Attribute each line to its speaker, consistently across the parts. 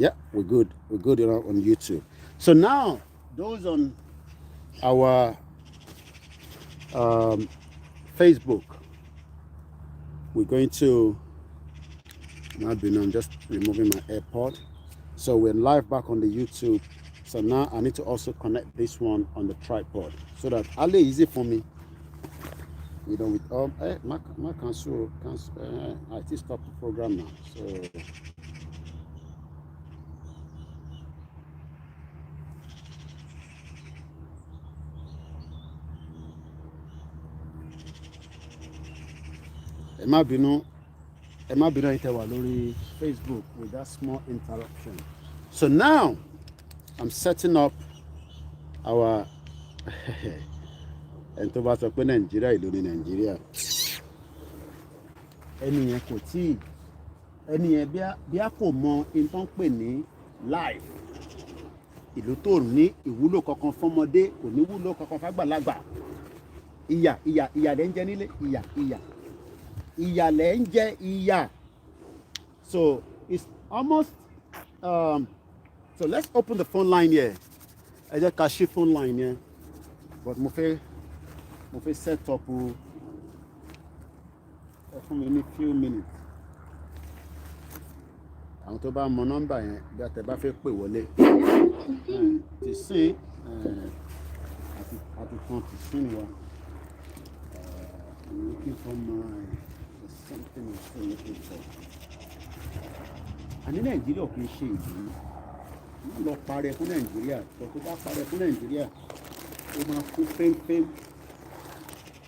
Speaker 1: Yeah, we're good. We're good on YouTube. So now, those on our um, Facebook, we're going to. I'm just removing my AirPod. So we're live back on the YouTube. So now I need to also connect this one on the tripod so that Ali easy for me. With my cancel. I just stop the program now. So ẹ má bínú ìtẹ̀wà lórí Facebook with that small interruption. So now I'm setting up our ẹni tó bá sọ pé Nàìjíríà ìlú ní Nàìjíríà ẹni yẹn kò tí ẹni yẹn bí a kò mọ ohun tó ń pè ní life ìlú tó ní ìwúlò kankan fọ́mọdé kò ní wúlò kankan fágbàlagbà ìyà lẹ́ ń jẹ nílé ìyà lẹ́ ń jẹ ìyà. So it's almost so let's open the phone line here. ẹ jẹ́ ká ṣí phone line here, but mo fẹ́ set up ẹ fún mi ní few minutes. Àwọn tó bá mọ nọ́mbà yẹn bí àtẹ bá fẹ́ pè wọlé ti sìn àti kan ti sìn wa looking for something I'm still looking for. Àní Nàìjíríà kì í ṣe ìlú wọ́n lọ parẹ́ fún Nàìjíríà tó bá parẹ́ fún Nàìjíríà ó máa kú fẹ́ńfẹ́ń.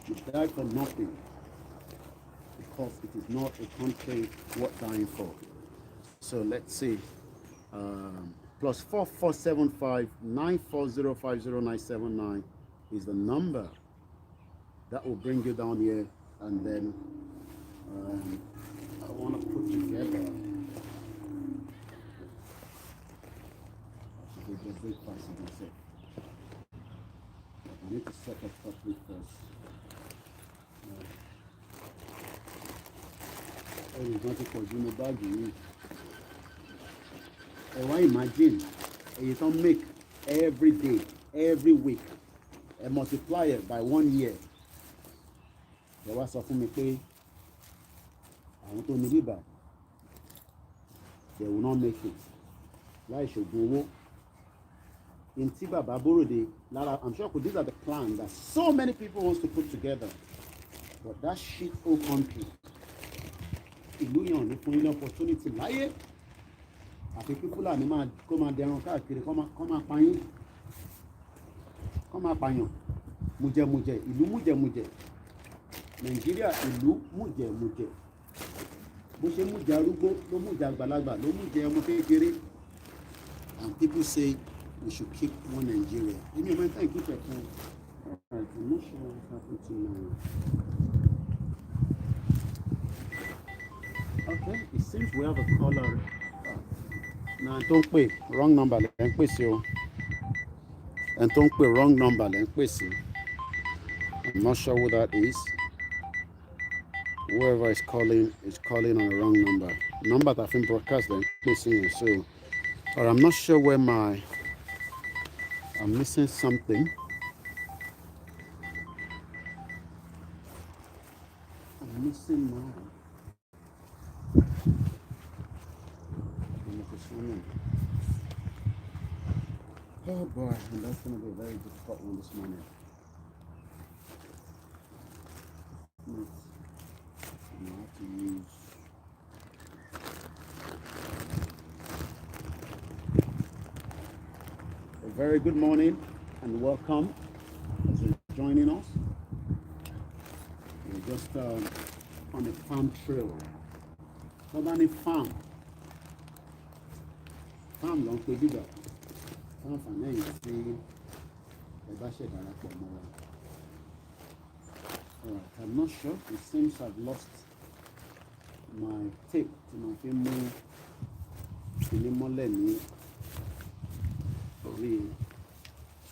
Speaker 1: You die for nothing because it is not a country worth dying for. So let's see. Plus 4475 is the number that will bring you down here, and then I want to put together. I need to set up properly first. Ẹnìkan ti pọ̀ jù ní báàgì yìí. Ẹ wá imagine èyí tán make every day, every week, ẹ multiply it by 1 year. Ẹ wá sọ fún mi pé àwọn tó ní bíbà they will not make it. Láì ṣògùn owó. In tí bàbá Bóròdé lára, I'm sure these are the plans that so many people want to put together. But that shit whole country. Ìlú yàn ní fún ilé opportunity láyé àfi kí Fúlàní kó máa dẹran káàkiri kó máa pààyàn mùjẹmùjẹ ìlú mùjẹmùjẹ Nàìjíríà ìlú mùjẹmùjẹ bó ṣe mújẹ arúgbó ló mújẹ àgbàlagbà ló mújẹ ọmọ kékeré. And people say we should keep one Nigeria. Èmi ò máa ń tẹ́ ìkúṣẹ̀ kan. I'm not sure what happened to my. Okay, it seems we have a caller. Nah, don't pay. Wrong number. I'm wrong number. I'm not sure who that is. Whoever is calling on the wrong number. Number that I've been broadcast. So, or I'm not sure where I'm missing something. I'm missing my. Oh boy, and that's going to be a very difficult one this morning. I have to use. A very good morning and welcome as you're joining us. We're just on a farm trail. Not only farm long to do that. Farm for me, see, I'm not sure. It seems I've lost my tape to my family. So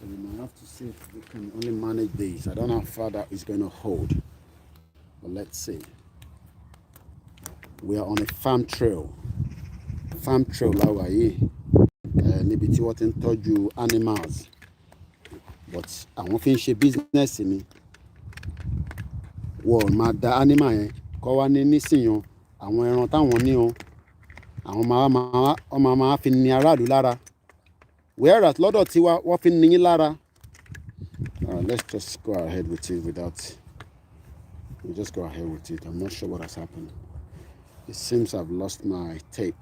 Speaker 1: we might have to see if we can only manage these. I don't know how far that is going to hold, but let's see. We are on a farm trail. farm trail láwa yìí níbi tí wọ́n ti ń tọ́jú animals but àwọn fi ń ṣe business ni wọ́n máa da animal yẹn kọ́ wá ní nísìnyàn àwọn ẹran táwọn ní o àwọn máa fi ní aráàlú lára whereas lọ́dọ̀ tiwa wọ́n fi ní yín lára. Let's just go ahead with it without. We'll just go ahead with it. I'm not sure what has happened. It seems I've lost my tape,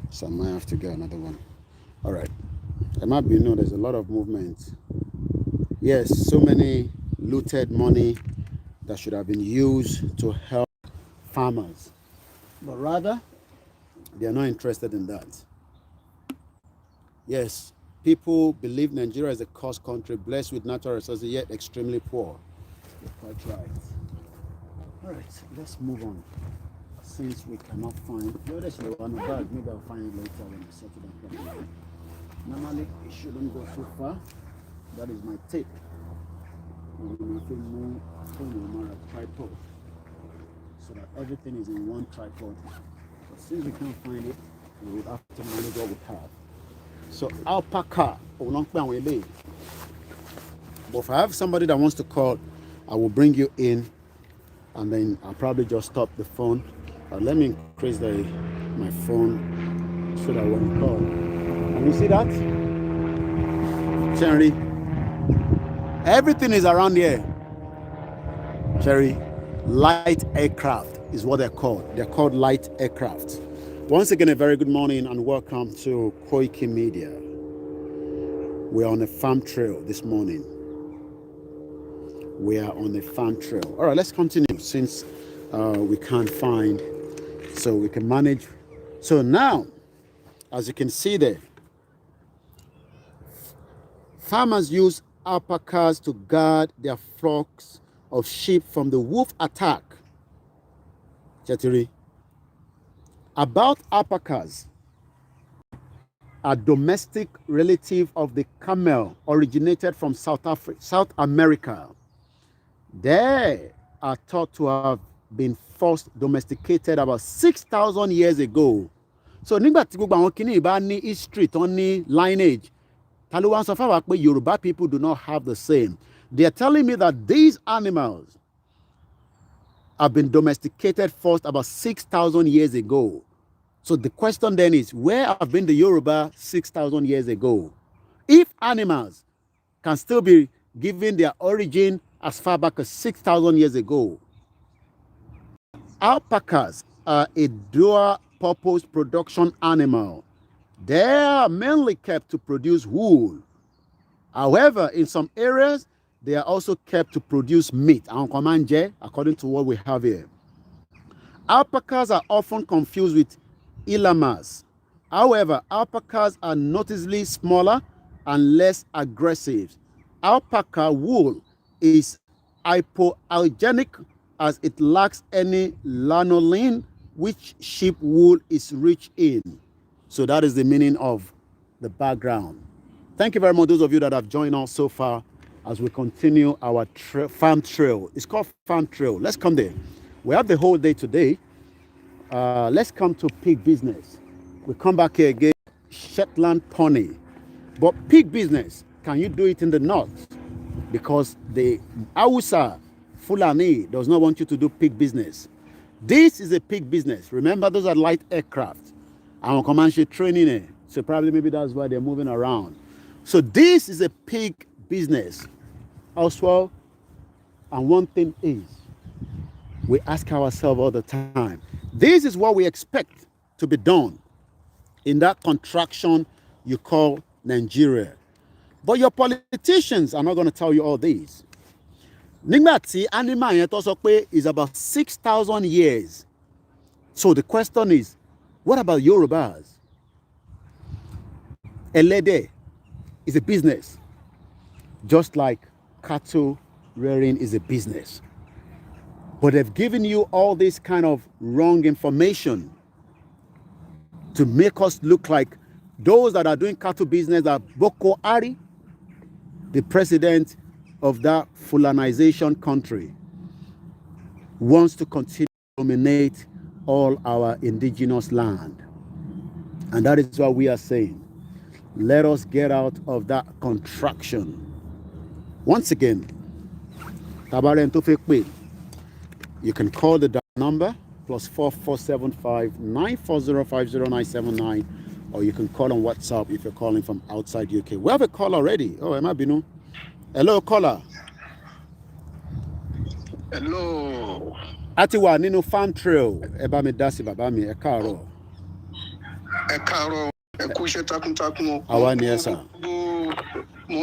Speaker 1: so I might have to get another one. All right. There might be there's a lot of movement. Yes, so many looted money that should have been used to help farmers, but rather they are not interested in that. Yes, people believe Nigeria is a coast country blessed with natural resources yet extremely poor. You're quite right. All right, let's move on. Since we cannot find the other one bag, maybe I'll find it later when I set it up properly. Normally it shouldn't go too far. That is my tape. Tripod, so that everything is in one tripod. But since we can't find it, we will have to manage what we have. So Alpaca, but if I have somebody that wants to call, I will bring you in, and then I'll probably just stop the phone. Let me increase my phone so that when you call, can you see that? Cherry, everything is around here. Cherry, light aircraft is what they're called. They're called light aircraft. Once again, a very good morning and welcome to Koikimedia. We're on a farm trail this morning. We are on a farm trail. All right, let's continue since we can't find, so we can manage. So now, as you can see there, farmers use alpacas to guard their flocks of sheep from the wolf attack. Chetiri. About alpacas, a domestic relative of the camel originated from South America. They are thought to have been first domesticated about 6,000 years ago. So nígbà tí gbogbo àwọn kìíní bá ní history tó ní lineage, ta ló wá ń sọ fáwọn pé Yoruba people do not have the same. They are telling me that these animals have been domesticated first about 6,000 years ago. So the question then is, where have been the Yoruba 6,000 years ago? If animals can still be given their origin as far back as 6,000 years ago, alpacas are a dual-purpose production animal. They are mainly kept to produce wool. However, in some areas, they are also kept to produce meat, according to what we have here. Alpacas are often confused with llamas. However, alpacas are noticeably smaller and less aggressive. Alpaca wool is hypoallergenic as it lacks any lanolin, which sheep wool is rich in. So that is the meaning of the background. Thank you very much, those of you that have joined us so far as we continue our farm trail. It's called farm trail. Let's come there. We have the whole day today. Let's come to pig business. We come back here again, Shetland pony. But pig business, can you do it in the north? Because the Hausa Fulani does not want you to do pig business. This is a pig business. Remember, those are light aircraft. I'm Comanche training it. So probably maybe that's why they're moving around. So this is a pig business as well. And one thing is, we ask ourselves all the time, this is what we expect to be done in that contraction you call Nigeria. But your politicians are not going to tell you all these. Nígbàtí animal yẹn tó sọ pé is about 6,000 years. So the question is, what about Yorubas? Ẹlẹ́dẹ̀ is a business, just like cattle rearing is a business. But they've given you all this kind of wrong information to make us look like those that are doing cattle business are Boko Haram, the president of that Fulanization country, wants to continue to dominate all our indigenous land. And that is what we are saying. Let us get out of that contraction. Once again, you can call the number +4475 940500979, or you can call on WhatsApp if you're calling from outside UK. We have a call already. Oh, Emma Binu. Hello, caller.
Speaker 2: Hello.
Speaker 1: Atiwa nínú farm trail. Ẹ bá mi dá sí bàbá mi, ẹ káàárọ̀.
Speaker 2: Ẹ káàárọ̀, ẹ kú iṣẹ́ takuntakun.
Speaker 1: Àwa ni ẹ sà.
Speaker 2: Mo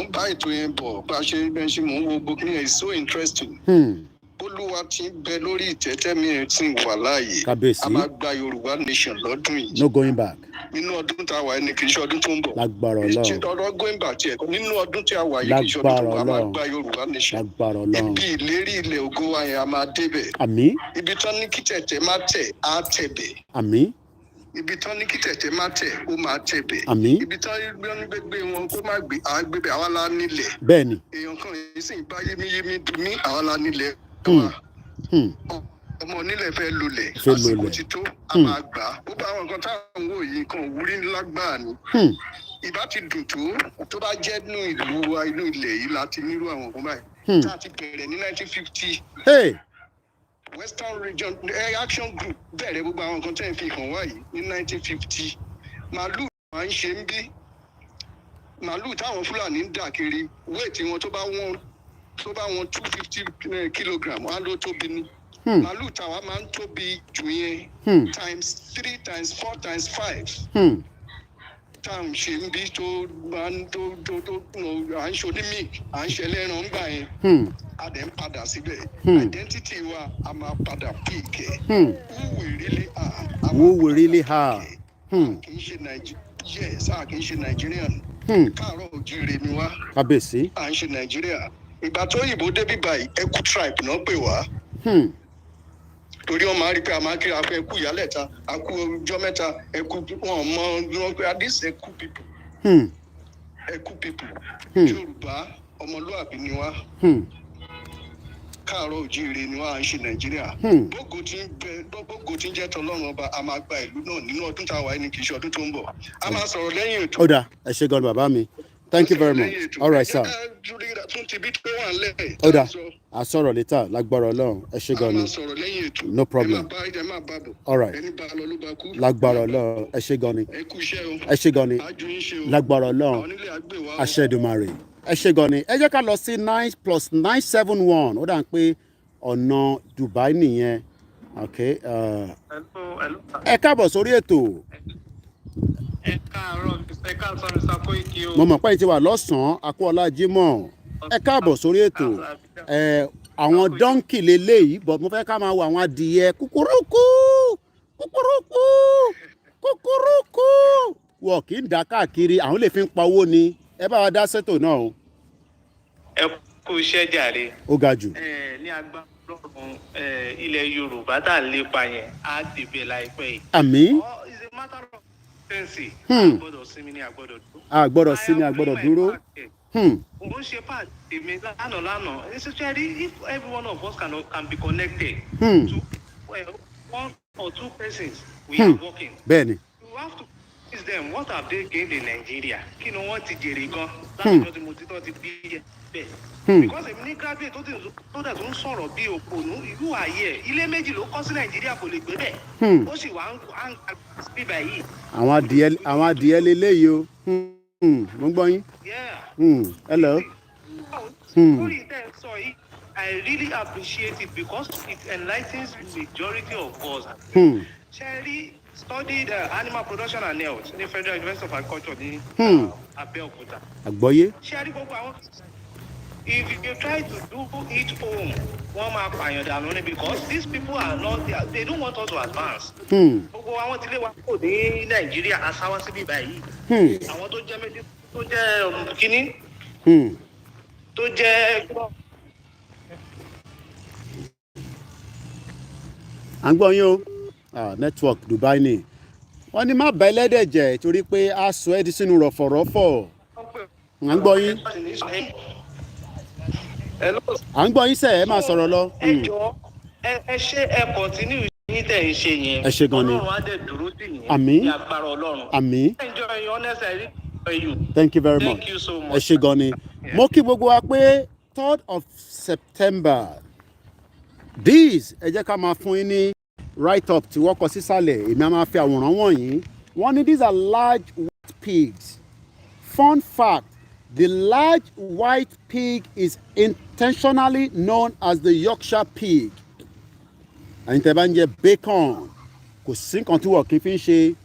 Speaker 2: ń bá ètò yẹn bọ̀, bá a ṣe bẹ́ẹ̀ ṣe mò ń wo gbogbo yẹn, it's so interesting. Olúwa ti ń bẹ lórí ìtẹ́tẹ́ mi ẹ̀ tí ń wà láàyè.
Speaker 1: Kábíyèsí.
Speaker 2: A máa gba Yorùbá nation lọ́dún yìí.
Speaker 1: No going back.
Speaker 2: Nínú ọdún tá a wà ẹni kì í ṣe ọdún tó ń bọ̀.
Speaker 1: Lágbára Ọlọ́run.
Speaker 2: Ọ̀rọ̀ going back tiẹ̀ nínú ọdún tí a wà yìí kì í ṣe ọdún tó ń bọ̀. A máa gba Yorùbá nation.
Speaker 1: Lágbára Ọlọ́run.
Speaker 2: Ibi ìlérí ilẹ̀ ògo wa yẹn a máa débẹ̀.
Speaker 1: Àmín.
Speaker 2: Ibi tán ní kí tẹ̀tẹ̀ má tẹ̀ á tẹ̀bẹ̀.
Speaker 1: Àmín.
Speaker 2: Ibi tán ní kí tẹ̀tẹ̀ má tẹ̀ ó máa tẹ̀bẹ̀.
Speaker 1: Àmín.
Speaker 2: Ibi tán ní gbégbé wọn kó má gbé àwọn gbébẹ̀ àwa la nílẹ̀.
Speaker 1: Bẹ́ẹ̀ni.
Speaker 2: Èèyàn kan yìí sì ń bá yémiyémi dùn ní àwa la nílẹ̀ wa. Ọmọ onílẹ̀ fẹ́ lulẹ̀ àsìkò ti tó a máa gbà á. Ó bá àwọn nǹkan táwọn wò yìí nǹkan òwúrí lágbàá ni. Ìbá ti dùn tó bá jẹ́ inú ìlú wa inú ilẹ̀ yìí láti nírú àwọn nǹkan báyìí. Tá a ti bẹ̀rẹ̀ ní 1950. Western Region Action Group bẹ̀rẹ̀ gbogbo àwọn nǹkan tẹ́ ń fi hàn wá yìí ní 1950. Màálù máa ń ṣe ń bí. Màálù táwọn Fúlàní ń dà kiri wéètì wọn tó bá wọn 250 kilogram wọn á ló tóbi ní. Màálù tàwa máa ń tóbi jù yẹn ×3 ×4 ×5. Táwọn ṣe ń bí tó máa ń tó à ń ṣe onímìk à ń ṣe ẹlẹ́ran ńgbà yẹn. A dẹ̀ ń padà síbẹ̀. Identity wa a máa padà píìkẹ́.
Speaker 1: Who we really are.
Speaker 2: Kì í ṣe Nàìjíríà. Yes, kì í ṣe Nigerian. Káàárọ̀ oòjíire ni wá.
Speaker 1: Kábíyèsí.
Speaker 2: À ń ṣe Nàìjíríà. Ìgbà tó yìnbó débí báyìí ẹkú tribe náà pè wá. Torí wọn máa rí pé a máa kíra pé ẹkú ìyálẹ̀ta àkú ọjọ́ mẹ́ta ẹkú wọn mọ wọn pé this ẹkú people. Ẹkú people. Yorùbá ọmọlúwàbí ni wá. Káàárọ̀ oòjíire ni wá à ń ṣe Nàìjíríà. Bógo tí ń jẹ́ tọlọ́run ọba a máa gba ìlú náà nínú ọdún tá a wà ní kì í ṣe ọdún tó ń bọ̀. A máa sọ̀rọ̀ lẹ́yìn ètò.
Speaker 1: Ó dáa, ẹ ṣé gan bàbá mi. Thank you very much. All right, sir. Ó dáa, a sọ̀rọ̀ later lágbára Ọlọ́run. Ẹ ṣé gan ni. No problem. All right. Lágbára Ọlọ́run. Ẹ ṣé gan ni. Ẹ ṣé gan ni. Lágbára Ọlọ́run. Aṣẹ́dùmarè. Ẹ ṣé gan ni. Ẹ jẹ́ ká lọ sí 9 + 971. Ó dà ń pé ọ̀nà Dubai nìyẹn. Okay. Ẹ káàbọ̀ sórí ètò. Mo mọ̀ pé ẹ ti wà lọ́sàn-án Akúọlá Jímọ̀. Ẹ káàbọ̀ sórí ètò. Àwọn dọ́ńkì leléyìí but mo fẹ́ ká máa wo àwọn adìyẹ kúkúrúkú wọ́n kì í dá káàkiri àwọn lè fi ń pa owó ni. Ẹ bá wa dá sẹ́tò náà o.
Speaker 3: Ẹ kú iṣẹ́ jàre.
Speaker 1: Ó ga jù.
Speaker 3: Ní agbára Ọlọ́run ilẹ̀ Yorùbá tá a lépa yẹn á dìbẹ̀ láìpẹ́ yìí.
Speaker 1: Àmín.
Speaker 3: It's a matter of sense. Àgbọ́dọ̀ sinmi ni àgbọ́dọ̀ dúró.
Speaker 1: Àgbọ́dọ̀ sinmi àgbọ́dọ̀ dúró.
Speaker 3: Òun ṣe part èmi lánàá. Especially if every one of us can be connected to one or two persons we are working.
Speaker 1: Bẹ́ẹ̀ni.
Speaker 3: You have to ask them what have they gained in Nigeria? Kí ni wọ́n ti jèrè gan? Láti ọjọ́ tí mo ti tọ́ ti bí bẹ́ẹ̀. Because èmi ní graduate tó dẹ̀ tó ń sọ̀rọ̀ bí òpònú ìlú ayé ilé méjì ló kọ́ sí Nàìjíríà kò lè gbé bẹ́ẹ̀. Ó sì wá ń bíbà yìí.
Speaker 1: Àwọn adìyẹ leléyìí o. Mo ń gbọ́ yín. Hello.
Speaker 3: Story tẹ́ sọ yìí, I really appreciate it because it enlightens majority of us. Sherry studied animal production and health ní Federal University of Agriculture ní Abeokuta.
Speaker 1: Àgbọ́yé.
Speaker 3: Sherry gbogbo àwọn. If you try to do it home, wọ́n máa pààyàn dànù ni because these people are not they don't want us to advance. Gbogbo àwọn tí lè wá kò ní Nàìjíríà asáwá síbí báyìí. Àwọn tó jẹ́ méjì tó jẹ́ kínní. Tó jẹ́.
Speaker 1: À ń gbọ́ yín o. Network Dubai ni. Wọ́n ní má bá ẹlẹ́dẹ̀ jẹ́ torí pé a sọ ẹ́ di sínú rọ̀fọ̀rọ̀fọ̀. À ń gbọ́ yín. À ń gbọ́ yín sẹ́ ẹ máa sọ̀rọ̀ lọ.
Speaker 3: Ẹ jọ ẹ ṣe ẹ continue yín tẹ̀ ń ṣe yẹn.
Speaker 1: Ẹ ṣé gan ni.
Speaker 3: Ọlọ́run á dẹ̀ dúró tì yín.
Speaker 1: Àmín.
Speaker 3: Ní agbára Ọlọ́run.
Speaker 1: Àmín.
Speaker 3: Enjoy you, honestly, I really enjoy you.
Speaker 1: Thank you very much.
Speaker 3: Thank you so much.
Speaker 1: Ẹ ṣé gan ni. Mo kí gbogbo wa pé 3rd of September. These ẹ jẹ́ ká máa fún yín ní write up tí wọ́n kọ sísàlẹ̀. Èmi á máa fi àwòrán wọ̀nyí. Wọ́n ní these are large white pigs. Fun fact, the large white pig is intentionally known as the Yorkshire pig. Àyìn tẹ́ bá ń jẹ bacon, kò sí nǹkan tí wọ́n kì í fi ń ṣe,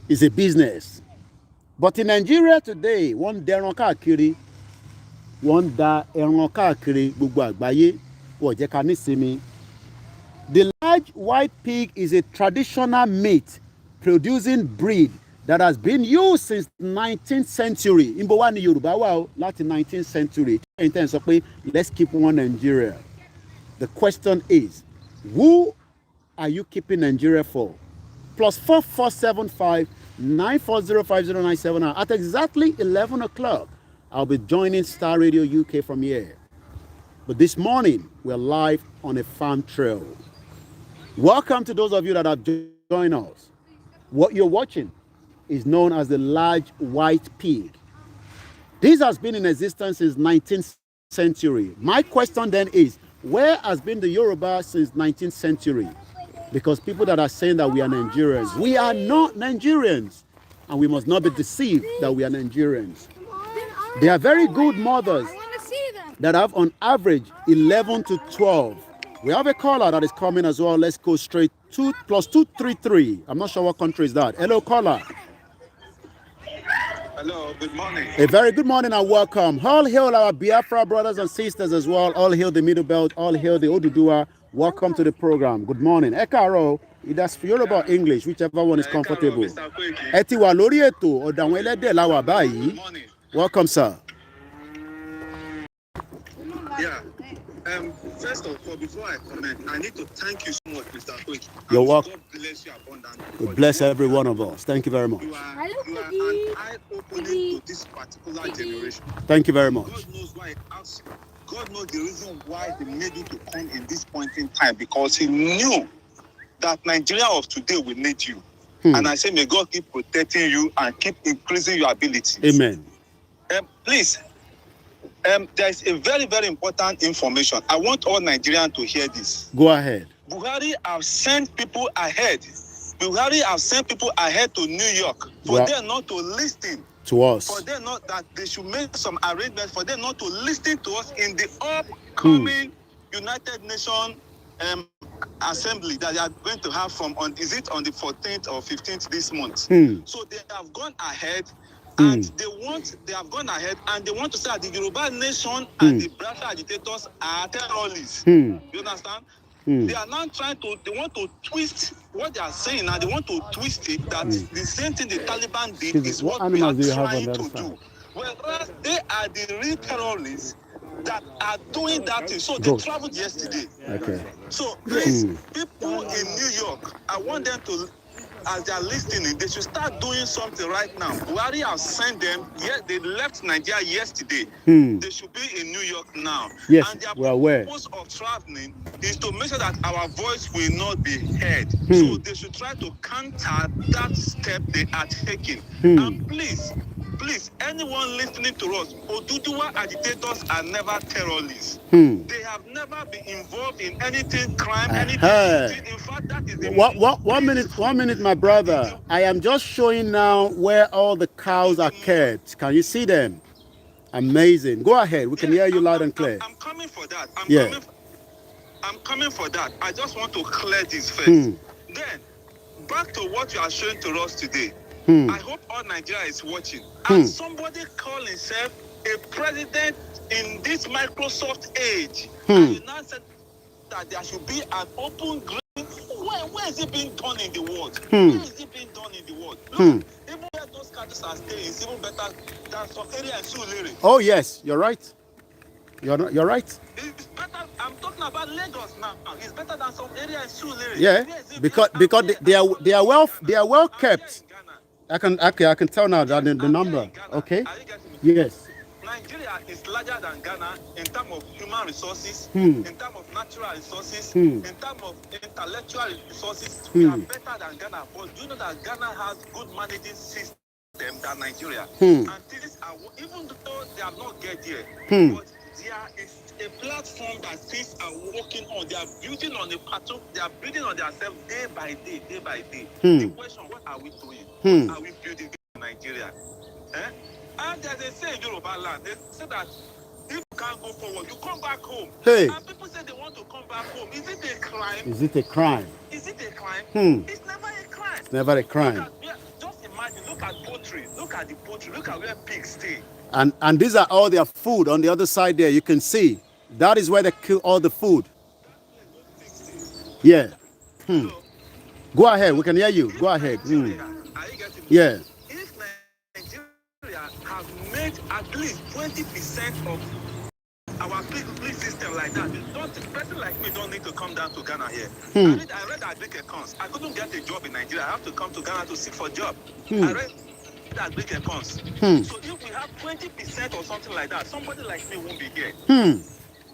Speaker 1: is a business. But in Nigeria today, wọ́n ń dẹran káàkiri, wọ́n ń da ẹran káàkiri gbogbo àgbáyé, wọ́n jẹ́ ká nísinmi. The large white pig is a traditional meat producing breed that has been used since 19th century. Níbo wá ní Yorùbá wà o láti 19th century. Ẹ̀yin tẹ́ ń sọ pé let's keep one Nigeria. The question is, who are you keeping Nigeria for? +4 475 940 5097. At exactly 11 o'clock, I'll be joining Star Radio UK from here. But this morning, we're live on a farm trail. Welcome to those of you that have joined us. What you're watching is known as the large white pig. This has been in existence since 19th century. My question then is, where has been the Yoruba since 19th century? Because people that are saying that we are Nigerians, we are not Nigerians. And we must not be deceived that we are Nigerians. They are very good mothers that have on average 11 to 12. We have a caller that is coming as well. Let's go straight. 2 + 233. I'm not sure what country is that. Hello, caller.
Speaker 2: Hello, good morning.
Speaker 1: A very good morning and welcome. All hail our Biafra brothers and sisters as well. All hail the Middle Belt. All hail the Oduduwa. Welcome to the program. Good morning. Ekaro, that's Yoruba or English, whichever one is comfortable. Ẹ ti wà lórí ètò ọ̀dọ̀ àwọn ẹlẹ́dẹ̀ la wà báyìí.
Speaker 2: Good morning.
Speaker 1: Welcome, sir.
Speaker 2: Yeah. First of all, before I comment, I need to thank you so much, Mr. Koiki.
Speaker 1: You're welcome.
Speaker 2: God bless you abundantly.
Speaker 1: We bless every one of us. Thank you very much.
Speaker 2: You are an eye-opening to this particular generation.
Speaker 1: Thank you very much.
Speaker 2: God knows why he asked you. God knows the reason why he made you to come in this point in time, because he knew that Nigeria of today will need you. And I say, may God keep protecting you and keep increasing your abilities.
Speaker 1: Amen.
Speaker 2: Please, there is a very, very important information. I want all Nigerians to hear this.
Speaker 1: Go ahead.
Speaker 2: Buhari have sent people ahead. Buhari have sent people ahead to New York for them not to listen
Speaker 1: to us.
Speaker 2: For them not that they should make some arrangements for them not to listen to us in the upcoming United Nations assembly that they are going to have from on the 14th or 15th this month. So they have gone ahead. And they have gone ahead and they want to say that the Yoruba nation and the Biafra agitators are terrorists. You understand? They are now they want to twist what they are saying, and they want to twist it that the same thing the Taliban did is what we are trying to do. Whereas they are the real terrorists that are doing that thing. So they traveled yesterday. Okay. So please, people in New York, I want them to, as they are listening, they should start doing something right now. Buhari have sent them. They left Nigeria yesterday. They should be in New York now.
Speaker 1: Yes,
Speaker 2: and their
Speaker 1: we're aware.
Speaker 2: purpose of traveling is to make sure that our voice will not be heard. So they should try to counter that step they are taking. And please, anyone listening to us, Oduduwa agitators are never terrorists. They have never been involved in anything, crime, anything. In fact, that is the
Speaker 1: one minute, my brother. I am just showing now where all the cows are kept. Can you see them? Amazing. Go ahead. We can hear you loud and clear.
Speaker 2: I'm coming for that. I'm coming for that. I just want to clear this first. Then, back to what you are showing to us today. I hope all Nigeria is watching. And somebody call himself a president in this Microsoft age. And you now said that there should be an open green. Where is it being done in the world? Where is it being done in the world? Look, even where those cattle are staying is even better than some area in Sulere.
Speaker 1: Oh yes, you're right. You're right.
Speaker 2: It's better. I'm talking about Lagos now. It's better than some area in Sulere.
Speaker 1: Yeah, because they are well kept. I can tell now that the number. Okay. Yes.
Speaker 4: Nigeria is larger than Ghana in terms of human resources, in terms of natural resources, in terms of intellectual resources. We are better than Ghana. But do you know that Ghana has good managing system than Nigeria? And things are, even though they are not get there, but there is a platform that things are working on. They are building on the pattern. They are building on themselves day by day, day by day. The question: what are we doing? What are we building in Nigeria? And there's a saying in Yoruba land. They say that if you can't go forward, you come back home.
Speaker 1: Hey.
Speaker 4: And people say they want to come back home. Is it a crime?
Speaker 1: Is it a crime?
Speaker 4: Is it a crime? It's never a crime.
Speaker 1: It's never a crime.
Speaker 4: Just imagine, look at poultry. Look at the poultry. Look at where pigs stay.
Speaker 1: And these are all their food on the other side there. You can see. That is where they kill all the food. Yeah. Go ahead. We can hear you. Go ahead. Yeah.
Speaker 4: If Nigeria have made at least 20% of our pig system like that, a person like me don't need to come down to Ghana here. I read agric accounts. I couldn't get a job in Nigeria. I have to come to Ghana to seek for a job. I read agric accounts. So if we have 20% or something like that, somebody like me won't be here.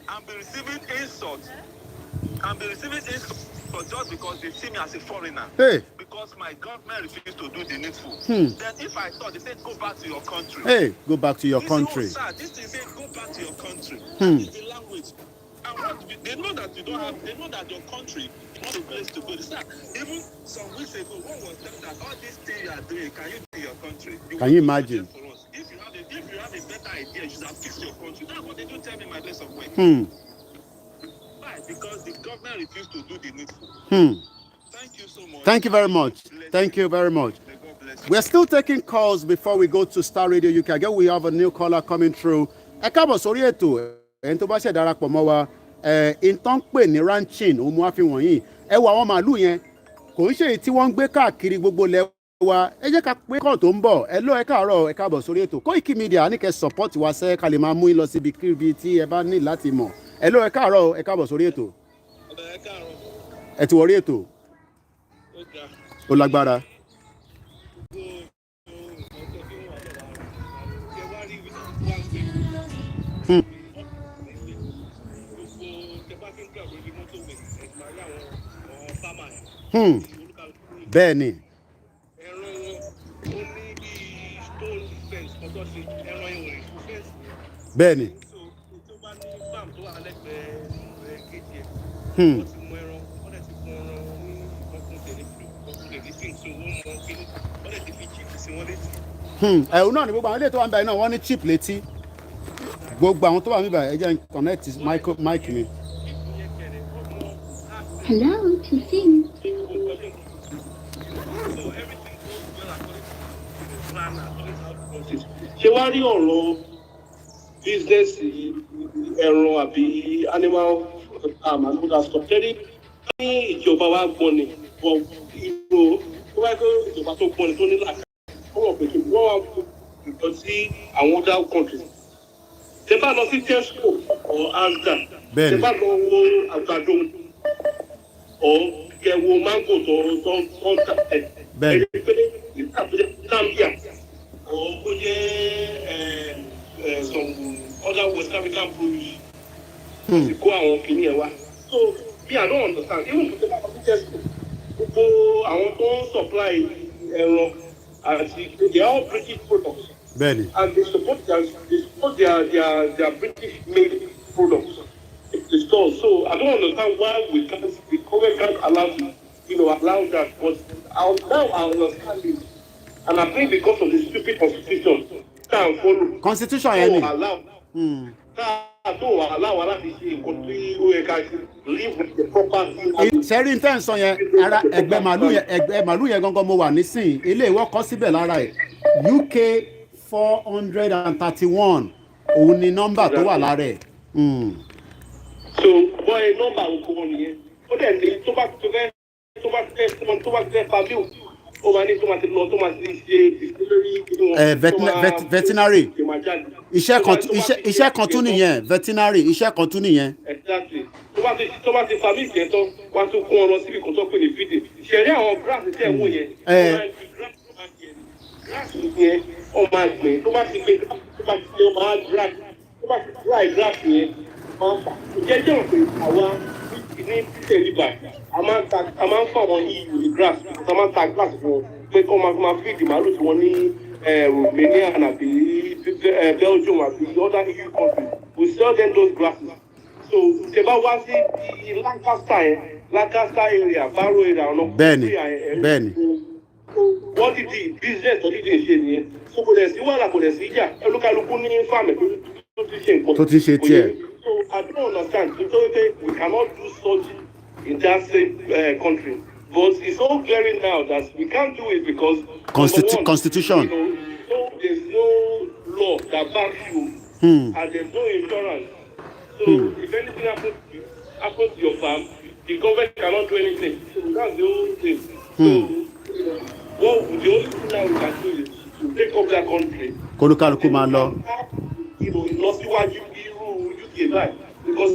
Speaker 4: And be receiving insults. Just because they see me as a foreigner.
Speaker 1: Hey.
Speaker 4: Because my government refused to do the needful. Then if I thought, they said, go back to your country.
Speaker 1: Hey, go back to your country.
Speaker 4: This thing said, go back to your country. That is the language. And they know that you don't have, they know that your country is not a place to go. Even some weeks ago, one was telling that all these things you are doing, can you do your country?
Speaker 1: Can you imagine?
Speaker 4: For us. If you have a better idea, you should have fixed your country. That's what they do tell me in my place of work. Why? Because the government refused to do the needful. Thank you so much.
Speaker 1: Thank you very much. Thank you very much. We're still taking calls before we go to Star Radio UK. Again, we have a new caller coming through. Ẹ káàbọ̀ sórí ètò ẹni tó bá ṣe darapọ̀ mọ́ wa ìtàn pè ní ranching òun wá fi wọ̀nyí ẹ wo àwọn màálù yẹn kò ń ṣe èyí tí wọ́n ń gbé káàkiri gbogbo lẹ̀ wa ẹ jẹ́ ká pé kọ́ tó ń bọ̀ ẹ ló ẹ káàárọ̀ ẹ káàbọ̀ sórí ètò Koikimedia ní kẹ́ support wa sẹ́ ká lè máa mú yín lọ síbi kíbi tí ẹ bá ní láti mọ̀ ẹ ló ẹ káàárọ̀ ẹ káàbọ̀ sórí ètò ẹ ti wọrí ètò ó lágbára. Bẹ́ẹ̀ ni. Bẹ́ẹ̀ ni. Ẹ̀hún náà ni gbogbo àwọn ilé tó wà ń bá iná wọ́n ní chip létí gbogbo àwọn tó wà níbà ẹ jẹ́ connect mic mi.
Speaker 5: Hello, Tiffin.
Speaker 6: Ṣé wàá rí ọ̀rọ̀ bísínẹ́sì ẹran àbí animal àmàlúdà sọ̀tẹ́rì ní ìjọba wa gbọ́n ni ìgbò tó bá gbé ìjọba tó gbọ́n ni tó ní làkà wọ́n wọ̀ pé kí wọ́n wá lọ sí àwọn other countries. Ṣé bá lọ sí Tesco or Asda? Ṣé bá lọ wo àgbàdo or kẹwo mango tó ń tà ẹ̀? Bẹ́ẹ̀ni pé ìtàkùn Zambia or kó jẹ́ some other West African produce. Ti kó àwọn kìíní ẹ̀ wá. So me I don't understand even for the back of the Tesco gbogbo àwọn tó ń supply ẹran àti they are all British products.
Speaker 1: Bẹ́ẹ̀ni.
Speaker 6: And they support their British made products in the store. So I don't understand why the government can't allow that. But now I understand it. And I think because of the stupid constitution, can't follow.
Speaker 1: Constitution yẹn ni.
Speaker 6: Don't allow aláti ṣe nǹkan tí ó yẹ ká live with the property.
Speaker 1: Sẹ́rí ń tẹ́ ń sọ yẹn ara ẹgbẹ́ màálù yẹn gangan mo wà nísìnyí ilé ìwọ́ kọ́ síbẹ̀ lára ẹ̀ UK 431 òun ni nọ́mbà tó wà lára ẹ̀.
Speaker 6: So bọ́ ẹ nọ́mbà gbogbo wọn nìyẹn ó dẹ̀ ní tó bá fẹ́ pàmíù ó máa ní tó máa ti lọ tó máa ti ṣe
Speaker 1: veterinary iṣẹ́ kan tún nìyẹn veterinary iṣẹ́ kan tún nìyẹn.
Speaker 6: Exactly tó bá ti pàmíù yẹn tán wá tún kún ọ lọ síbi kan tó pè ní fídè ṣẹ̀rí àwọn grass tẹ̀ wọ́n yẹn grass yẹn ọ máa gbìn tó bá ti gbé bá ti ṣe máa dry tó bá ti dry grass yẹn máa ń fà jẹ́jẹ́ òpin àwa ní títẹ̀ nígbà a máa ń fà wọn EU ní grass a máa ń ta grass fún wọn pé kọ́ máa feed màálù tí wọ́n ní Romania àbí Belgium àbí other EU countries we sell them those grasses so ṣe bá wá sí Lancaster area Barrow area ọ̀nà
Speaker 1: bẹ́ẹ̀ni
Speaker 6: wọ́n ti di business tó ti di ṣe nìyẹn so kò dẹ̀ sí wàhálà kò dẹ̀ sí ìjà olúkálukú ní fáàmì tó ti ṣe nǹkan
Speaker 1: tó ti ṣe tiẹ̀.
Speaker 6: so I don't understand nítorí pé we cannot do such in that same country but it's so glaring now that we can't do it because
Speaker 1: constitution
Speaker 6: so there's no law that backs you and there's no insurance so if anything happens to your farm the government cannot do anything so that's the whole thing so the only thing now we can do is to take up that country.
Speaker 1: kólúkálukú máa lọ.
Speaker 6: Ìlọsíwájú irú UK báyìí because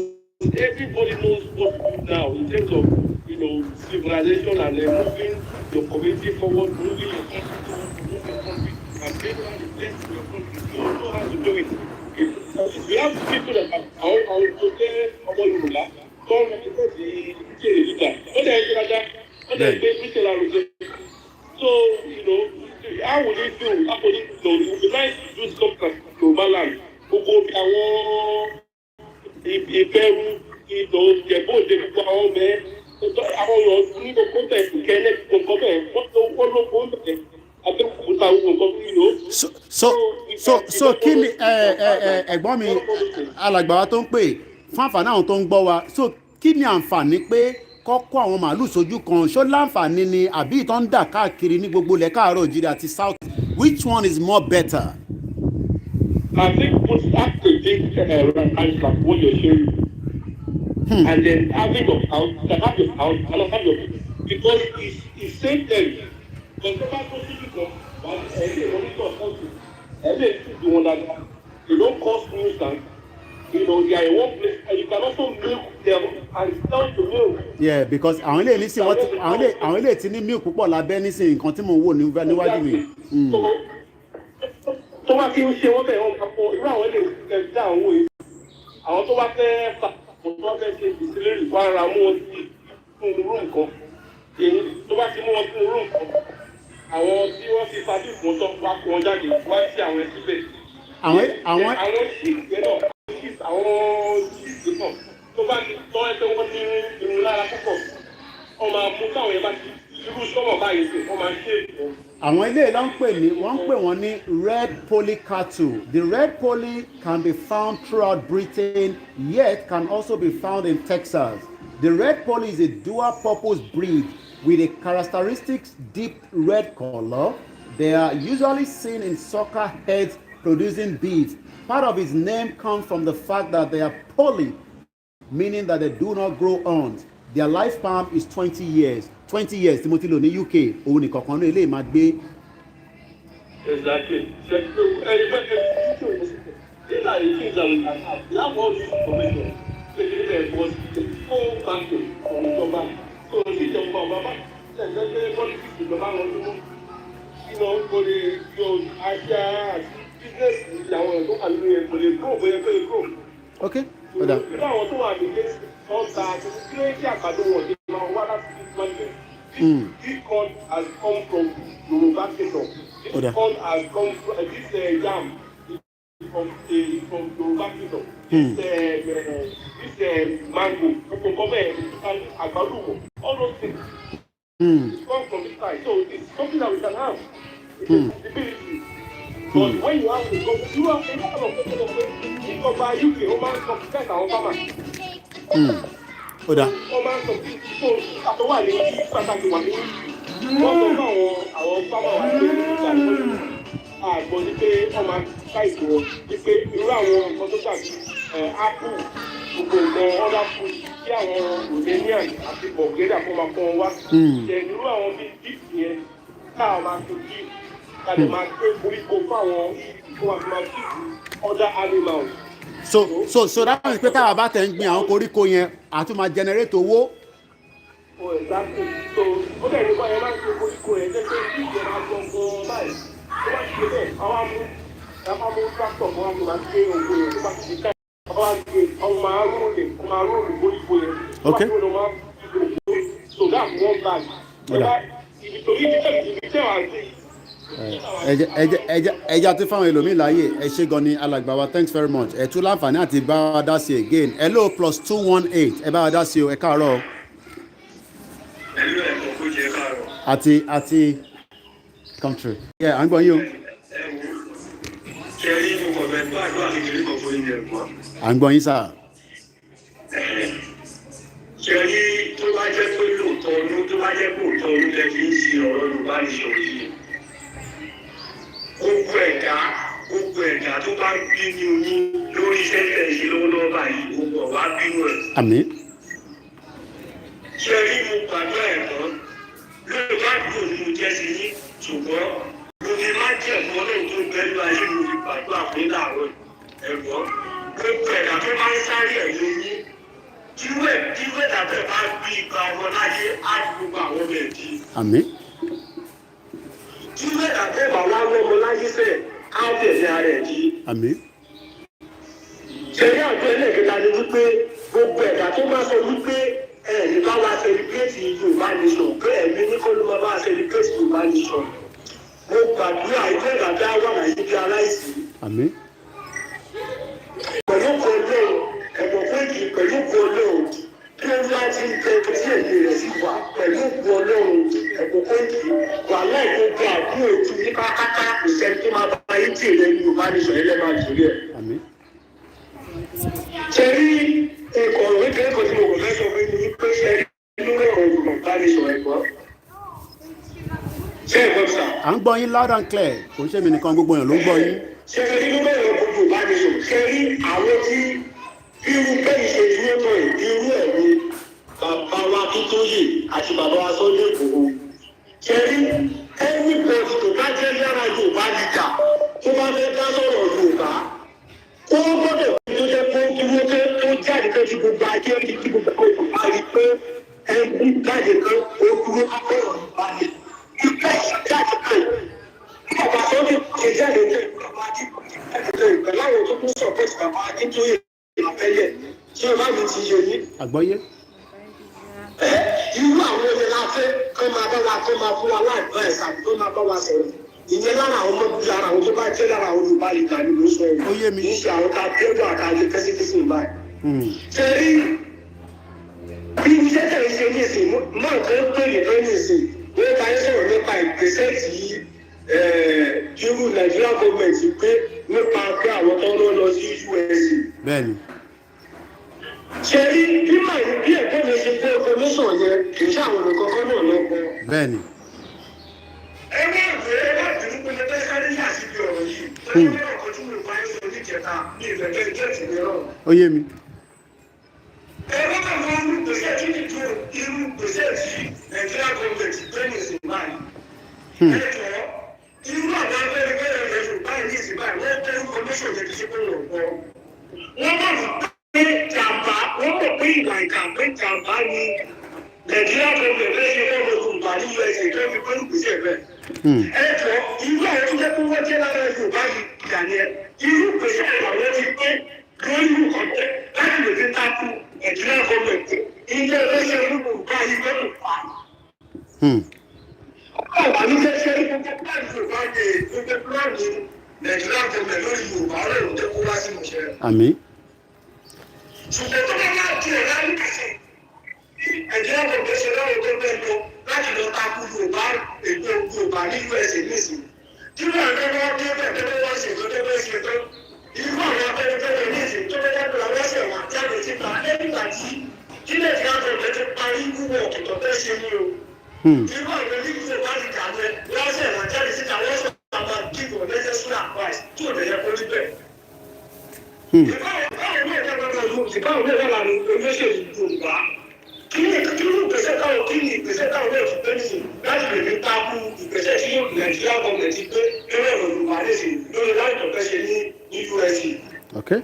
Speaker 6: everybody knows what to do now in terms of civilization and moving your community forward, moving your country forward, moving your country and people are the best in your country. You don't know how to do it. We have people that are to tell ọmọ Yorùbá tó ń represent the UK leader. Ó dẹ̀ ń ṣe dáadáa. Ó dẹ̀ gbé Britain lárugẹ. So, how would it feel? How would it feel? It would be nice to do something global land. Gbogbo àwọn ìbẹ̀rù ìjẹ̀bú òde gbogbo àwọn ọmọ àwọn ọ̀rọ̀ ní gbogbo bẹ̀ kẹ́lẹ́ gbogbo bẹ̀ wọ́n ló kó bẹ̀ abẹ́òkúta gbogbo nǹkan.
Speaker 1: So kí ni ẹ̀gbọ́n mi alàgbà wa tó ń pè fún àǹfààní àwọn tó ń gbọ́ wa so kí ni àǹfààní pé kọ́kọ́ àwọn màálù sójú kan ṣó láǹfààní ni àbí ìtàn ń dà káàkiri ní gbogbo ilẹ̀ káàárọ̀ òjìrì àti south which one is more better.
Speaker 6: I think put up the big ranch like what you're sharing and then having your house and have your because it's same thing consumer procedure come but every monitor something every the one that they don't cause nuisance. They are in one place and you can also milk them and sell to milk.
Speaker 1: Yeah, because àwọn ilé nísìn àwọn ilé tí ní milk púpọ̀ lábẹ́ nísìn nǹkan tí mo wò níwájú mi.
Speaker 6: Tó bá kí n ṣe wọ́n bẹ̀ wọ́n papọ̀ irú àwọn ilé ìṣẹ̀lẹ̀ dá àwọn òye. Àwọn tó bá fẹ́ fà tó bá fẹ́ ṣe ìṣẹ̀lẹ̀ wá ara mú wọn sí fún irú nǹkan. Èyí tó bá ti mú wọn fún irú nǹkan. Àwọn tí wọ́n ti fa bí ìfún tó wá kó wọn jáde wá sí àwọn ẹbí bẹ̀. Àwọn ṣìṣẹ́ náà àwọn ìgbésàn tó bá ti tọ́ ẹsẹ̀ wọn ní irun lára púpọ̀ wọ́n máa mú káwọn yẹn bá ti irú sọ́mọ̀ báyìí sí wọ́n máa ṣe èkó.
Speaker 1: àwọn ilé ló ń pè wọ́n ní red poly cattle. The red poly can be found throughout Britain yet can also be found in Texas. The red poly is a dual purpose breed with a characteristic deep red color. They are usually seen in sucker heads producing beef. Part of its name comes from the fact that they are poly, meaning that they do not grow horns. Their lifespan is 20 years. 20 years, Timothy lo ní UK, òun nìkan kan náà lè máa gbé.
Speaker 6: Exactly. These are the things that we can have. We have all this information. There was a full banking from the government. So the government, the politics, the government, for the Asia.
Speaker 1: Okay.
Speaker 6: This corn has come from Ruga. This corn has come from this yam from Ruga. This mango, all those things come from this side. So it's something that we can have. It's ability. But when you have to go, you have a lot of people who go by UK, who man compete our farmers.
Speaker 1: Oda.
Speaker 6: Who man compete. So after while they start to work. Wọ́n sọ fún àwọn farmer wa pé àgbọn ní pé wọ́n máa ká ìgbò ní pé irú àwọn nǹkan tó tàbí apple gbogbo nǹkan other food kí àwọn Romanian àti Bulgaria kó máa kọ́ wọn wá. Ṣé irú àwọn bíi beef yẹn káà máa fi beef.
Speaker 1: So that means pé táwa bá tẹ̀ ń gbin àwọn koríko yẹn àti máa generate owó.
Speaker 6: Oh, exactly. So ó dẹ̀ nípa ẹ̀ máa ń ṣe koríko yẹn jẹ́ pé kí ìjọba gbọ̀ngàn báyìí ó máa ń ṣe bẹ́ẹ̀ àwọn amú Tábà mú tractor mọ́ àwọn máa ń gbé owó yẹn tó bá ti di ká ọba gbé ọmọ máa rólè bóyìí yẹn.
Speaker 1: Okay.
Speaker 6: So that's one bag.
Speaker 1: ẹja tí fáwọn ẹlòmíín láàyè ẹ ṣé gan ni alàgbà wa thanks very much ẹ tún láǹfààní àti bá wa dá sí again hello +218 ẹ bá wa dá sí o ẹ káàárọ̀ àti country à ń gbọ́ yín o à ń gbọ́ yín sáà.
Speaker 6: Ṣé rí tó bá jẹ́ pé lóòótọ́ ọdún tó bá jẹ́ pé òótọ́ ọdún lẹ fi ń ṣe ọ̀rọ̀ Yorùbá nìṣọ̀ yìí. Gbogbo ẹ̀dá tó bá ń bí ní oyún lórí iṣẹ́ tẹ̀ ṣe lọ́wọ́lọ́wọ́ báyìí gbogbo ọ̀wá bínú ẹ̀.
Speaker 1: Àmín.
Speaker 6: Ṣé rí mo gbàgbọ́ ẹ̀kọ́ lóòótọ́ àdúgbò ni mo jẹ́ sí yín ṣùgbọ́n mo fi má jẹ́ ẹ̀kọ́ ọlọ́run tó gbẹ́lú ayé mo fi gbàgbọ́ àpé láàárọ̀ ẹ̀kọ́ gbogbo ẹ̀dá tó bá ń sáré ẹ̀yìn yín Tíwé dàbẹ̀ bá gbé ìgbà ọmọ láyé á gbogbo àwọn ọmọ ẹ̀dí.
Speaker 1: Àmín.
Speaker 6: Tíwé dàbẹ̀ bá wá lọ́mọ láyé sẹ̀ á tẹ̀lé ara ẹ̀ dí.
Speaker 1: Àmín.
Speaker 6: Ṣẹ̀rí àjọ ẹlẹ́kẹta ni wípé gbogbo ẹ̀dá tó bá sọ wípé ẹ̀ẹ̀ni bá wa sẹlẹ̀bírẹ́tì Yorùbá nation pé ẹ̀mí ní kọ́ ló máa bá sẹlẹ̀bírẹ́tì Yorùbá nation. Mo gbàdúrà ìgbẹ́ ìgbàgbé àwọn àyè bí aláìsí.
Speaker 1: Àmín.
Speaker 6: Pẹ̀lú kọ́lé ẹ̀bùn péjì pẹ̀lú Ọlọ́run kí ó láti ń tẹ tí èdè rẹ̀ sì wà pẹ̀lú Ọlọ́run ẹ̀bùn péjì wà láìpẹ́ àbúrò ojú ní kákáká ìṣẹ́ni tó máa bá yín tí èdè Yorùbá nation ẹlẹ́mà jùlọ ẹ̀.
Speaker 1: Àmín.
Speaker 6: Ṣé rí ẹ̀kọ́ òwe kẹ́kọ̀ọ́ tí mo kò fẹ́ sọ fún mi pé ṣe rí lórí ọ̀rọ̀ Yorùbá nation ẹ̀kọ́. Ṣé ẹ̀kọ́ sà?
Speaker 1: À ń gbọ́ yín loud and clear kò ń ṣe mi nìkan gbogbo èèyàn ló ń gbọ́ yín.
Speaker 6: Ṣé rí lórí ọ̀rọ̀ Yorùbá nation ṣé rí àwọn tí irú bẹ́ẹ̀ ṣe dúró tán irú ẹ̀ ni bàbá wa Akíntóyè àti bàbá wa Sunday Igboho. Ṣé rí ẹni pẹ̀lú tó bá jẹ́ lára Yorùbá nìjà tó bá fẹ́ dá sọ̀rọ̀ Yorùbá ó gbọ́dọ̀ tó jẹ́ pé dúró tó jáde pé tí gbogbo ajé tí gbogbo Yorùbá rí pé ẹni jáde pé ó dúró akọ̀rọ̀ Yorùbá ni. Ìfẹ́ jáde pé bàbá Sunday ṣe jáde pé bàbá Akíntóyè pẹ̀lú àwọn tó kún sọ̀pọ̀tì bàbá Akíntóyè àfẹ́lẹ̀ tí o bá mi ti yẹ yín.
Speaker 1: Àgbọ́yé.
Speaker 6: Irú àwọn ẹni la fẹ́ kọ́ máa bá wa kọ́ máa fún wa láìpẹ́ àti kọ́ máa bá wa sọ̀rọ̀. Ìyẹn lára àwọn ọmọ bíi ara àwọn tó bá jẹ́ lára àwọn Yorùbá lè gbà ní ló sọ
Speaker 1: Ó yé mi.
Speaker 6: kì í ṣe àwọn ká gbẹ́dọ̀ àtàlẹ́ kẹ́síkẹ́sì báyìí. Ṣé rí bí iṣẹ́ tẹ̀ ń ṣe ní ìsìn máa tó ń pè é ní ìsìn wọ́n bá yín sọ̀rọ̀ nípa ìgbésẹ̀ tí irú Nigerian government gbé nípa pé àwọn tó ń lọ sí US.
Speaker 1: Bẹ́ẹ̀ni.
Speaker 6: Ṣé rí bí màá bí ẹ̀kọ́ mi ṣe gbé information yẹn kì í ṣàwọn nǹkan kan náà lọ́gbọ́n.
Speaker 1: Bẹ́ẹ̀ni.
Speaker 6: Ẹ má gbé ẹ má bínú pé ẹ fẹ́ sáré yà sí ibi ọ̀rọ̀ yìí. Lórí ọ̀rọ̀ kan tí mo bá ń sọ níjẹta ní ìfẹ̀fẹ́ ìjẹ́sìn mìíràn.
Speaker 1: Ó yé mi.
Speaker 6: Ẹ má bàa máa ń gbèsè tí kìí tó irú gbèsè tí Nàìjíríà gọ́ọ̀mẹ̀ntì gbé ní ìsìn báyìí. Ẹ jọ irú àwọn abẹ́rẹ́gbẹ́rẹ́ rẹ̀ Yorùbá ní ìsìn báyìí wọ́n tẹ́ information yẹn kì í ṣe pé wọ́n gbọ́. Wọ́n bá wù pé jàǹbá wọ́n mọ̀ pé ìgbà ìkàwé jàǹbá ni Nàìjíríà gọ́ọ̀mẹ̀ntì fẹ́ ṣe fọ́ọ̀mù Yorùbá ní USA tó fi pé ìgbésẹ̀ bẹ́ẹ̀. Ẹ jọ irú àwọn tó jẹ́ pé wọ́n jẹ́ lára Yorùbá yìí ìdàní ẹ irú ìgbésẹ̀ àwọn ti pé lórí ìkọ̀tẹ́ láti lè fi takú Nàìjíríà gọ́ọ̀mẹ̀ntì ilé ẹgbẹ́ Yorùbá yìí lọ́dún pa. Ọ̀pọ̀ ní kẹ́kẹ́ ní gbogbo pláàni Yorùbá ní gbogbo pláàni Nàìjíríà gọ́ọ̀mẹ̀ntì lórí Yorùbá ọlọ́run tó kó wá sí ìmọ̀ṣẹ́.
Speaker 1: Àmín.
Speaker 6: Ṣùgbọ́n tó bá máa di ẹ̀dá ní kẹsẹ̀ Nàìjíríà gọ́ọ̀mẹ̀ntì ṣe láwọn tó bẹ́ẹ̀ lọ láti lọ takú Yorùbá èdè Yorùbá ní USA nísìnyí. Tí wọ́n ń tẹ́wọ́ dé bẹ́ẹ̀ tẹ́wọ́ wá ṣètò tẹ́wọ́ ṣètò irú àwọn abẹ́rẹ́bẹ́rẹ́ ní ìsìn tó bẹ́ẹ̀ dábìlà lọ́sẹ̀ wà jáde síta lẹ́yìngbà tí Nàìjíríà gọ́ọ̀mẹ̀ntì ti parí wúwo ọ̀kìtọ̀ fẹ́ ṣe ní o. Irú àwọn onígbò bá ti dà mẹ́ lọ́sẹ̀ wà jáde síta lọ́sẹ̀ wà máa give unnecessary advice tí ò lè yẹ kó rí bẹ́ẹ̀. Báwo ní ẹ̀ka gbọ́dọ̀ ló ti báwo ní ẹ̀ka lànà olóṣèlú Yorùbá? Kí ni ìgbésẹ̀ táwọn náà fi gbé nìyí láti lè fi takú ìgbésẹ̀ tí Nàìjíríà gọ́ọ̀mẹ̀ntì gbé lórí ọ̀rọ̀ Yorùbá nìyí lórí láìpẹ́ fẹ́ ṣe ní USA.
Speaker 1: Okay.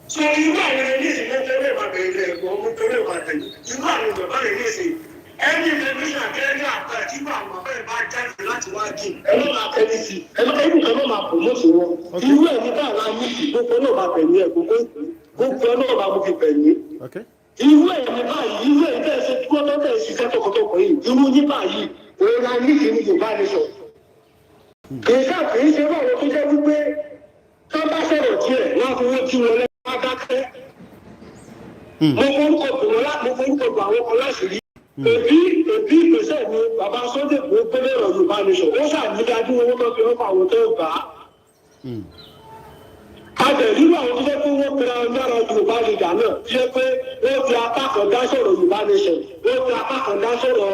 Speaker 6: So irú àwọn ẹni ìsìn ló fẹ́rẹ̀ máa bẹ̀rẹ̀ ẹ̀gbọ́n mú fẹ́rẹ̀ máa tẹ̀lé irú àwọn bàbá rẹ̀ ní ìsìn Ẹni ìfẹ̀míṣà kẹ́rẹ́ àpá tí àwọn ọ̀fẹ́ bá jáde láti wá jì. Ẹ ló máa tẹ́lẹ̀ sí. Ẹ ló máa promote wọn. Irú ẹ̀ nígbà náà ní gbogbo náà máa pẹ̀lú ẹ̀ gbogbo náà máa mú fi pẹ̀lú. Irú ẹ̀ ní báyìí, irú ẹ̀ bẹ́ẹ̀ ṣe kí wọ́n tó bẹ̀rẹ̀ ṣiṣẹ́ tọkọtọkọ yìí. Irú ní báyìí, òun la ní ìdí ní Yorùbá nation. Kì í ṣe báwo tó jẹ́ wípé tó bá sọ̀rọ̀ díẹ̀ wọ́n fi wọ́n tí wọn lẹ́nu wá dákẹ́. Mo forúkọ bò àwọn ọkọ̀ láṣìírí. Èbí ìgbésẹ̀ ni bàbá Sunday kò gbélé ọ̀rọ̀ Yorùbá nation. Ó ṣàníyájú owó tó fi rọ́pò àwọn tó gbà á. Àtẹ̀lú àwọn tó jẹ́ pé wọ́n pera lára Yorùbá nation náà jẹ́ pé wọ́n fi apá kan dá sọ̀rọ̀ Yorùbá nation. Wọ́n fi apá kan dá sọ̀rọ̀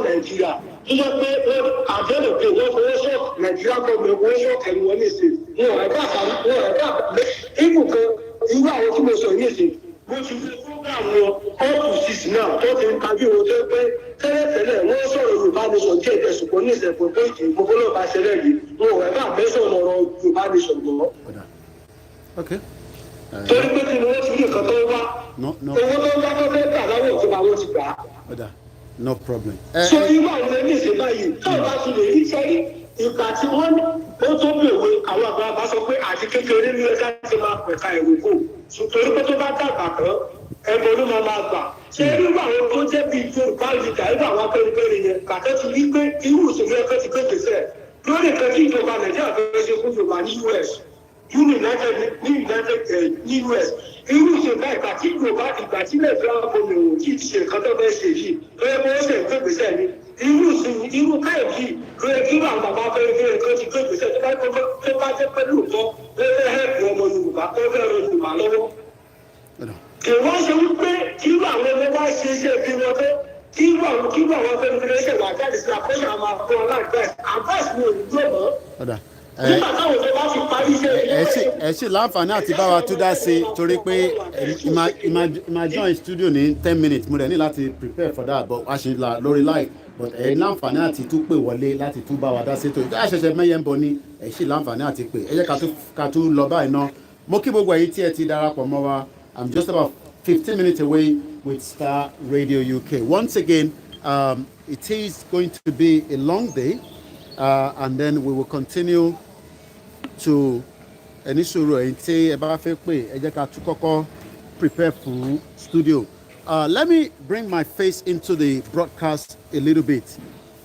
Speaker 6: Nàìjíríà. Tó jẹ́ pé àjẹ́lẹ̀ pé wọ́n fowó sọ Nàìjíríà gọ́ọ̀mẹ̀ owó sọ ẹ̀rù wọn ní ìsìn. Wọn ẹ̀dá ibùkan irú àwọn tí mo sọ ní ìsìn. Mo ti fi program wọn up to 6 náà tó ti ń kábí wọn tó pé tẹ́lẹ̀tẹ́lẹ̀ wọ́n sọ̀rọ̀ Yorùbá nation díẹ̀ tẹ̀sùpọ̀ ní ìsẹ̀pọ̀ tó ìdí gbogbo náà bá ṣẹlẹ̀ yìí. Wọn ẹ̀dá mẹ́sàn-án ọ̀rọ̀ Yorùbá nation gbọ́.
Speaker 1: Okay.
Speaker 6: Torí pé kí ni wọ́n ti rí nǹkan tó wá. Owó tó ń bá tó fẹ́ gbà láwọn ìjọba wọn ti gbà á.
Speaker 1: No problem.
Speaker 6: So irú àwọn ẹni ìṣe báyìí tó bá ti lè rí sẹ́rí ìgbà tí wọ́n ó tó bèèrè àwọn àgbàlagbà sọ pé àti kékeré ní ẹ̀ka ti máa pẹ̀ka ìwé kò. Torí pé tó bá dàgbà kan ẹgbẹ́ ló máa gbà. Ṣé irú àwọn tó jẹ́ bíi Yorùbá ìdìgbà irú àwọn akẹ́rìkẹ́rì yẹn kàtẹ́ ti rí pé irú ìṣòro ẹ̀kẹ́ ti gbé gbèsè lórí ìkẹ́ tí ìjọba Nàìjíríà fẹ́ ṣe fún Yorùbá ní US. Ní US irú ìṣèǹkà ìgbà tí Yorùbá ìgbà tí ilẹ̀ ìfẹ́ ọkùnrin òun kì í ṣe nǹkan tó fẹ́ ṣe yìí tó yẹ kó ó ṣe ìgbé gbèsè ni irú káyọ̀dì ló yẹ kí àwọn bàbá fẹ́rẹ́ kan ti gbé gbèsè tó bá jẹ́ pé lóòótọ́ ó fẹ́ hẹ́ẹ̀pù ọmọ Yorùbá tó fẹ́ ran Yorùbá lọ́wọ́. Kì wọ́n ṣe wípé kí àwọn ọmọ bá ṣe iṣẹ́ bí wọn tó kí àwọn fẹ́rẹ́ ṣe wà jáde sí àkóso àwọn akọ́ advice ni òyìnbó mọ́.
Speaker 1: Ẹ ṣì láǹfààní àti bá wa tún dá sí torí pé ìmá join studio ní 10 minutes mo rẹ̀ ní láti prepare for that but a ṣe lórí live but ẹ láǹfààní àti tún pè wọlé láti tún bá wa dá sí torí ká ṣẹ̀ṣẹ̀ mẹ́yẹ̀ ń bọ̀ ní ẹ ṣì láǹfààní àti pè ẹ jẹ́ ká tún lọ báyìí náà mo kí gbogbo ẹ̀yin tí ẹ ti darapọ̀ mọ́ wa I'm just about 15 minutes away with Star Radio UK. Once again, it is going to be a long day. And then we will continue to prepare for studio. Let me bring my face into the broadcast a little bit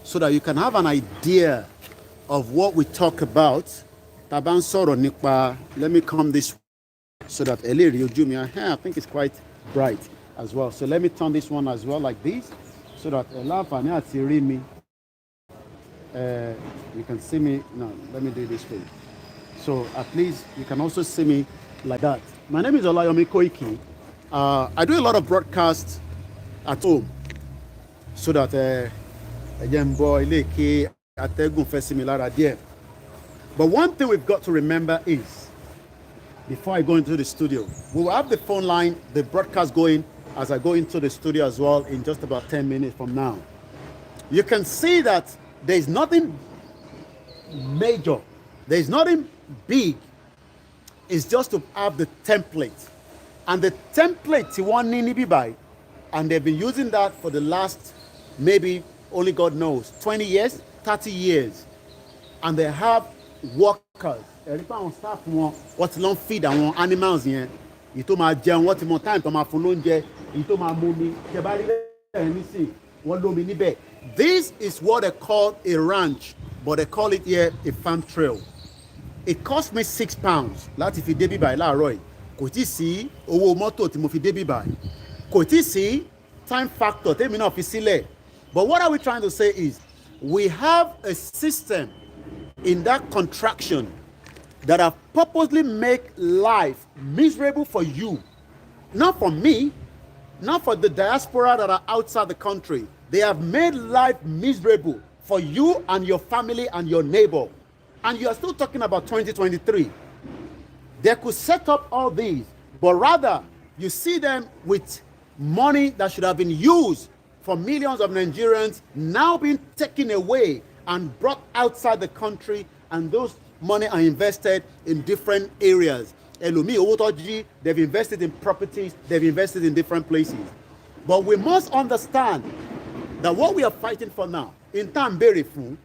Speaker 1: so that you can have an idea of what we talk about. Let me come this way so that I think it's quite bright as well. So let me turn this one as well like this so that you can see me now. Let me do it this way. So at least you can also see me like that. My name is Olayomi Koiki. I do a lot of broadcasts at home so that but one thing we've got to remember is before I go into the studio, we will have the phone line, the broadcast going as I go into the studio as well in just about 10 minutes from now. You can see that there is nothing major. There is nothing big. It's just to have the template. And the template you want to buy, and they've been using that for the last, maybe, only God knows, 20 years, 30 years. And they have workers. Staff what long feed àwọn animals yẹn. Ito ma jẹun, what more time to ma fún lóúnjẹ, ito ma mú mi. This is what they call a ranch, but they call it here a farm trail. It cost me £6 láti fi débí báyìí láàárọ̀ yìí. Kò tí sí owó mọ́tò tí mo fi débí báyìí. Kò tí sí time factor tèmi náà fi sílẹ̀. But what are we trying to say is we have a system in that contraction that have purposely make life miserable for you. Not for me, not for the diaspora that are outside the country. They have made life miserable for you and your family and your neighbor. And you are still talking about 2023. They could set up all these, but rather you see them with money that should have been used for millions of Nigerians now being taken away and brought outside the country, and those money are invested in different areas. They've invested in properties, they've invested in different places. But we must understand that what we are fighting for now, in time very full,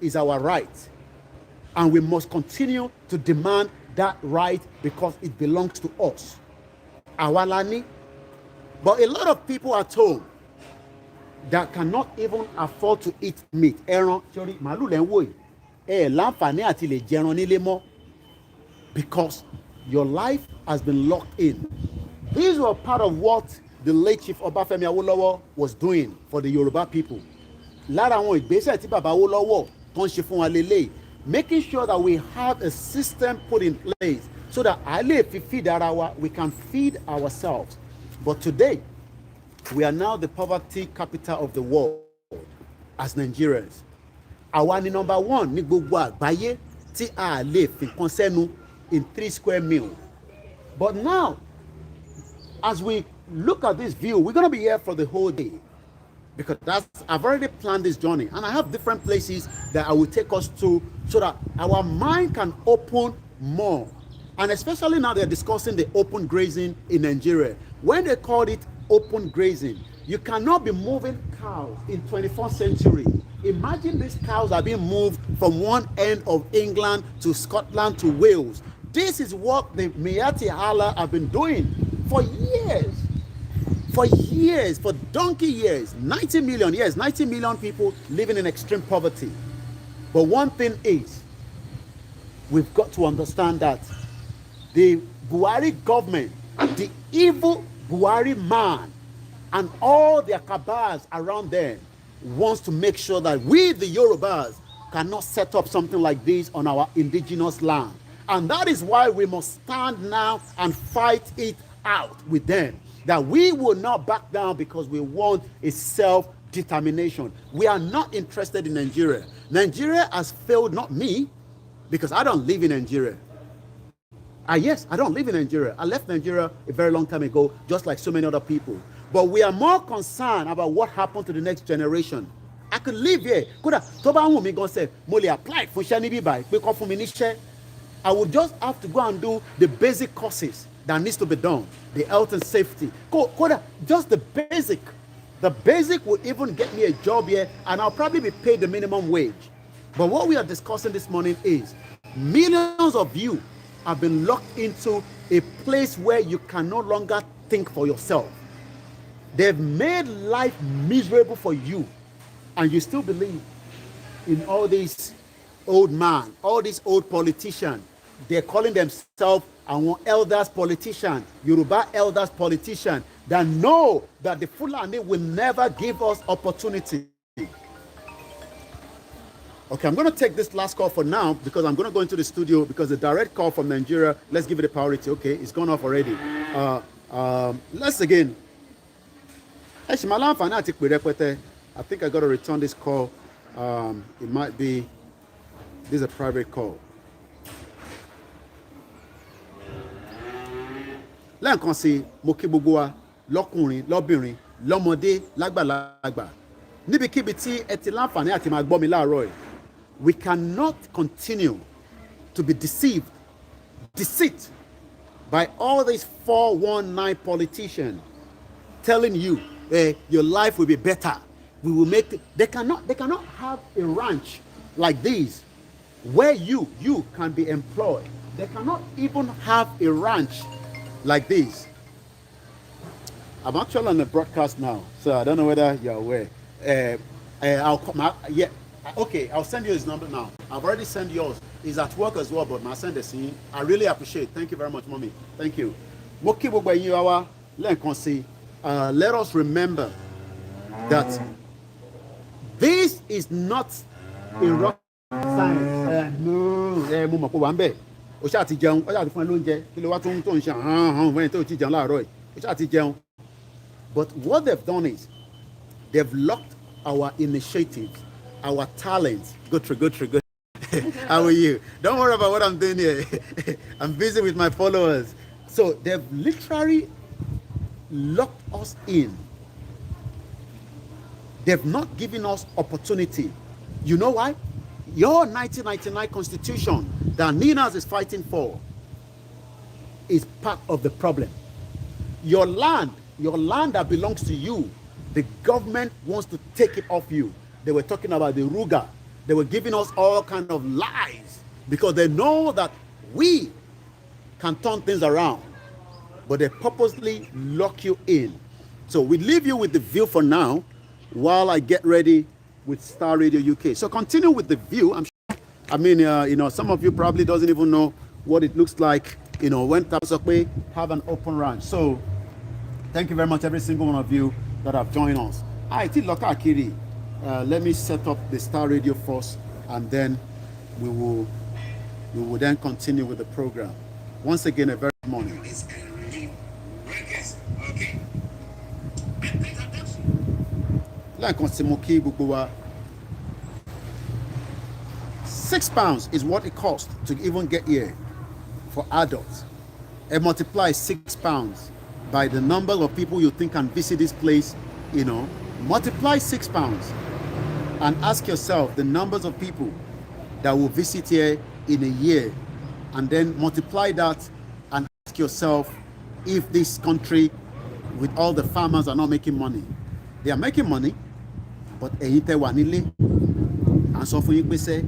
Speaker 1: is our right. And we must continue to demand that right because it belongs to us. Our lani. But a lot of people are told that cannot even afford to eat meat. Because your life has been locked in. These were part of what the late Chief Obafemi Awolowo was doing for the Yoruba people. Lára àwọn ìgbésẹ̀ tí bàbá Awolowo tó ń ṣe fún wa lélẹ́yìí, making sure that we have a system put in place so that feed ara wa, we can feed ourselves. But today, we are now the poverty capital of the world as Nigerians. Àwa ni number one ní gbogbo àgbáyé tí a lè fi kan sẹ́nu in 3 square meals. But now, as we look at this view, we're going to be here for the whole day because I've already planned this journey and I have different places that I will take us to so that our mind can open more. And especially now they're discussing the open grazing in Nigeria. When they called it open grazing, you cannot be moving cows in 21st century. Imagine these cows are being moved from one end of England to Scotland to Wales. This is what the Miati Allah have been doing for years. For years, for donkey years, 90 million people living in extreme poverty. But one thing is, we've got to understand that the Buhari government, the evil Buhari man, and all their cabals around them wants to make sure that we, the Yorubas, cannot set up something like this on our indigenous land. And that is why we must stand now and fight it out with them. That we will not back down because we want a self-determination. We are not interested in Nigeria. Nigeria has failed, not me, because I don't live in Nigeria. Yes, I don't live in Nigeria. I left Nigeria a very long time ago, just like so many other people. But we are more concerned about what happened to the next generation. I could live here. I would just have to go and do the basic courses that needs to be done. The health and safety. Just the basic. The basic would even get me a job here and I'll probably be paid the minimum wage. But what we are discussing this morning is millions of you have been locked into a place where you can no longer think for yourself. They've made life miserable for you and you still believe in all these old man, all these old politicians. They're calling themselves our elders politicians, Yoruba elders politicians, that know that the Fulani will never give us opportunity. Okay, I'm going to take this last call for now because I'm going to go into the studio because the direct call from Nigeria, let's give it a priority. Okay, it's gone off already. Let's again. I think I got to return this call. It might be, this is a private call. Lẹ́ẹ̀kan sí mo kí gbogbo wa lọ́kùnrin lọ́bìnrin lọ́mọdé lágbàlagbà níbikíbi tí ẹ ti láǹfààní àti máa gbọ́ mi láàárọ̀ yìí. We cannot continue to be deceived by all these 419 politicians telling you your life will be better. We will make it. They cannot have a ranch like this where you can be employed. They cannot even have a ranch like this. I'm actually on the broadcast now, so I don't know whether you're aware. I'll come out. Yeah, okay, I'll send you his number now. I've already sent yours. He's at work as well, but I'll send it to you. I really appreciate it. Thank you very much, Mommy. Thank you. Let us remember that this is not a rocket science. No. But what they've done is they've locked our initiatives, our talents. Good. How are you? Don't worry about what I'm doing here. I'm busy with my followers. So they've literally locked us in. They've not given us opportunity. You know why? Your 1999 constitution that Ninas is fighting for is part of the problem. Your land your land that belongs to you, the government wants to take it off you. They were talking about the Ruga. They were giving us all kind of lies because they know that we can turn things around, but they purposely lock you in. So we leave you with the view for now while I get ready with Star Radio UK. So continue with the view. I'm sure, I mean, you know, some of you probably doesn't even know what it looks like, you know, when Tapsokwe have an open ranch. So thank you very much, every single one of you that have joined us. Let me set up the Star Radio first, and then we will then continue with the program. Once again, a very good morning. £6 is what it costs to even get here for adults. And multiply £6 by the number of people you think can visit this place, you know, multiply £6 and ask yourself the numbers of people that will visit here in a year, and then multiply that and ask yourself if this country with all the farmers are not making money. They are making money, but and so for you say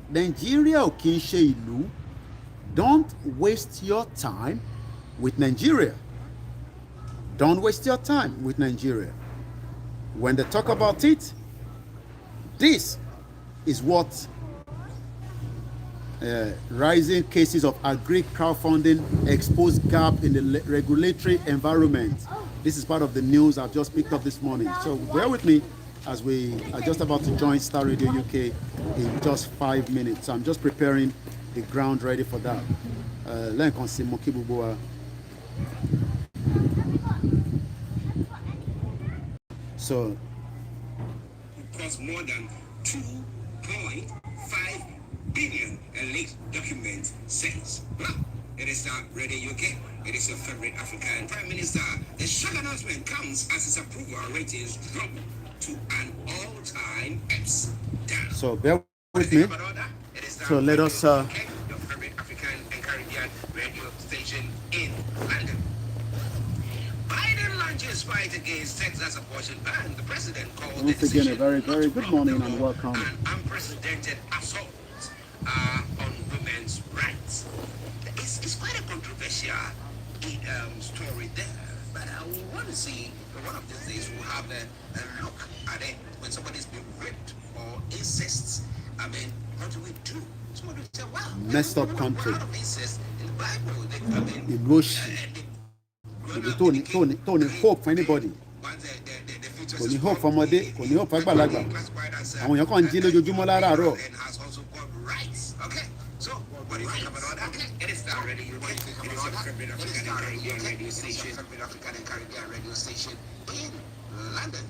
Speaker 1: Nigeria ò kì í ṣe ìlú. Don't waste your time with Nigeria. Don't waste your time with Nigeria. When they talk about it, this is what rising cases of agri crowdfunding expose gap in the regulatory environment. This is part of the news I've just picked up this morning. So bear with me as we are just about to join Star Radio UK in just 5 minutes. So I'm just preparing the ground ready for that. So
Speaker 7: it costs more than 2.5 billion, a leaked document says. Well, it is Star Radio UK. It is your favorite African Prime Minister. The shock announcement comes as his approval ratings drop to an all-time X down.
Speaker 1: So bear with me. So let us
Speaker 7: your favorite African and Caribbean radio station in London. Biden launches fight against Texas abortion ban. The president called
Speaker 1: once again a very, very good morning and welcome.
Speaker 7: An unprecedented assault on women's rights. It's quite a controversial story there, but I want to see one of these days we'll have a look at it when somebody's been raped or incests. I mean, what do we do? Somebody will say, well,
Speaker 1: messed up country.
Speaker 7: Incest in the Bible,
Speaker 1: Don't hope for anybody. Kò ní hope for ọmọdé, kò ní hope for àgbàlagbà. Àwọn èèyàn kàn ń jí lójoojúmọ́ láràárọ̀.
Speaker 7: What do you think about that? It is Star Radio. It is your favorite African and Caribbean radio station. African and Caribbean radio station in London.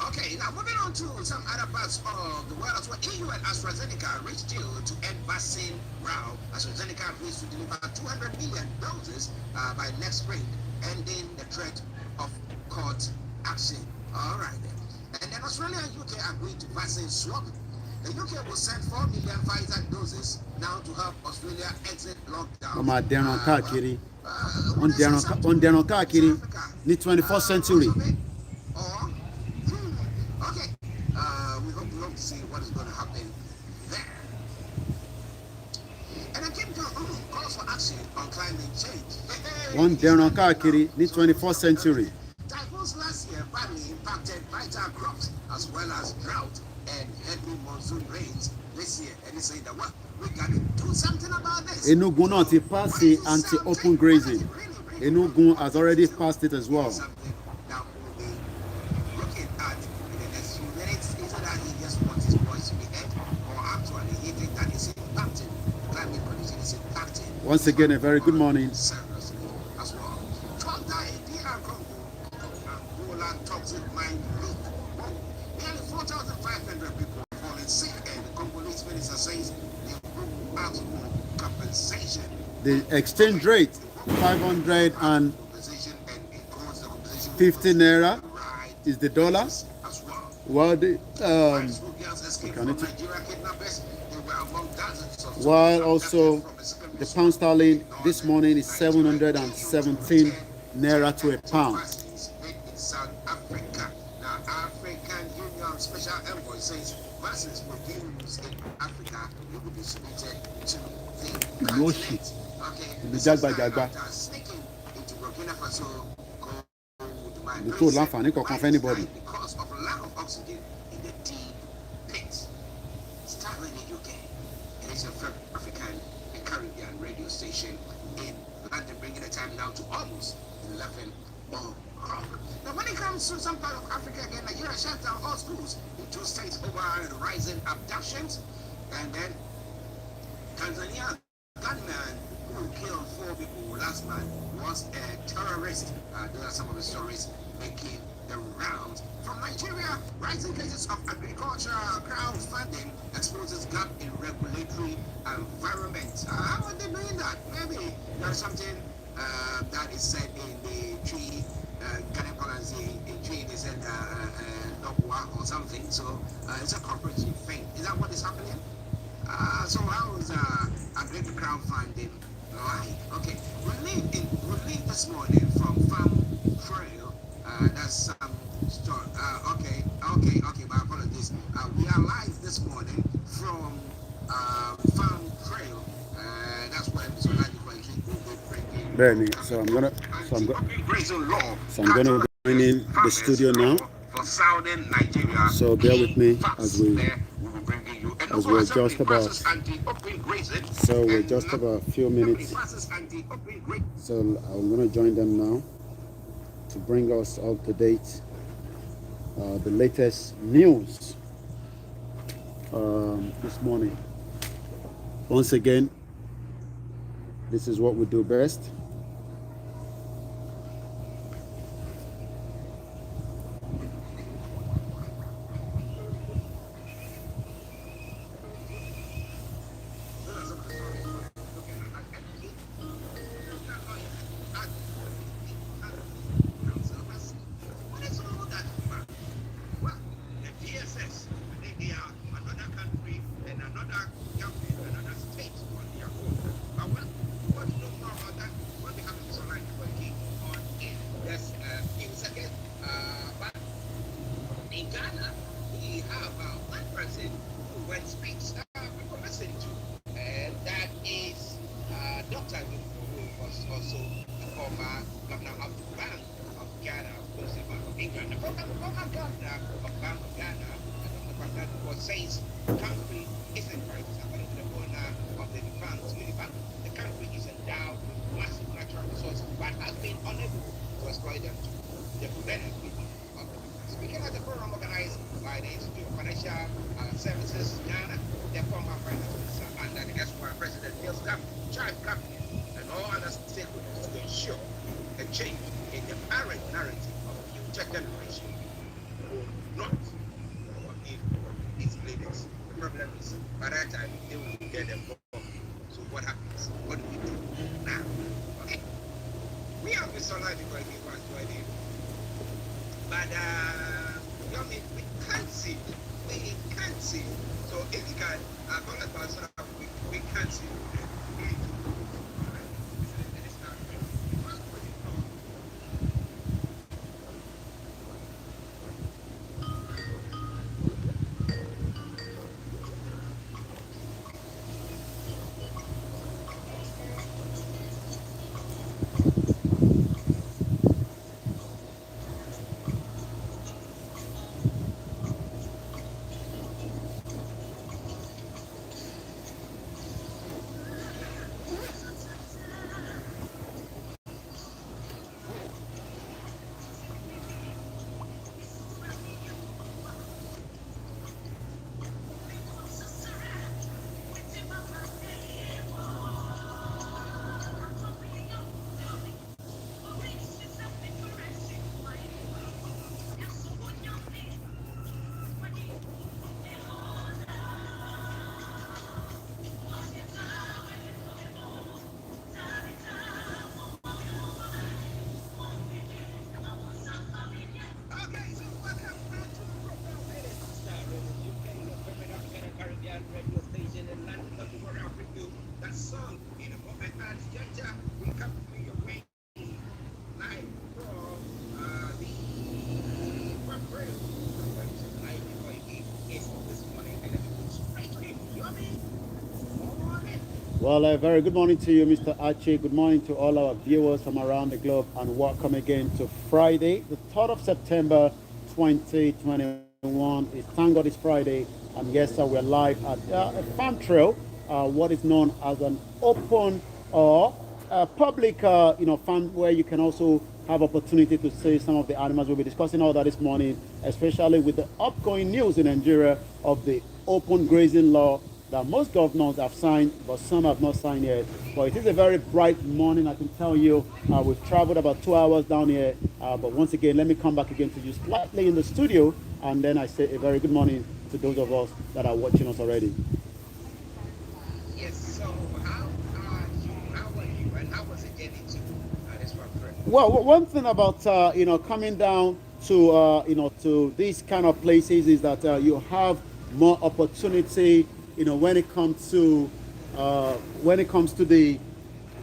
Speaker 7: Okay, now moving on to some other parts of the world as well. EU and AstraZeneca reached deal to end vaccine row. AstraZeneca agrees to deliver 200 million doses by next spring, ending the threat of court action. All right then. And then Australia and UK agreed to vaccine swap. The UK will send 4 million Pfizer doses now to help Australia exit lockdown.
Speaker 1: Ọmọ àdẹ̀rùn káàkiri. On dẹ̀rùn káàkiri ní 21st century.
Speaker 7: Okay, we hope to see what is going to happen there. And then Kim Jong-un calls for action on climate change.
Speaker 1: On dẹ̀rùn káàkiri ní 21st century.
Speaker 7: Typhoons last year badly impacted vital crops as well as drought and heavy monsoon rains this year. And they say that what we got to do something about this.
Speaker 1: Enugu náà ti pass the anti-open grazing. Enugu has already passed it as well.
Speaker 7: Now we'll be looking at in the next few minutes. Is that he just wants his voice to be heard, or actually he thinks that it's impacting climate condition is impacting.
Speaker 1: Once again, a very good morning.
Speaker 7: Seriously as well. Trump died in DR Congo. Angola toxic mine leak. Nearly 4,500 people are falling sick, and the Congolese minister says they will ask for compensation.
Speaker 1: The exchange rate 550 naira is the dollar. Well, the While also the pound sterling this morning is 717 naira to a pound.
Speaker 7: South Africa. Now, African Union Special Envoy says vaccines produced in Africa will be distributed to the continent. Okay, this is after sneaking into Burkina Faso gold mine because of lack of oxygen in the deep pit. Starting in UK, it is a first African and Caribbean radio station in London, bringing the time now to almost 11 o'clock. Now, when it comes to some part of Africa again, Nigeria shut down all schools in 2 states over the rising abductions. And then Tanzania gunman who killed 4 people last month was a terrorist. Those are some of the stories making the rounds. From Nigeria, rising cases of agricultural crowdfunding exposes gap in regulatory environment. How are they doing that? Maybe there's something that is said in the tree, Ghana policy, in tree they said Nokwa or something. So it's a cooperative thing. Is that what is happening? So how is agri crowdfunding like? Okay, relief this morning from Farm Trail. That's some story. Okay. My apologies. We are live this morning from Farm Trail. That's where Mr. Ladipo will be bringing.
Speaker 1: Bernie, so I'm gonna join in the studio now.
Speaker 7: For southern Nigeria.
Speaker 1: So bear with me as we're just about. So we're just about a few minutes. So I'm gonna join them now to bring us up to date, the latest news this morning. Once again, this is what we do best. Well, a very good morning to you, Mr. Archie. Good morning to all our viewers from around the globe, and welcome again to Friday, the 3rd of September, 2021. Thank God it's Friday, and yes, we're live at a farm trail, what is known as an open or public, farm where you can also have opportunity to see some of the animals. We'll be discussing all that this morning, especially with the upcoming news in Nigeria of the open grazing law that most governors have signed, but some have not signed yet. But it is a very bright morning, I can tell you. We've traveled about 2 hours down here. But once again, let me come back again to you slightly in the studio. And then I say a very good morning to those of us that are watching us already.
Speaker 7: Yes, so how are you, and how was it getting to this one?
Speaker 1: Well, one thing about, coming down to, to these kind of places is that you have more opportunity when it comes to the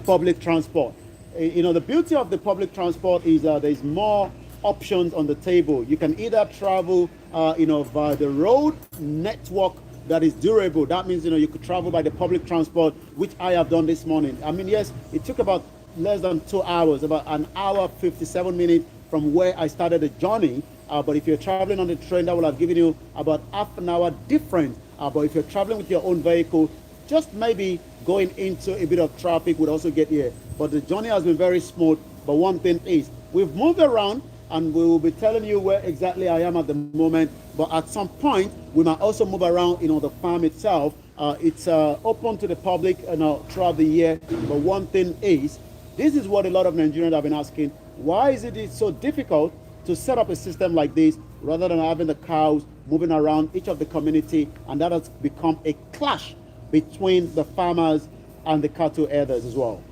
Speaker 1: public transport. The beauty of the public transport is there's more options on the table. You can either travel via the road network that is durable. That means you could travel by the public transport, which I have done this morning. I mean, yes, it took about less than 2 hours, about an hour 57 minutes from where I started the journey. But if you're traveling on the train, that will have given you about half an hour difference. But if you're traveling with your own vehicle, just maybe going into a bit of traffic would also get here. But the journey has been very smooth. But one thing is, we've moved around, and we will be telling you where exactly I am at the moment. But at some point, we might also move around, the farm itself. It's open to the public throughout the year. But one thing is, this is what a lot of Nigerians have been asking. Why is it so difficult to set up a system like this rather than having the cows moving around each of the community? And that has become a clash between the farmers and the cattle herders as well.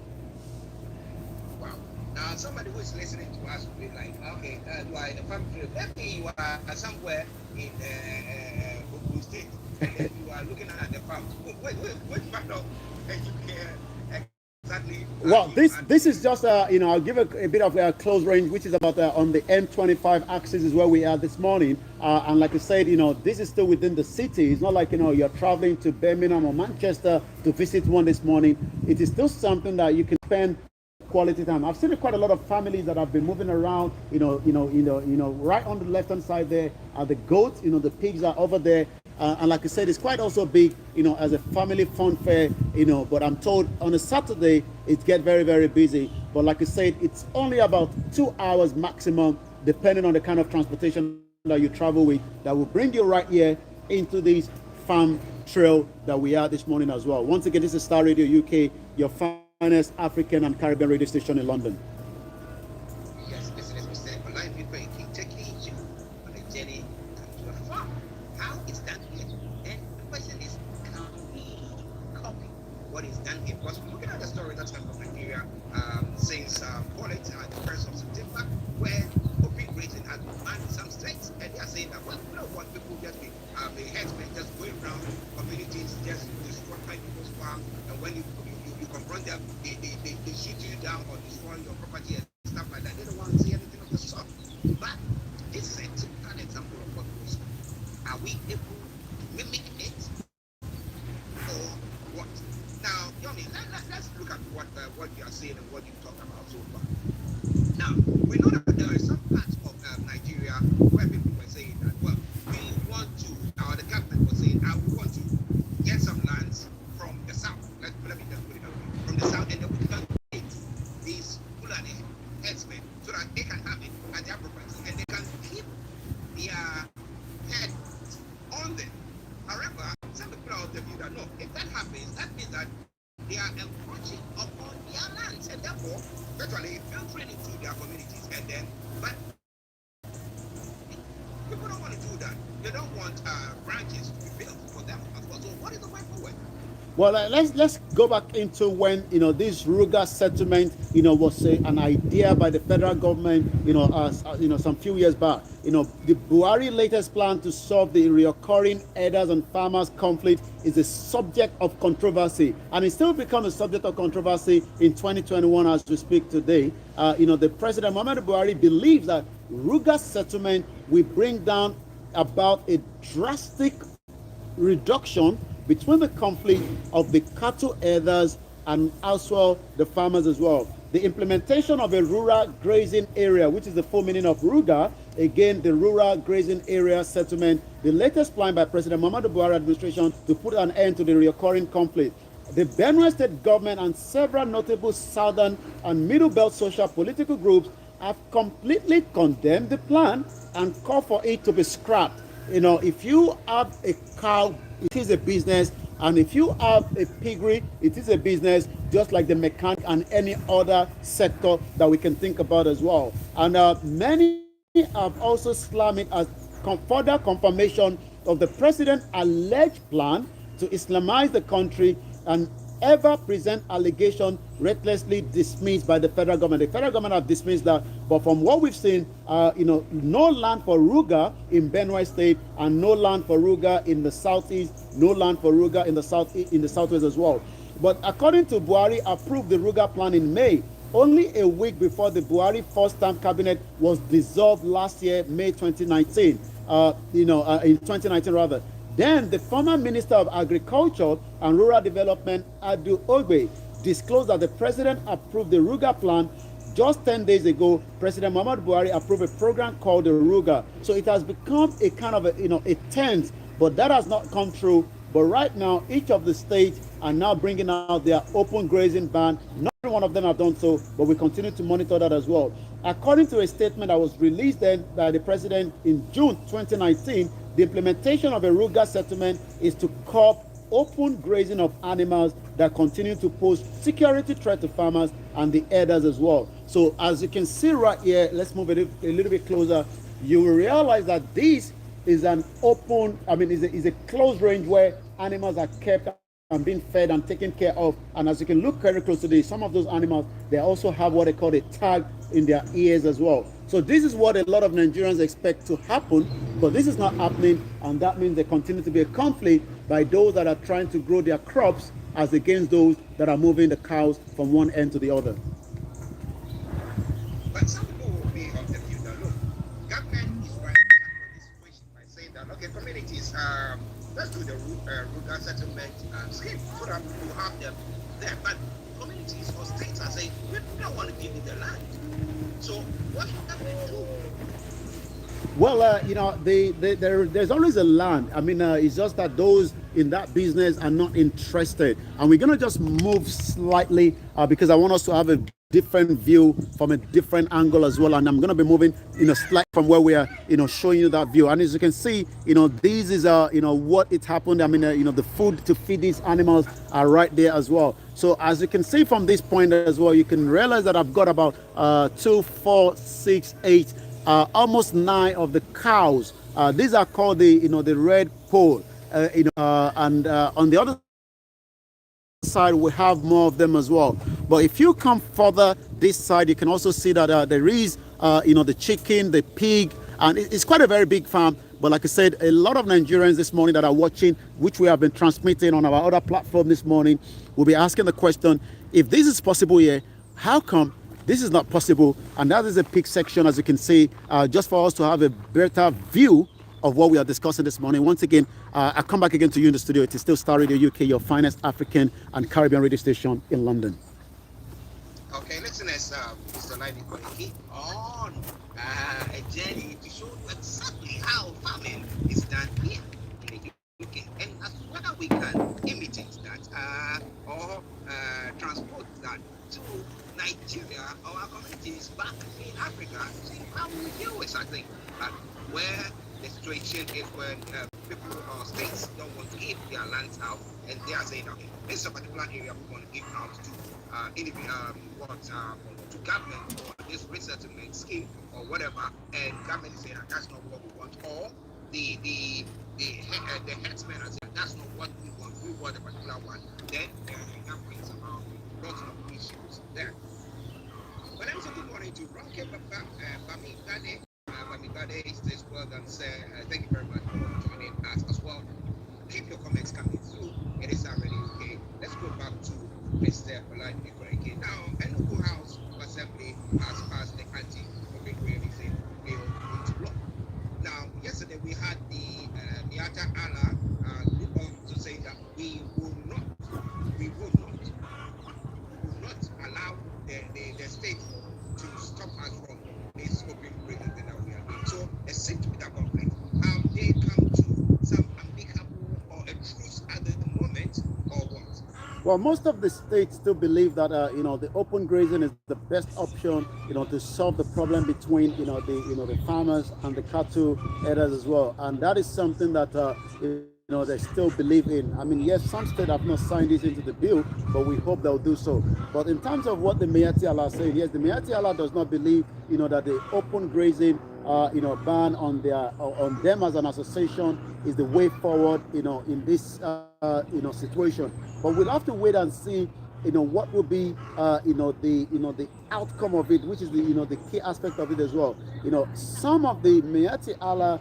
Speaker 7: Wow. Now, somebody who is listening to us will be like, okay, you are in a farm field. Maybe you are somewhere in Ogun State, and then you are looking at the farm. Which part of you can exactly?
Speaker 1: Well, this is just, I'll give a bit of a close range, which is about on the M25 axis is where we are this morning. And like I said, this is still within the city. It's not like, you're traveling to Birmingham or Manchester to visit one this morning. It is still something that you can spend quality time. I've seen quite a lot of families that have been moving around, right on the left-hand side there are the goats, the pigs are over there. And like I said, it's quite also big, as a family fun fair, but I'm told on a Saturday, it gets very, very busy. But like I said, it's only about 2 hours maximum, depending on the kind of transportation that you travel with, that will bring you right here into this farm trail that we are this morning as well. Once again, this is Star Radio UK, your finest African and Caribbean radio station in London.
Speaker 7: Yes, listen, as we said, for life, people keep taking you on a journey to a farm. How it's done here? And the question is, can we copy what is done here? Because we're looking at the story that's happened from Nigeria since call it the 1st of September, where open grazing has been banned in some states, and they are saying that, well, we don't want people just be headsmen just going around communities, just destroying people's farms, and when you confront them, they shoot you down or destroy your property and stuff like that. They don't want to see anything of the sort. But this is a typical example of what goes on. Are we able to mimic it or what? Now, Yomi, let's look at what you are saying and what you talk about so far. Now, we know that there are some parts of Nigeria where people were saying that, well, we want to, or the government was saying, we want to get some lands from the south. Let me just put it out there. From the south, and then we can get these Fulani headsmen so that they can have it at their property and they can keep their head on them. However, some people are of the view that no, if that happens, that means that they are encroaching upon their lands and therefore virtually filtering into their communities. And then, but people don't want to do that. They don't want branches to be built for them as well. So what is the way forward?
Speaker 1: Well, let's go back into when this Ruga settlement was an idea by the federal government some few years back. The Buhari latest plan to solve the recurring herders and farmers conflict is a subject of controversy, and it still becomes a subject of controversy in 2021 as we speak today. The President Muhammadu Buhari believes that Ruga settlement will bring down about a drastic reduction between the conflict of the cattle herders and as well the farmers as well. The implementation of a rural grazing area, which is the full meaning of Ruga, again, the rural grazing area settlement, the latest plan by President Muhammadu Buhari administration to put an end to the recurring conflict. The Benue State government and several notable southern and middle belt social political groups have completely condemned the plan and called for it to be scrapped. You know, if you have a cow, it is a business, and if you have a piggery, it is a business, just like the mechanic and any other sector that we can think about as well. And many have also slammed it as further confirmation of the president's alleged plan to Islamize the country and ever present allegation recklessly dismissed by the federal government. The federal government have dismissed that, but from what we've seen, no land for Ruga in Benue State, and no land for Ruga in the southeast, no land for Ruga in the southwest as well. But according to Buhari, approved the Ruga plan in May, only a week before the Buhari first-time cabinet was dissolved last year, May 2019. In 2019 rather. Then the former Minister of Agriculture and Rural Development, Adu Ogbe, disclosed that the president approved the Ruga plan. Just 10 days ago, President Muhammadu Buhari approved a program called the Ruga. So it has become a kind of a tent, but that has not come true. But right now, each of the states are now bringing out their open grazing ban. Not every one of them have done so, but we continue to monitor that as well. According to a statement that was released then by the president in June 2019, the implementation of a Ruga settlement is to curb open grazing of animals that continue to pose security threat to farmers and the herders as well. So as you can see right here, let's move it a little bit closer. You will realize that this is an open, is a closed range where animals are kept and being fed and taken care of. And as you can look very close to this, some of those animals, they also have what they call a tag in their ears as well. So this is what a lot of Nigerians expect to happen, but this is not happening, and that means there continue to be a conflict by those that are trying to grow their crops as against those that are moving the cows from one end to the other.
Speaker 7: But some people will be of the view that, look, government is trying to tackle this situation by saying that, okay, communities, let's do the Ruga settlement scheme so that we have them there. But communities or states are saying, we don't want to give you the land. So what should government do?
Speaker 1: Well, there's always a land. It's just that those in that business are not interested. And we're going to just move slightly because I want us to have a different view from a different angle as well. And I'm going to be moving, slightly from where we are, showing you that view. And as you can see, this is, what it happened. The food to feed these animals are right there as well. So as you can see from this point as well, you can realize that I've got about 2, 4, 6, 8, almost 9 of the cows. These are called the red pole. And on the other side, we have more of them as well. But if you come further this side, you can also see that there is, the chicken, the pig, and it's quite a very big farm. But like I said, a lot of Nigerians this morning that are watching, which we have been transmitting on our other platform this morning, will be asking the question, if this is possible here, how come this is not possible? And that is a pig section, as you can see, just for us to have a better view of what we are discussing this morning. Once again, I come back again to you in the studio. It is still Star Radio UK, your finest African and Caribbean radio station in London.
Speaker 7: Okay, listeners, Mr. Livestock Education on a journey to show you exactly how farming is done here in the UK, and as whether we can imitate that or transport that to Nigeria or our communities back in Africa, see how we deal with such things. But where the situation is when people or states don't want to give their lands out, and they are saying, okay, this is a particular area we want to give out to to government or this resettlement scheme or whatever, and government is saying that's not what we want, or the headsmen are saying that's not what we want a particular one, then that brings about lots of issues there. But also good morning to Ronke Bamigade. Bamigade says well done, sir. Thank you very much for joining us as well. Keep your comments coming through. It is already okay. Let's go back to Mr. Livestock Education. Now, Enugu House Assembly has passed the anti-open grazing bill into law. Now, yesterday we had the Miata Allah group on to say that we
Speaker 1: Well, most of the states still believe that the open grazing is the best option, to solve the problem between the farmers and the cattle herders as well, and that is something that they still believe in. I mean, yes, some states have not signed this into the bill, but we hope they'll do so. But in terms of what the Mayati Allah said, yes, the Mayati Allah does not believe that the open grazing ban on them as an association is the way forward in this situation. But we'll have to wait and see what will be the outcome of it, which is the key aspect of it as well. Some of the Mayati Allah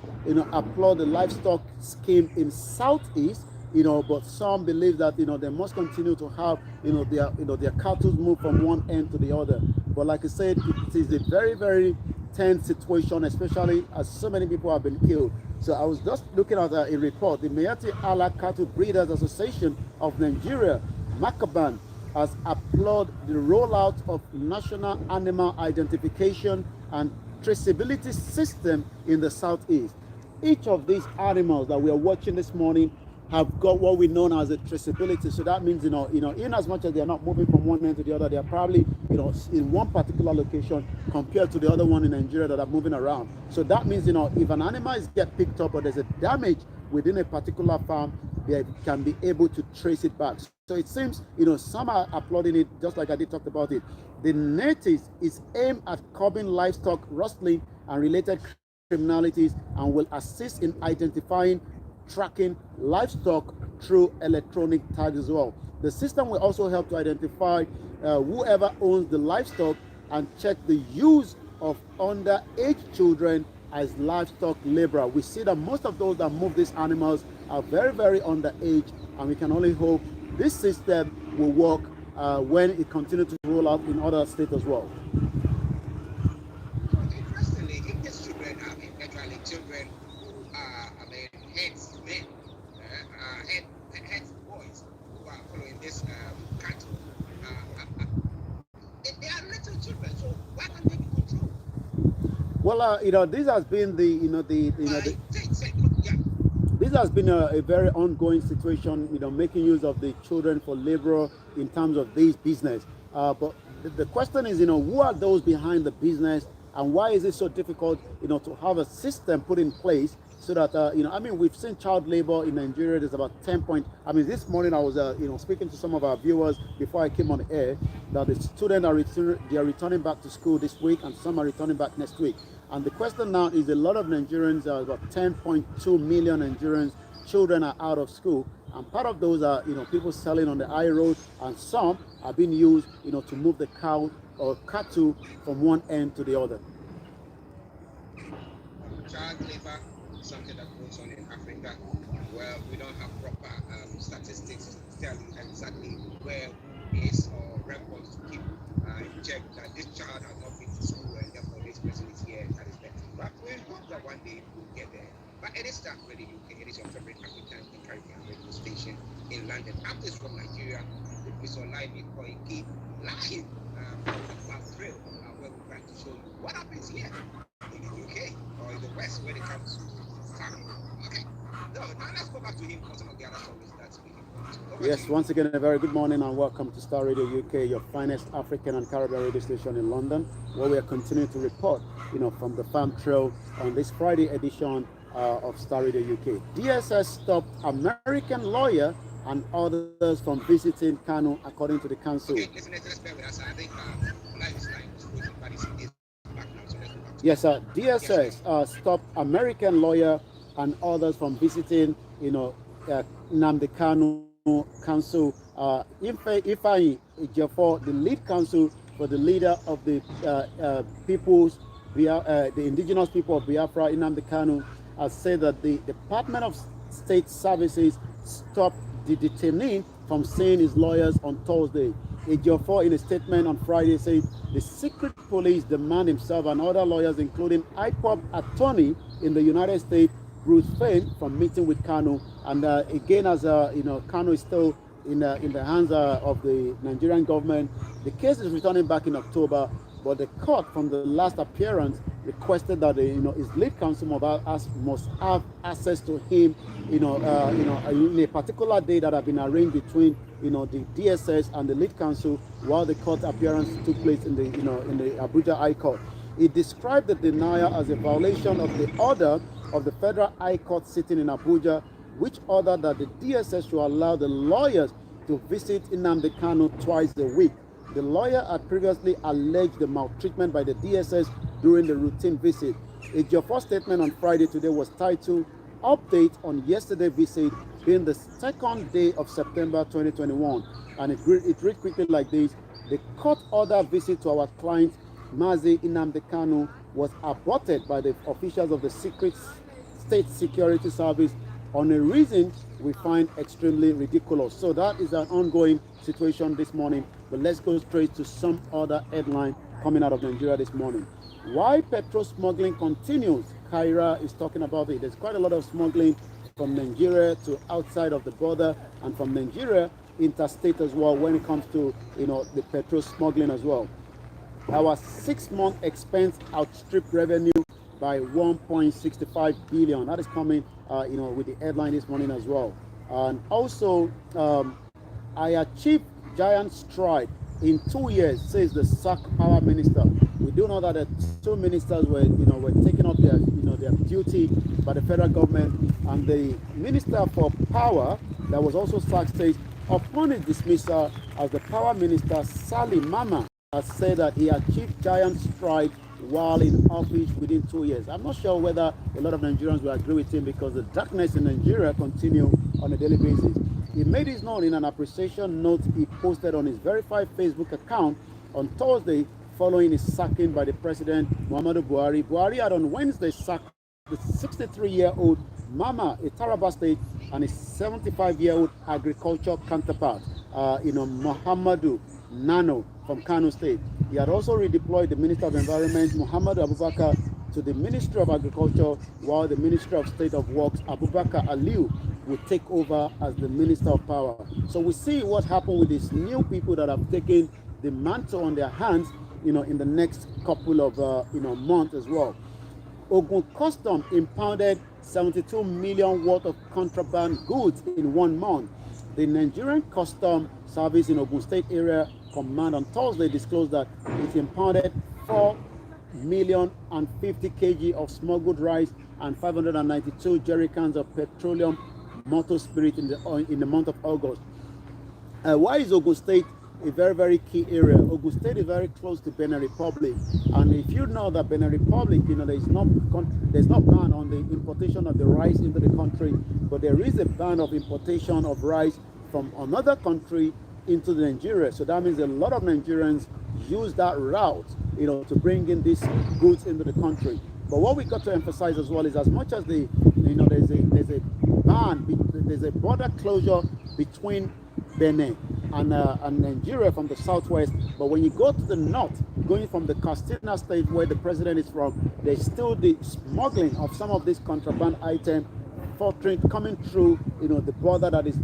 Speaker 1: applaud the livestock scheme in Southeast, but some believe that they must continue to have their cattle move from one end to the other. But like I said, it is a very, very tense situation, especially as so many people have been killed. So I was just looking at a report. The Mayati Allah Cattle Breeders Association of Nigeria, Makaban, has applauded the rollout of national animal identification and traceability system in the Southeast. Each of these animals that we are watching this morning have got what we know as a traceability. So that means, in as much as they are not moving from one end to the other, they are probably, in one particular location compared to the other one in Nigeria that are moving around. So that means, if an animal is get picked up or there's a damage within a particular farm, they can be able to trace it back. So it seems, some are applauding it, just like I did talk about it. The natives is aimed at curbing livestock rustling and related criminalities and will assist in identifying, tracking livestock through electronic tags as well. The system will also help to identify whoever owns the livestock and check the use of underage children as livestock laborer. We see that most of those that move these animals are very, very underage, and we can only hope this system will work when it continues to roll out in other states as well.
Speaker 7: Interestingly, if these children are eventually children who are, heads men, heads boys who are following this cattle, they are little children, so why can't they be controlled?
Speaker 1: Well, this has been this has been a very ongoing situation, making use of the children for labor in terms of this business. But the question is, who are those behind the business, and why is it so difficult, to have a system put in place so that, we've seen child labor in Nigeria. There's about 10 this morning I was, speaking to some of our viewers before I came on air, that the students are returning back to school this week, and some are returning back next week. And the question now is, a lot of Nigerians, about 10.2 million Nigerians, children are out of school. And part of those are, people selling on the high road, and some are being used, to move the cow or cattle from one end to the other.
Speaker 7: Child labor is something that goes on in Africa. Well, we don't have proper statistics to tell you exactly where is or records to keep in check that this child has not been to school and therefore this person is here and that is there. But we hope that one day we'll get there. But it is Start Radio UK. It is your favorite African and Caribbean radio station in London. I'm just from Nigeria with Mr. Live Koiki live from April, where we're trying to show you what happens here in the UK or in the West when it comes to farming. Okay. So now let's go back to him for some of the other stories that's speaking.
Speaker 1: Yes, once again, a very good morning and welcome to Star Radio UK, your finest African and Caribbean radio station in London, where we are continuing to report, from the farm trail on this Friday edition of Star Radio UK. DSS stopped American lawyer and others from visiting Kano, according to the council.
Speaker 7: Okay, let's bear with us. I think life is like
Speaker 1: yes, DSS stopped American lawyer and others from visiting, Nnamdi Kanu Council. Ifeanyi Ejiofor, the lead counsel for the leader of the the indigenous people of Biafra, Nnamdi Kanu, has said that the Department of State Services stopped the detainee from seeing his lawyers on Thursday. Ejiofor, in a statement on Friday, said the secret police demand himself and other lawyers, including IPOB attorney in the United States, Bruce Fein, from meeting with Kanu. And again, as Kanu is still in the hands of the Nigerian government. The case is returning back in October, but the court from the last appearance, requested that his lead counsel must have access to him, in a particular day that have been arranged between the DSS and the lead counsel while the court appearance took place in the Abuja High Court. He described the denial as a violation of the order of the Federal High Court sitting in Abuja, which ordered that the DSS should allow the lawyers to visit Nnamdi Kanu twice a week. The lawyer had previously alleged the maltreatment by the DSS during the routine visit. A Ejiofor statement on Friday today was titled Update on Yesterday's Visit, being the second day of September 2021. And it read quickly like this: the court order visit to our client Mazi Nnamdi Kanu was aborted by the officials of the Secret State Security Service on a reason we find extremely ridiculous. So that is an ongoing situation this morning. But let's go straight to some other headline coming out of Nigeria this morning. Why petrol smuggling continues? Kyra is talking about it. There's quite a lot of smuggling from Nigeria to outside of the border, and from Nigeria interstate as well when it comes to the petrol smuggling as well. Our 6-month expense outstripped revenue by 1.65 billion. That is coming with the headline this morning as well. And also I achieved giant stride in 2 years, says the SAC power minister. We do know that the 2 ministers were taking up their duty by the federal government, and the minister for power that was also sacked says upon his dismissal as the power minister, Sally Mama has said that he achieved giant stride while in office within 2 years. I'm not sure whether a lot of Nigerians will agree with him, because the darkness in Nigeria continue on a daily basis. He made his known in an appreciation note he posted on his verified Facebook account on Thursday following his sacking by the president, Muhammadu Buhari. Buhari had on Wednesday sacked the 63-year-old Mama, a Taraba State, and his 75-year-old agriculture counterpart, Muhammadu Nano from Kano State. He had also redeployed the Minister of Environment, Muhammadu Abubakar, to the Ministry of Agriculture, while the Ministry of State of Works, Abubakar Aliu, will take over as the Minister of Power. So we see what happened with these new people that have taken the mantle on their hands, in the next couple of months as well. Ogun Custom impounded 72 million worth of contraband goods in 1 month. The Nigerian Custom Service in Ogun State Area Command on Thursday disclosed that it impounded 4,050 kg of smuggled rice and 592 jerrycans of petroleum motor spirit in the month of August. Why is Ogun State a very, very key area? Ogun State is very close to Benin Republic, and if you know that Benin Republic, there's no ban on the importation of the rice into the country, but there is a ban of importation of rice from another country into Nigeria. So that means a lot of Nigerians use that route, to bring in these goods into the country. But what we got to emphasize as well is, as much as there's a ban, there's a border closure between Benin and Nigeria from the southwest, but when you go to the north, going from the Katsina State where the president is from, there's still the smuggling of some of these contraband items coming through the border that is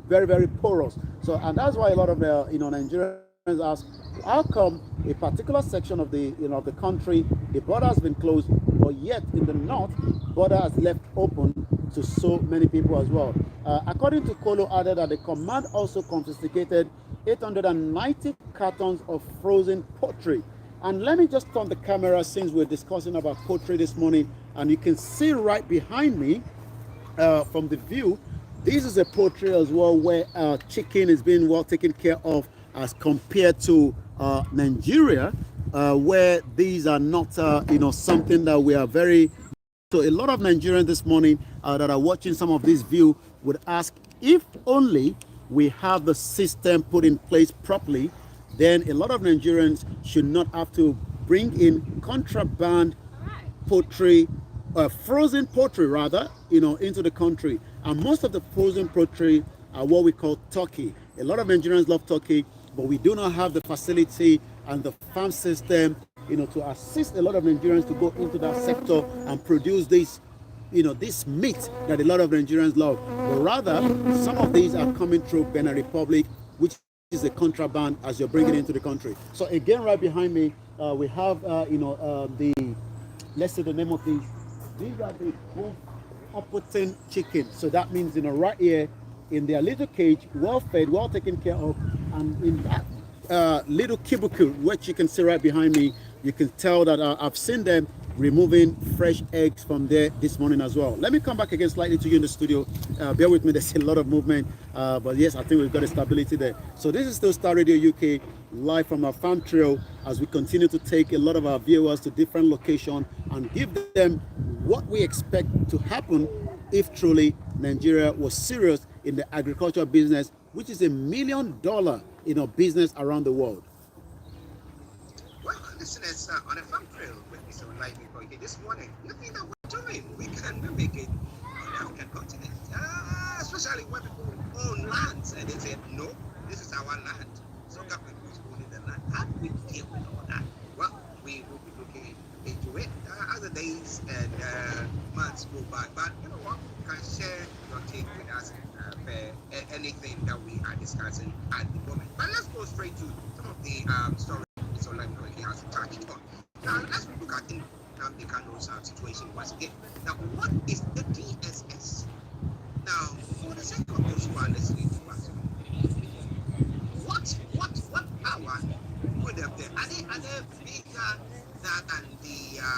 Speaker 1: very, very porous. So, and that's why a lot of the Nigerians ask, how come a particular section of the of the country, the border has been closed, but yet in the north, border has left open to so many people as well. According to Kolo, added that the command also confiscated 890 cartons of frozen poultry. And let me just turn the camera, since we're discussing about poultry this morning, and you can see right behind me from the view, this is a poultry as well, where chicken is being well taken care of as compared to Nigeria, where these are not something that we are very. So a lot of Nigerians this morning that are watching some of this view would ask, if only we have the system put in place properly, then a lot of Nigerians should not have to bring in contraband poultry, frozen poultry rather, into the country. And most of the frozen poultry are what we call turkey. A lot of Nigerians love turkey, but we do not have the facility and the farm system, to assist a lot of Nigerians to go into that sector and produce this, this meat that a lot of Nigerians love. But rather, some of these are coming through Benin Republic, which is a contraband as you're bringing it into the country. So again, right behind me, we have, the let's say the name of these. These are the bone operating chicken. So that means, right here in their little cage, well fed, well taken care of, and in that little cubicle, which you can see right behind me, you can tell that I've seen them removing fresh eggs from there this morning as well. Let me come back again slightly to you in the studio. Bear with me, there's a lot of movement, but yes, I think we've got a stability there. So this is still Star Radio UK, live from our farm trail, as we continue to take a lot of our viewers to different locations and give them what we expect to happen if truly Nigeria was serious in the agricultural business, which is $1 million business around the world.
Speaker 7: Well, listeners, on a farm trail with Mr. Livestock Education this morning, nothing that we're doing, we can mimic it on the African continent, especially when people own lands and they say, no, this is our land. So government is owning the land. How do we deal with all that? Well, we will be looking into it as the days and months go by. But you know what? You can share your take with us for anything that we are discussing at the moment. But let's go straight to some of the stories so like he has touched on. Now let's look at the Kano's situation once again. Now, what is the DSS? Now, for the sake of those who are listening to us, what power would have been? Are they bigger than the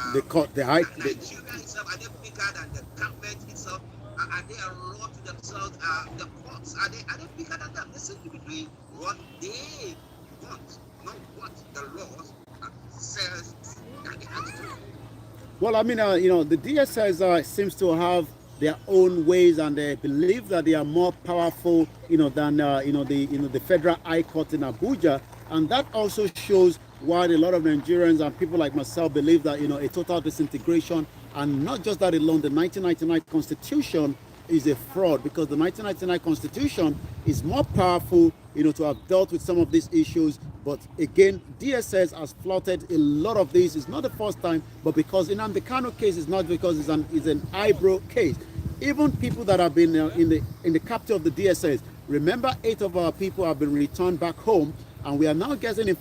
Speaker 7: Nigeria itself? Are they bigger than the government itself? Are they a law to themselves? The courts, are they bigger than them? They seem to be doing what they want, not what the laws says that they have to do.
Speaker 1: Well, I mean, the DSS seems to have their own ways, and they believe that they are more powerful, than the Federal High Court in Abuja, and that also shows why a lot of Nigerians and people like myself believe that a total disintegration, and not just that alone, the 1999 Constitution is a fraud, because the 1999 Constitution is more powerful, to have dealt with some of these issues. But again, DSS has flouted a lot of these. It's not the first time, but because in the Kano case, it's not because it's an eyebrow case. Even people that have been in the capital of the DSS, remember 8 of our people have been returned back home, and we are now getting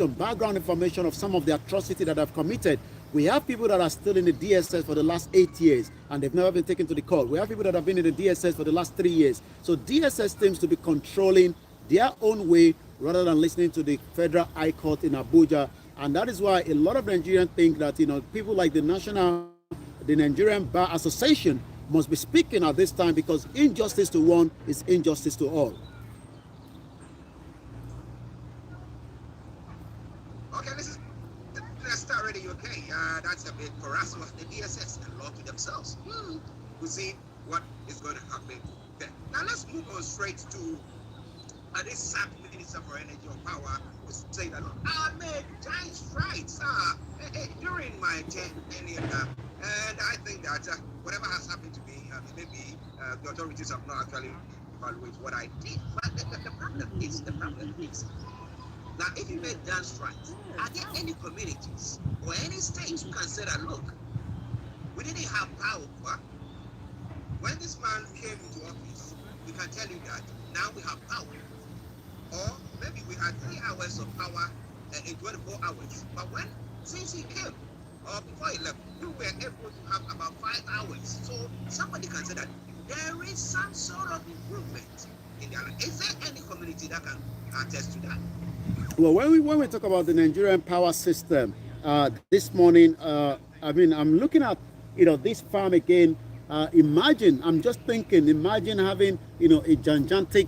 Speaker 1: background information of some of the atrocity that have committed. We have people that are still in the DSS for the last 8 years, and they've never been taken to the court. We have people that have been in the DSS for the last 3 years. So DSS seems to be controlling their own way rather than listening to the Federal High Court in Abuja. And that is why a lot of Nigerians think that, people like the Nigerian Bar Association must be speaking at this time, because injustice to one is injustice to all.
Speaker 7: Okay, this is Star Radio UK. That's a bit for us. The DSS and law to themselves. We'll see what is going to happen there. Now let's move on straight to this SAP Minister for Energy or Power was saying that I made giant strides during my tenure, and I think that whatever has happened to me, maybe the authorities have not actually evaluated what I did. But the problem is, now if you made giant strides, are there any communities or any states who can say that, look, we didn't have power when this man came into office? We can tell you that now we have power. Or maybe we had 3 hours of power in 24 hours. But since he came, or before he left, we were able to have about 5 hours. So somebody can say that there is some sort of improvement in their life. Is there any community that can attest to that?
Speaker 1: Well, when we talk about the Nigerian power system, this morning, I'm looking at, this farm again. Imagine having, a gigantic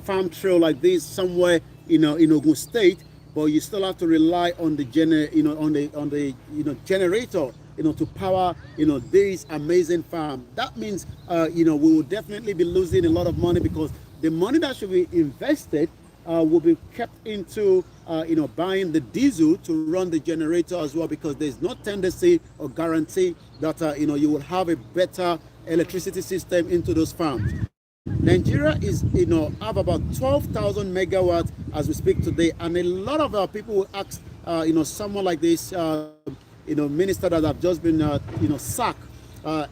Speaker 1: farm trail like this somewhere in Ogun State, but you still have to rely on the generator to power this amazing farm. That means we will definitely be losing a lot of money, because the money that should be invested will be kept into buying the diesel to run the generator as well, because there's no tendency or guarantee that you will have a better electricity system into those farms. Nigeria is, have about 12,000 megawatts as we speak today, and a lot of our people will ask, someone like this, minister that have just been, sacked.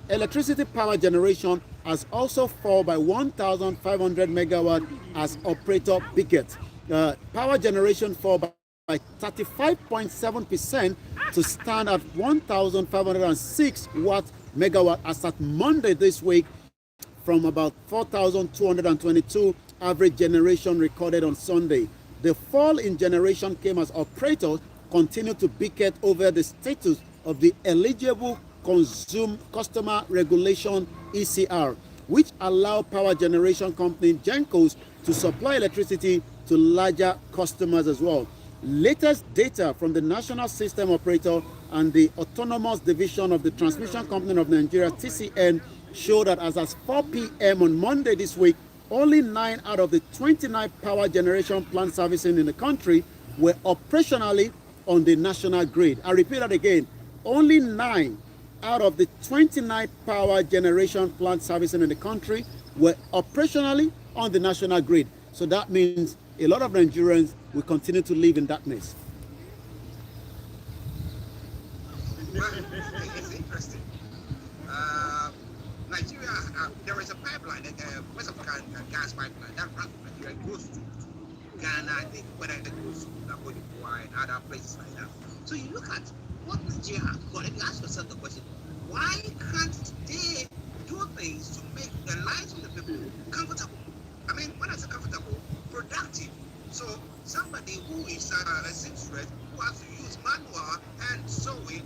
Speaker 1: Electricity power generation has also fallen by 1,500 megawatts as operator picket. Power generation fall by 35.7%, to stand at 1,506 megawatt as at Monday this week, from about 4,222 average generation recorded on Sunday. The fall in generation came as operators continued to bicker over the status of the eligible customer regulation ECR, which allow power generation company Gencos to supply electricity to larger customers as well. Latest data from the National System Operator and the Autonomous Division of the Transmission Company of Nigeria, TCN, show that as at 4 p.m. on Monday this week, only 9 out of the 29 power generation plant servicing in the country were operationally on the national grid. I repeat that again, only 9 out of the 29 power generation plant servicing in the country were operationally on the national grid. So that means a lot of Nigerians will continue to live in darkness.
Speaker 7: It's interesting. Nigeria, there is a pipeline, West African gas pipeline that runs from Nigeria, goes to Ghana, I think, whether it goes to Cote d'Ivoire and other places like that. So you look at what Nigeria has got, and you ask yourself the question, why can't they do things to make the lives of the people comfortable? I mean, when I say comfortable, productive. So somebody who is a seamstress who has to use manual and sewing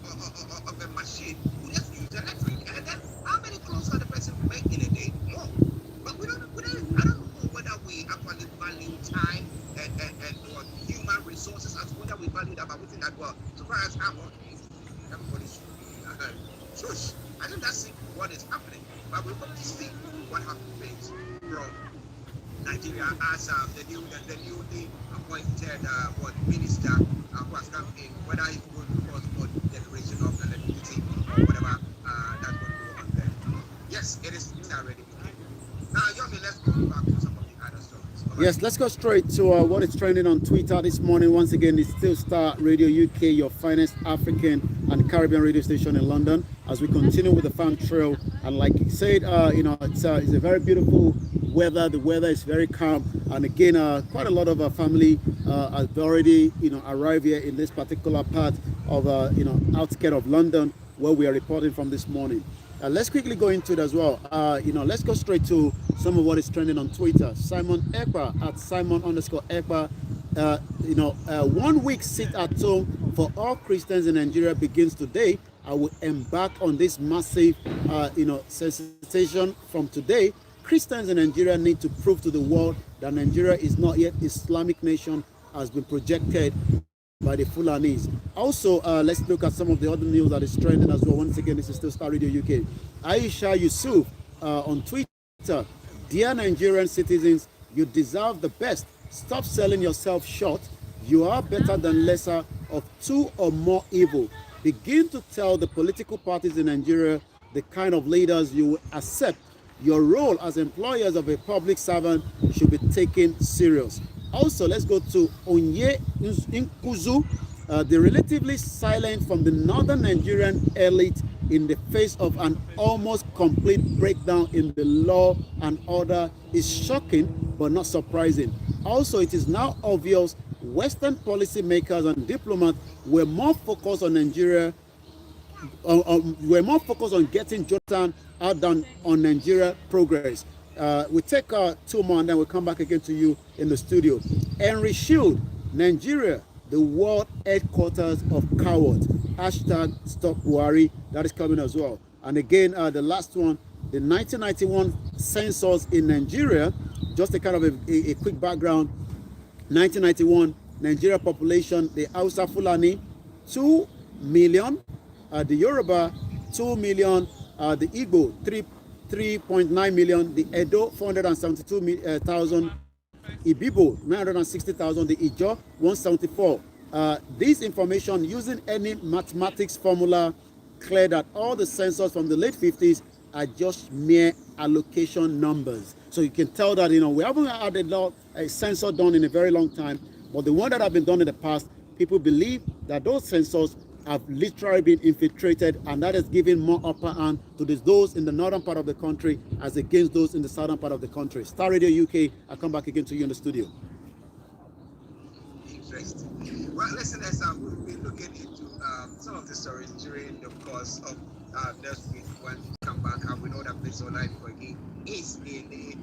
Speaker 7: of a machine who just use electric, and then how many clothes can the person make in a day? More. But I don't know whether we actually value time and human resources as whether we value that, but we think that, well, so far as I'm working, everybody should be shush. I think that's what is happening. But we want to see what happens from Nigeria as the newly appointed minister who has come in, whether he's going to cause for declaration of electricity or whatever that's going to go on there. Yes, it is already. Now, Yomi, let's go back to some of the other stories.
Speaker 1: Yes, let's go straight to what is trending on Twitter this morning. Once again, it's still Star Radio UK, your finest African and Caribbean radio station in London, as we continue with the farm trail. And like you said, it's a very beautiful weather. The weather is very calm, and again, quite a lot of our family have already arrived here in this particular part of outskirts of London, where we are reporting from this morning. Let's quickly go into it as well. Let's go straight to some of what is trending on Twitter. Simon Ekpa at Simon_Ekpa. 1 week sit at home for all Christians in Nigeria begins today. I will embark on this massive, sensation from today. Christians in Nigeria need to prove to the world that Nigeria is not yet Islamic nation has been projected by the Fulanis. Also, let's look at some of the other news that is trending as well. Once again, this is still Star Radio UK. Aisha Yusuf on Twitter. Dear Nigerian citizens, you deserve the best. Stop selling yourself short. You are better than lesser of two or more evil. Begin to tell the political parties in Nigeria the kind of leaders you will accept. Your role as employers of a public servant should be taken serious. Also, let's go to Onye Nkuzu, the relatively silent from the northern Nigerian elite in the face of an almost complete breakdown in the law and order is shocking but not surprising. Also, it is now obvious Western policymakers and diplomats were more focused on Nigeria, were more focused on getting Jonathan out than on Nigeria progress. We take two more and then we'll come back again to you in the studio. Henry Shield, Nigeria, the world headquarters of cowards. Hashtag Stop Buhari. That is coming as well. And again, the last one, the 1991 census in Nigeria. Just a kind of a quick background. 1991, Nigeria population, the Hausa Fulani, 2 million. The Yoruba, 2 million. The Igbo, 3.9 million. The Edo, 472,000. Ibibo, 960,000. The Ijo, 174. This information, using any mathematics formula, clear that all the census from the late 50s are just mere allocation numbers. So you can tell that, we haven't had a census done in a very long time, but the one that have been done in the past, people believe that those census have literally been infiltrated, and that is giving more upper hand to those in the northern part of the country as against those in the southern part of the country. Star Radio UK, I'll come back again to you in the studio.
Speaker 7: Interesting. Well, listeners, we'll be looking into some of the stories during the course of next week when we come back. And we know that Mr. Koiki is in the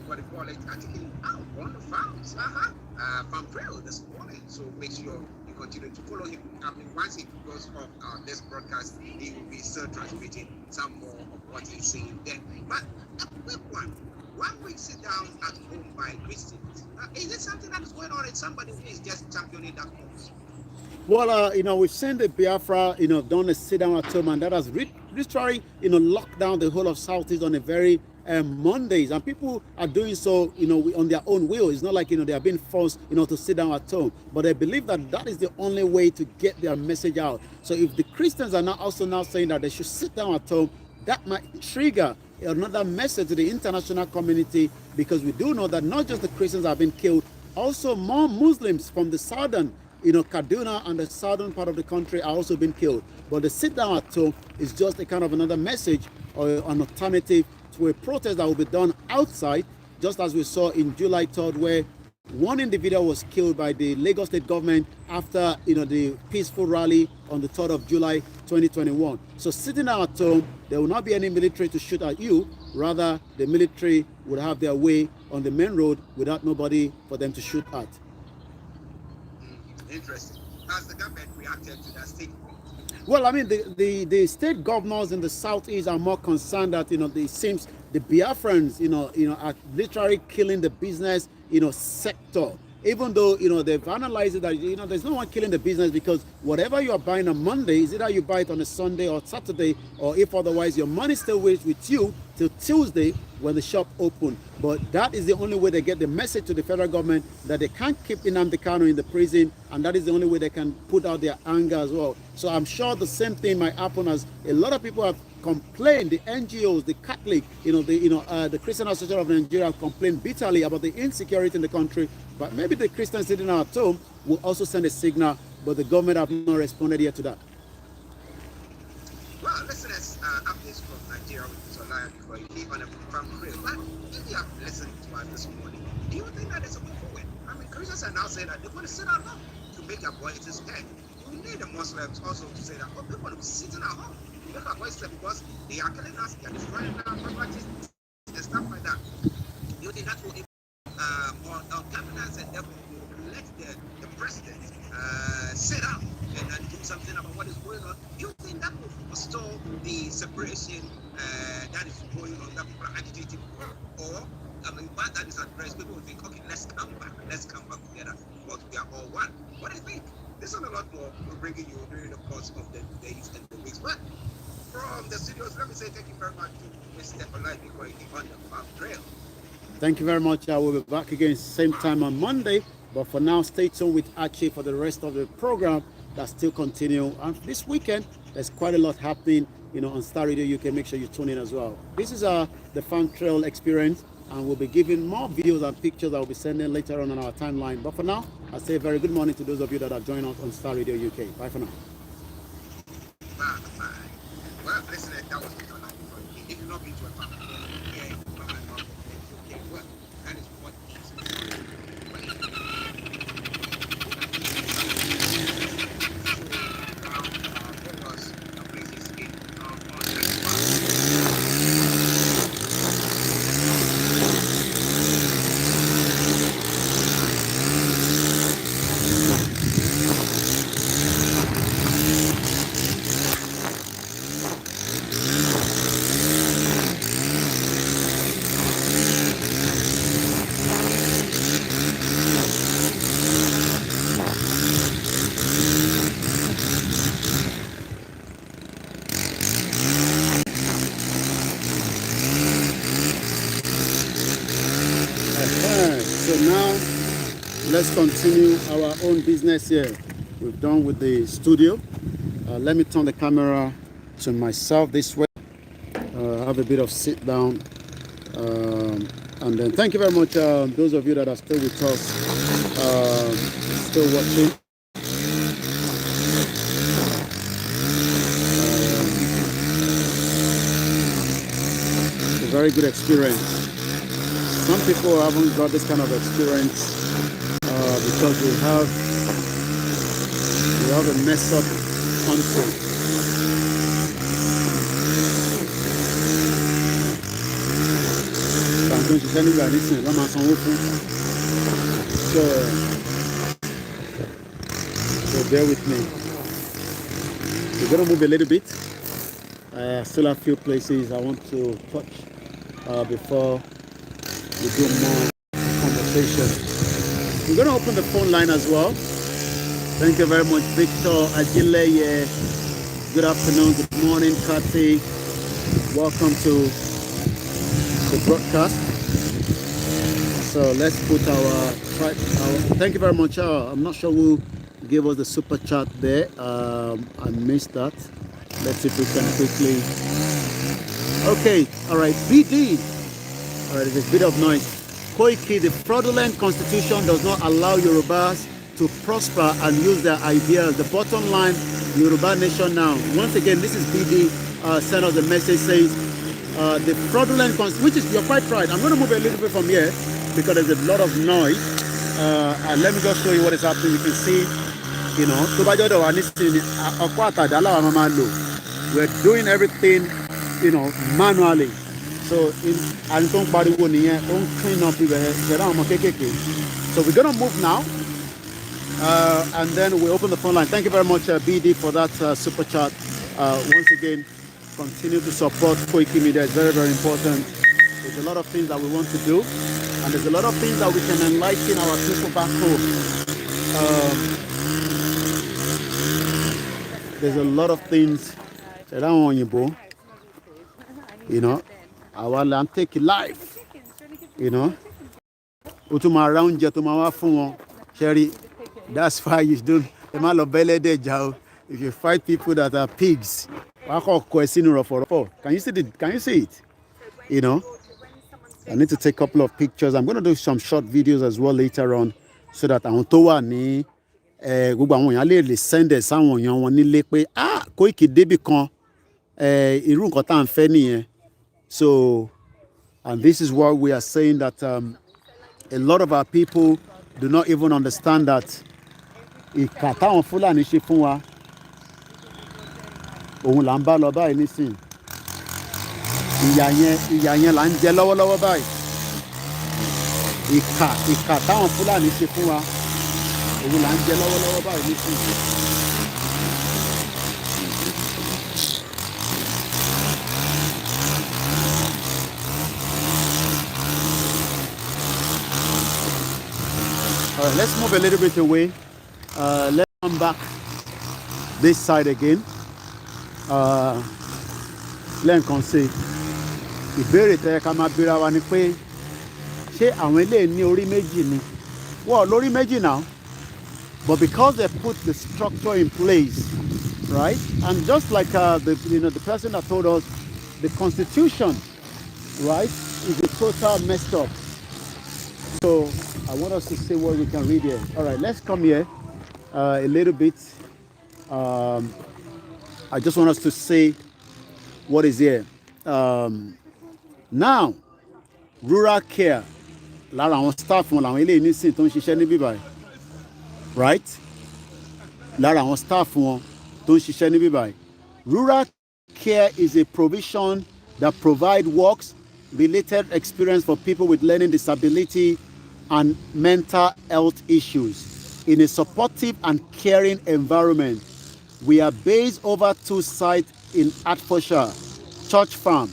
Speaker 7: what do you call it? I think on the farms, farm trail this morning. So make sure you continue to follow him. I mean, once he goes off this broadcast, he will be still transmitting some more of what he's saying there. But a quick one. When we sit down at home by Christians, is it something that is going on in somebody who is just championing that cause?
Speaker 1: Well, we've seen the Biafra, done a sit down at home, and that has literally, locked down the whole of Southeast on a very Mondays, and people are doing so, on their own will. It's not like, they are being forced, to sit down at home, but they believe that that is the only way to get their message out. So if the Christians are now saying that they should sit down at home, that might trigger another message to the international community, because we do know that not just the Christians have been killed, also more Muslims from the southern, Kaduna and the southern part of the country are also being killed. But the sit down at home is just a kind of another message or an alternative to a protest that will be done outside, just as we saw in July 3rd, where one individual was killed by the Lagos state government after the peaceful rally on the 3rd of July 2021. So sitting down at home, there will not be any military to shoot at you. Rather, the military would have their way on the main road without nobody for them to shoot at.
Speaker 7: Interesting. Has the government reacted to that statement?
Speaker 1: Well, I mean, the state governors in the southeast are more concerned that it seems the Biafrans are literally killing the business sector. Even though they've analyzed it that there's no one killing the business, because whatever you are buying on Monday is either you buy it on a Sunday or Saturday, or if otherwise your money still waits with you till Tuesday when the shop open. But that is the only way they get the message to the federal government that they can't keep Nnamdi Kanu in the prison, and that is the only way they can put out their anger as well. So I'm sure the same thing might happen, as a lot of people have complained. The NGOs, the Catholic, the Christian Association of Nigeria have complained bitterly about the insecurity in the country. But maybe the Christians sitting at home will also send a signal, but the government have not responded yet to that.
Speaker 7: Well, listeners, updates from Nigeria with this online before you keep on a farm trail. But if you have listened to us this morning, do you think that is a way forward? I mean, Christians are now saying that they want to sit at home to make their voices heard. We need the Muslims also to say that, we want to be sitting at home to make our voices heard, because they are killing us, they are destroying our properties and stuff like that. Do you think that will more governance, and therefore let the president sit down and do something about what is going on? Do you think that will forestall the separation that is going on, that people are agitating for? Or, I mean, once that is addressed, people will think, okay, let's come back together, because we are all one. What do you think? This is a lot more we're bringing you during the course of the days and the weeks. But from the studios, let me say thank you very much to Mr. Koikimedia on the farm trail.
Speaker 1: Thank you very much. I will be back again same time on Monday. But for now, stay tuned with Archie for the rest of the program that still continue. And this weekend, there's quite a lot happening, on Star Radio UK. Make sure you tune in as well. This is the Farm Trail experience, and we'll be giving more videos and pictures that we'll be sending later on our timeline. But for now, I say a very good morning to those of you that are joining us on Star Radio UK. Bye for now.
Speaker 7: Bye. Well, listen, that was the life. If you've not been to a farm, well, that is what
Speaker 1: let's continue our own business here. We've done with the studio. Let me turn the camera to myself this way. Have a bit of sit down. And then thank you very much, those of you that are still with us, still watching. It's a very good experience. Some people haven't got this kind of experience because we have a messed up console. So I'm going to tell you guys this is so bear with me. We're going to move a little bit. I still have a few places I want to touch before we do more conversation. We're going to open the phone line as well. Thank you very much, Victor Ajileye. Good afternoon, good morning, Kathy. Welcome to the broadcast. So let's put our thank you very much. I'm not sure who gave us the super chat there. I missed that. Let's see if we can quickly. Okay, all right, BD. All right, there's a bit of noise. Koiki, the fraudulent constitution does not allow Yorubas to prosper and use their ideas. The bottom line, Yoruba nation now. Once again, this is BD. Send us a message says the fraudulent constitution, which is, you're quite right. I'm going to move a little bit from here because there's a lot of noise. And let me just show you what is happening. You can see, you know, we're doing everything, you know, manually. So so we're gonna move now, and then we open the phone line. Thank you very much, BD, for that super chat. Once again, continue to support Koikimedia. It's very, very important. There's a lot of things that we want to do, and there's a lot of things that we can enlighten our people back home. There's a lot of things that I want you know. Our land take life, you know. Around Sherry, that's why you don't. If you fight people that are pigs, can you see it? You know, I need to take a couple of pictures. I'm going to do some short videos as well later on, so that I want to send someone Koiki Debi kan irú nǹkan tá à ń fẹ́ nìyẹn. So, and this is what we are saying, that a lot of our people do not even understand that ìkà táwọn Fúlàní ṣe fún wa òun là ń bá lọ báyìí nísìn. Ìyà yẹn là ń jẹ lọ́wọ́lọ́wọ́ báyìí. Ìkà táwọn Fúlàní ṣe fún wa òun là ń jẹ lọ́wọ́lọ́wọ́ báyìí nísìn. All right, let's move a little bit away. Let's come back this side again. Lẹ́ǹkan sí ìbéèrè tẹ́ ká máa bíra wa ni pé ṣé àwọn eléyìí ní orí méjì ni? Wọ́n lórí méjì now, but because they put the structure in place, right? And just like the person that told us the constitution, right, is a total messed up. So I want us to see what we can read here. All right, let's come here a little bit. I just want us to see what is here. Now, rural care. Lára àwọn staff wọn làwọn eléyìí nísìn tó ń ṣiṣẹ́ níbí báyìí. Right? Lára àwọn staff wọn tó ń ṣiṣẹ́ níbí báyìí. Rural care is a provision that provide works-related experience for people with learning disability and mental health issues in a supportive and caring environment. We are based over 2 sites in Hertfordshire, Church Farm,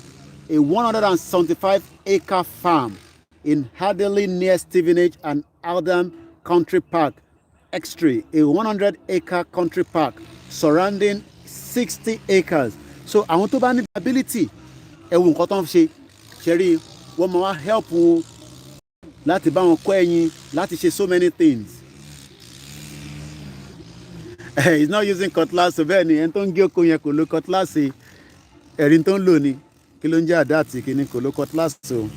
Speaker 1: a 175-acre farm in Hadley near Stevenage, and Aldham Country Park, Extree, a 100-acre country park surrounding 60 acres. So I want to ban ability. Ẹ̀wọ̀n nǹkan tó ń ṣe ṣẹ́rí wọ́n máa help wọn láti bá wọn kọ́ ẹyin láti ṣe so many things. He's not using cutlass, so bẹ́ẹ̀ ni ẹni tó ń gé oko yẹn kò lo cutlass, ẹ̀rín tó ń lò ní kí ló ń jẹ́ àdá àti kìíní kò lo cutlass, so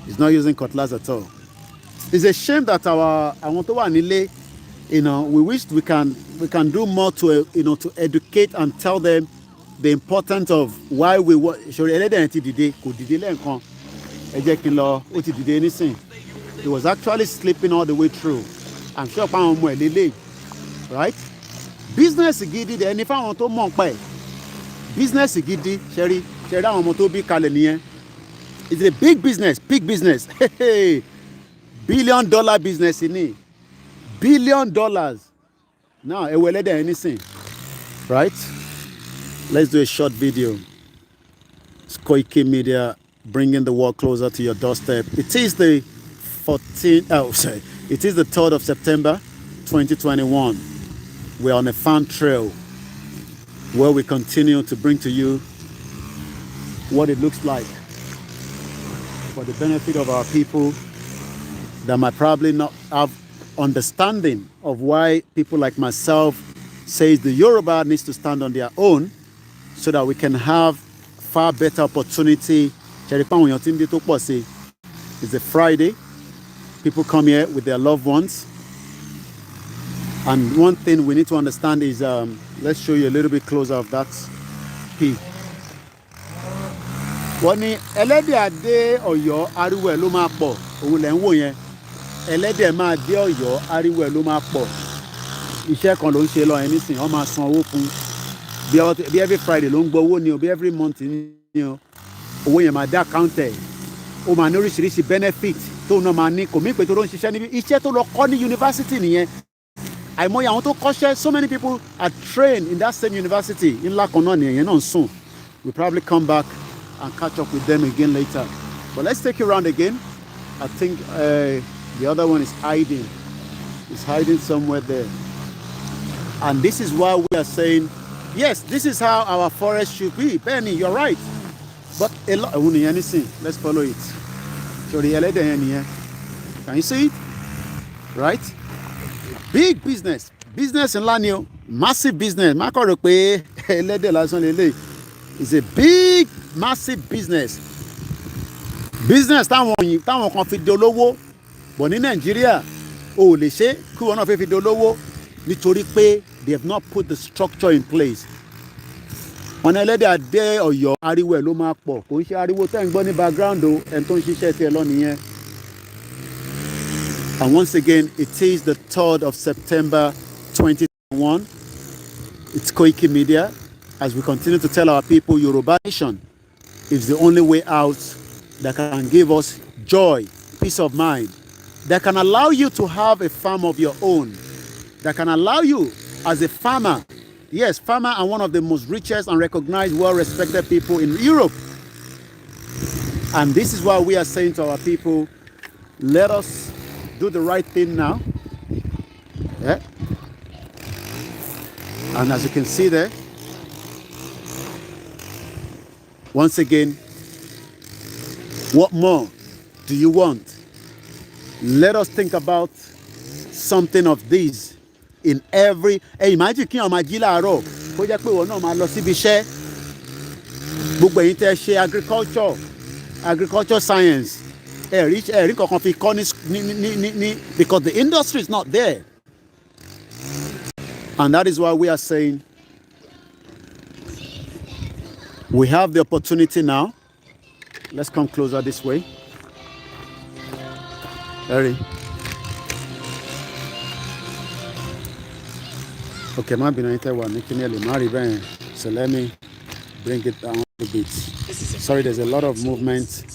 Speaker 1: he's not using cutlass at all. It's a shame that àwọn tó wà nílé, you know, we wish we can do more to to educate and tell them the importance of why we were. Ṣòro ẹlẹ́dẹ̀ ti dìde kò dìde lẹ́ẹ̀kan ẹ jẹ́ kí n lọ ó ti dìde nísìn. He was actually sleeping all the way through. I'm sure pa àwọn ọmọ ẹ̀ lélẹ̀, right? Business gidi dẹ̀ ní fáwọn tó mọ̀ pa ẹ̀. Business gidi ṣẹ́rí àwọn ọmọ tó bí kalẹ̀ nìyẹn. It's a big business. $1 billion business ni. $1 billion. Now, ẹ wo ẹlẹ́dẹ̀ anything, right? Let's do a short video. It's Koikimedia, bringing the world closer to your doorstep. It is the 3rd of September, 2021. We're on a farm trail where we continue to bring to you what it looks like for the benefit of our people that might probably not have understanding of why people like myself says the Yoruba needs to stand on their own so that we can have far better opportunity. It's a Friday. People come here with their loved ones. And one thing we need to understand is, let's show you a little bit closer of that pig. Wọ́n ní ẹlẹ́dẹ̀ adé Ọ̀yọ́ ariwo ẹ̀ ló máa pọ̀, òun lẹ̀ ń wò yẹn. Ẹlẹ́dẹ̀ máa dé Ọ̀yọ́ ariwo ẹ̀ ló máa pọ̀. Iṣẹ́ kan ló ń ṣe lọ yẹn nísìnyí, wọ́n máa san owó fún. Bí every Friday ló ń gbọ́ owó ni o, bí every month ni o. Owó yẹn máa dá account ẹ̀. Ó máa ní oríṣiríṣi benefit tóun náà máa ní, kò mí pé tó ló ń ṣiṣẹ́ níbi iṣẹ́ tó lọ kọ́ ní yunifásitì nìyẹn. Àìmọye àwọn tó kọ́ṣẹ́, so many people are trained in that same university. Ńlá kan náà nìyẹn náà ń sùn. We'll probably come back and catch up with them again later. But let's take you around again. I think the other one is hiding. It's hiding somewhere there. And this is why we are saying, yes, this is how our forest should be. Benny, you're right. But a lot, let's follow it. Can you see it? Right? Big business. Business in Lanio. Massive business. It's a big, massive business. Business táwọn kan fi dolówó. But ní Nigeria, ó lè ṣe kí wọ́n náà fi dolówó nítorí pé they have not put the structure in place. Wọ́n ní ẹlẹ́dẹ̀ adé Ọ̀yọ́ ariwo ẹ̀ ló máa pọ̀. Kò ń ṣe ariwo tẹ́ ń gbọ́ ní background o, ẹni tó ń ṣiṣẹ́ tiẹ̀ lọ nìyẹn. And once again, it is the 3rd of September 2021. It's Koikimedia. As we continue to tell our people, Yoruba Nation is the only way out that can give us joy, peace of mind, that can allow you to have a farm of your own, that can allow you as a farmer. Yes, farmer are one of the most richest and recognized, well-respected people in Europe. And this is why we are saying to our people, let us do the right thing now. Yeah? And as you can see there, once again, what more do you want? Let us think about something of these in every. Hey, imagine kí ọmọ ají láàárọ̀ kó jẹ́ pé ìwọ náà máa lọ síbi iṣẹ́. Gbogbo ẹ̀yin tẹ́ ṣe agriculture science. Ẹ̀rí kankan fi kọ́ ní because the industry is not there. And that is why we are saying we have the opportunity now. Let's come closer this way. Harry. Okay, my binayite wa making early marry ben. So let me bring it down a bit. Sorry, there's a lot of movement.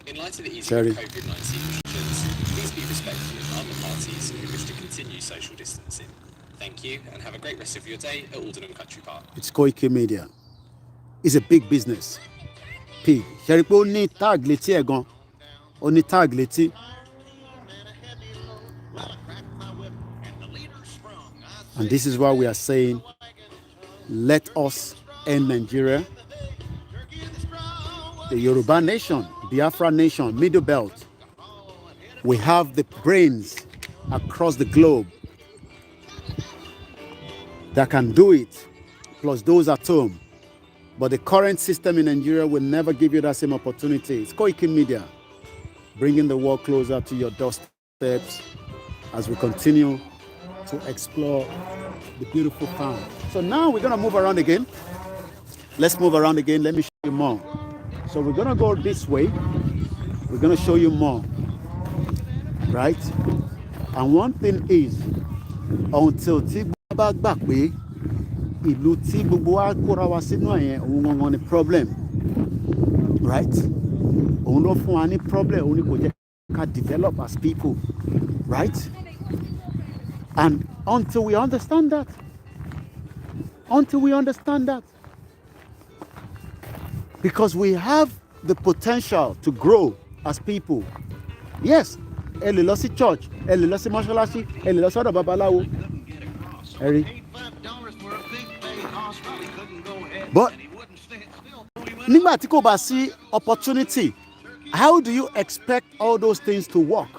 Speaker 8: In light of the easing
Speaker 1: Sorry.
Speaker 8: of COVID-19 restrictions, please be respectful of other parties who wish to continue social distancing. Thank you, and have a great rest of your day at Aldenham Country Park.
Speaker 1: It's Koikimedia. It's a big business. P. Ṣé rí pé ó ní tag létí ẹ̀ gan. Ó ní tag létí. And this is why we are saying, let us end Nigeria. The Yoruba nation, Biafra nation, Middle Belt. We have the brains across the globe that can do it, plus those at home. But the current system in Nigeria will never give you that same opportunity. It's Koikimedia, bringing the world closer to your doorsteps as we continue to explore the beautiful farm. So now we're going to move around again. Let's move around again. Let me show you more. So we're going to go this way. We're going to show you more. Right? And one thing is, until tí gbogbo bá gbà pé ìlú tí gbogbo wa kóra wa sínú ẹ̀yẹn òun gangan ni problem, right? Òun ló fún wa ní problem, òun ni kò jẹ́ ká develop as people, right? And until we understand that, because we have the potential to grow as people. Yes, ẹ lè lọ sí church, ẹ lè lọ sí mọ́ṣáláṣí, ẹ lè lọ sọ́dọ̀ babaláwo. But nígbà tí kò bá sí opportunity, how do you expect all those things to work?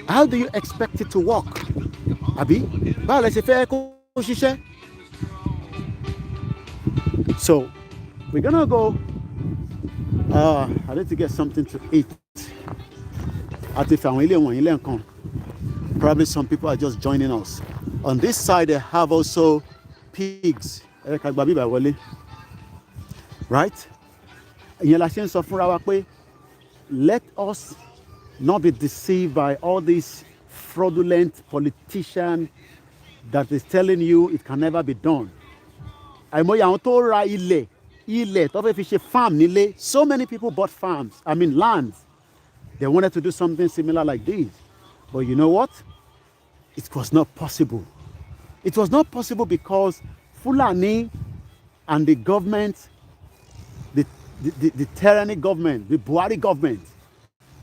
Speaker 1: How do you expect it to work? Àbí báwo lẹ ṣe fẹ́ kó ṣiṣẹ́? So we're gonna go. I need to get something to eat. Probably some people are just joining us. On this side, they have also pigs. Right? Let us not be deceived by all these fraudulent politicians that is telling you it can never be done. So many people bought lands. They wanted to do something similar like this. But you know what? It was not possible. It was not possible because Fulani and the government, the tyrannic government, the Buhari government,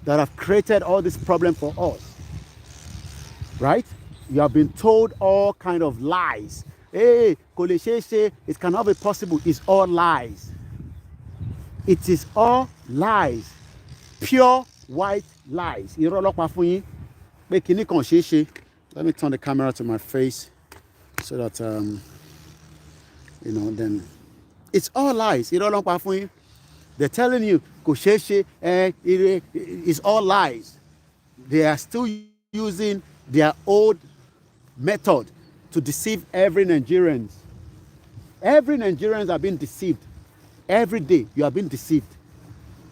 Speaker 1: that have created all this problem for us. Right? You have been told all kind of lies. Hey, it cannot be possible. It's all lies. It is all lies. Pure white lies. Let me turn the camera to my face so that then it's all lies. They're telling you it's all lies. They are still using their old method to deceive every Nigerian. Every Nigerians are being deceived. Every day you are being deceived.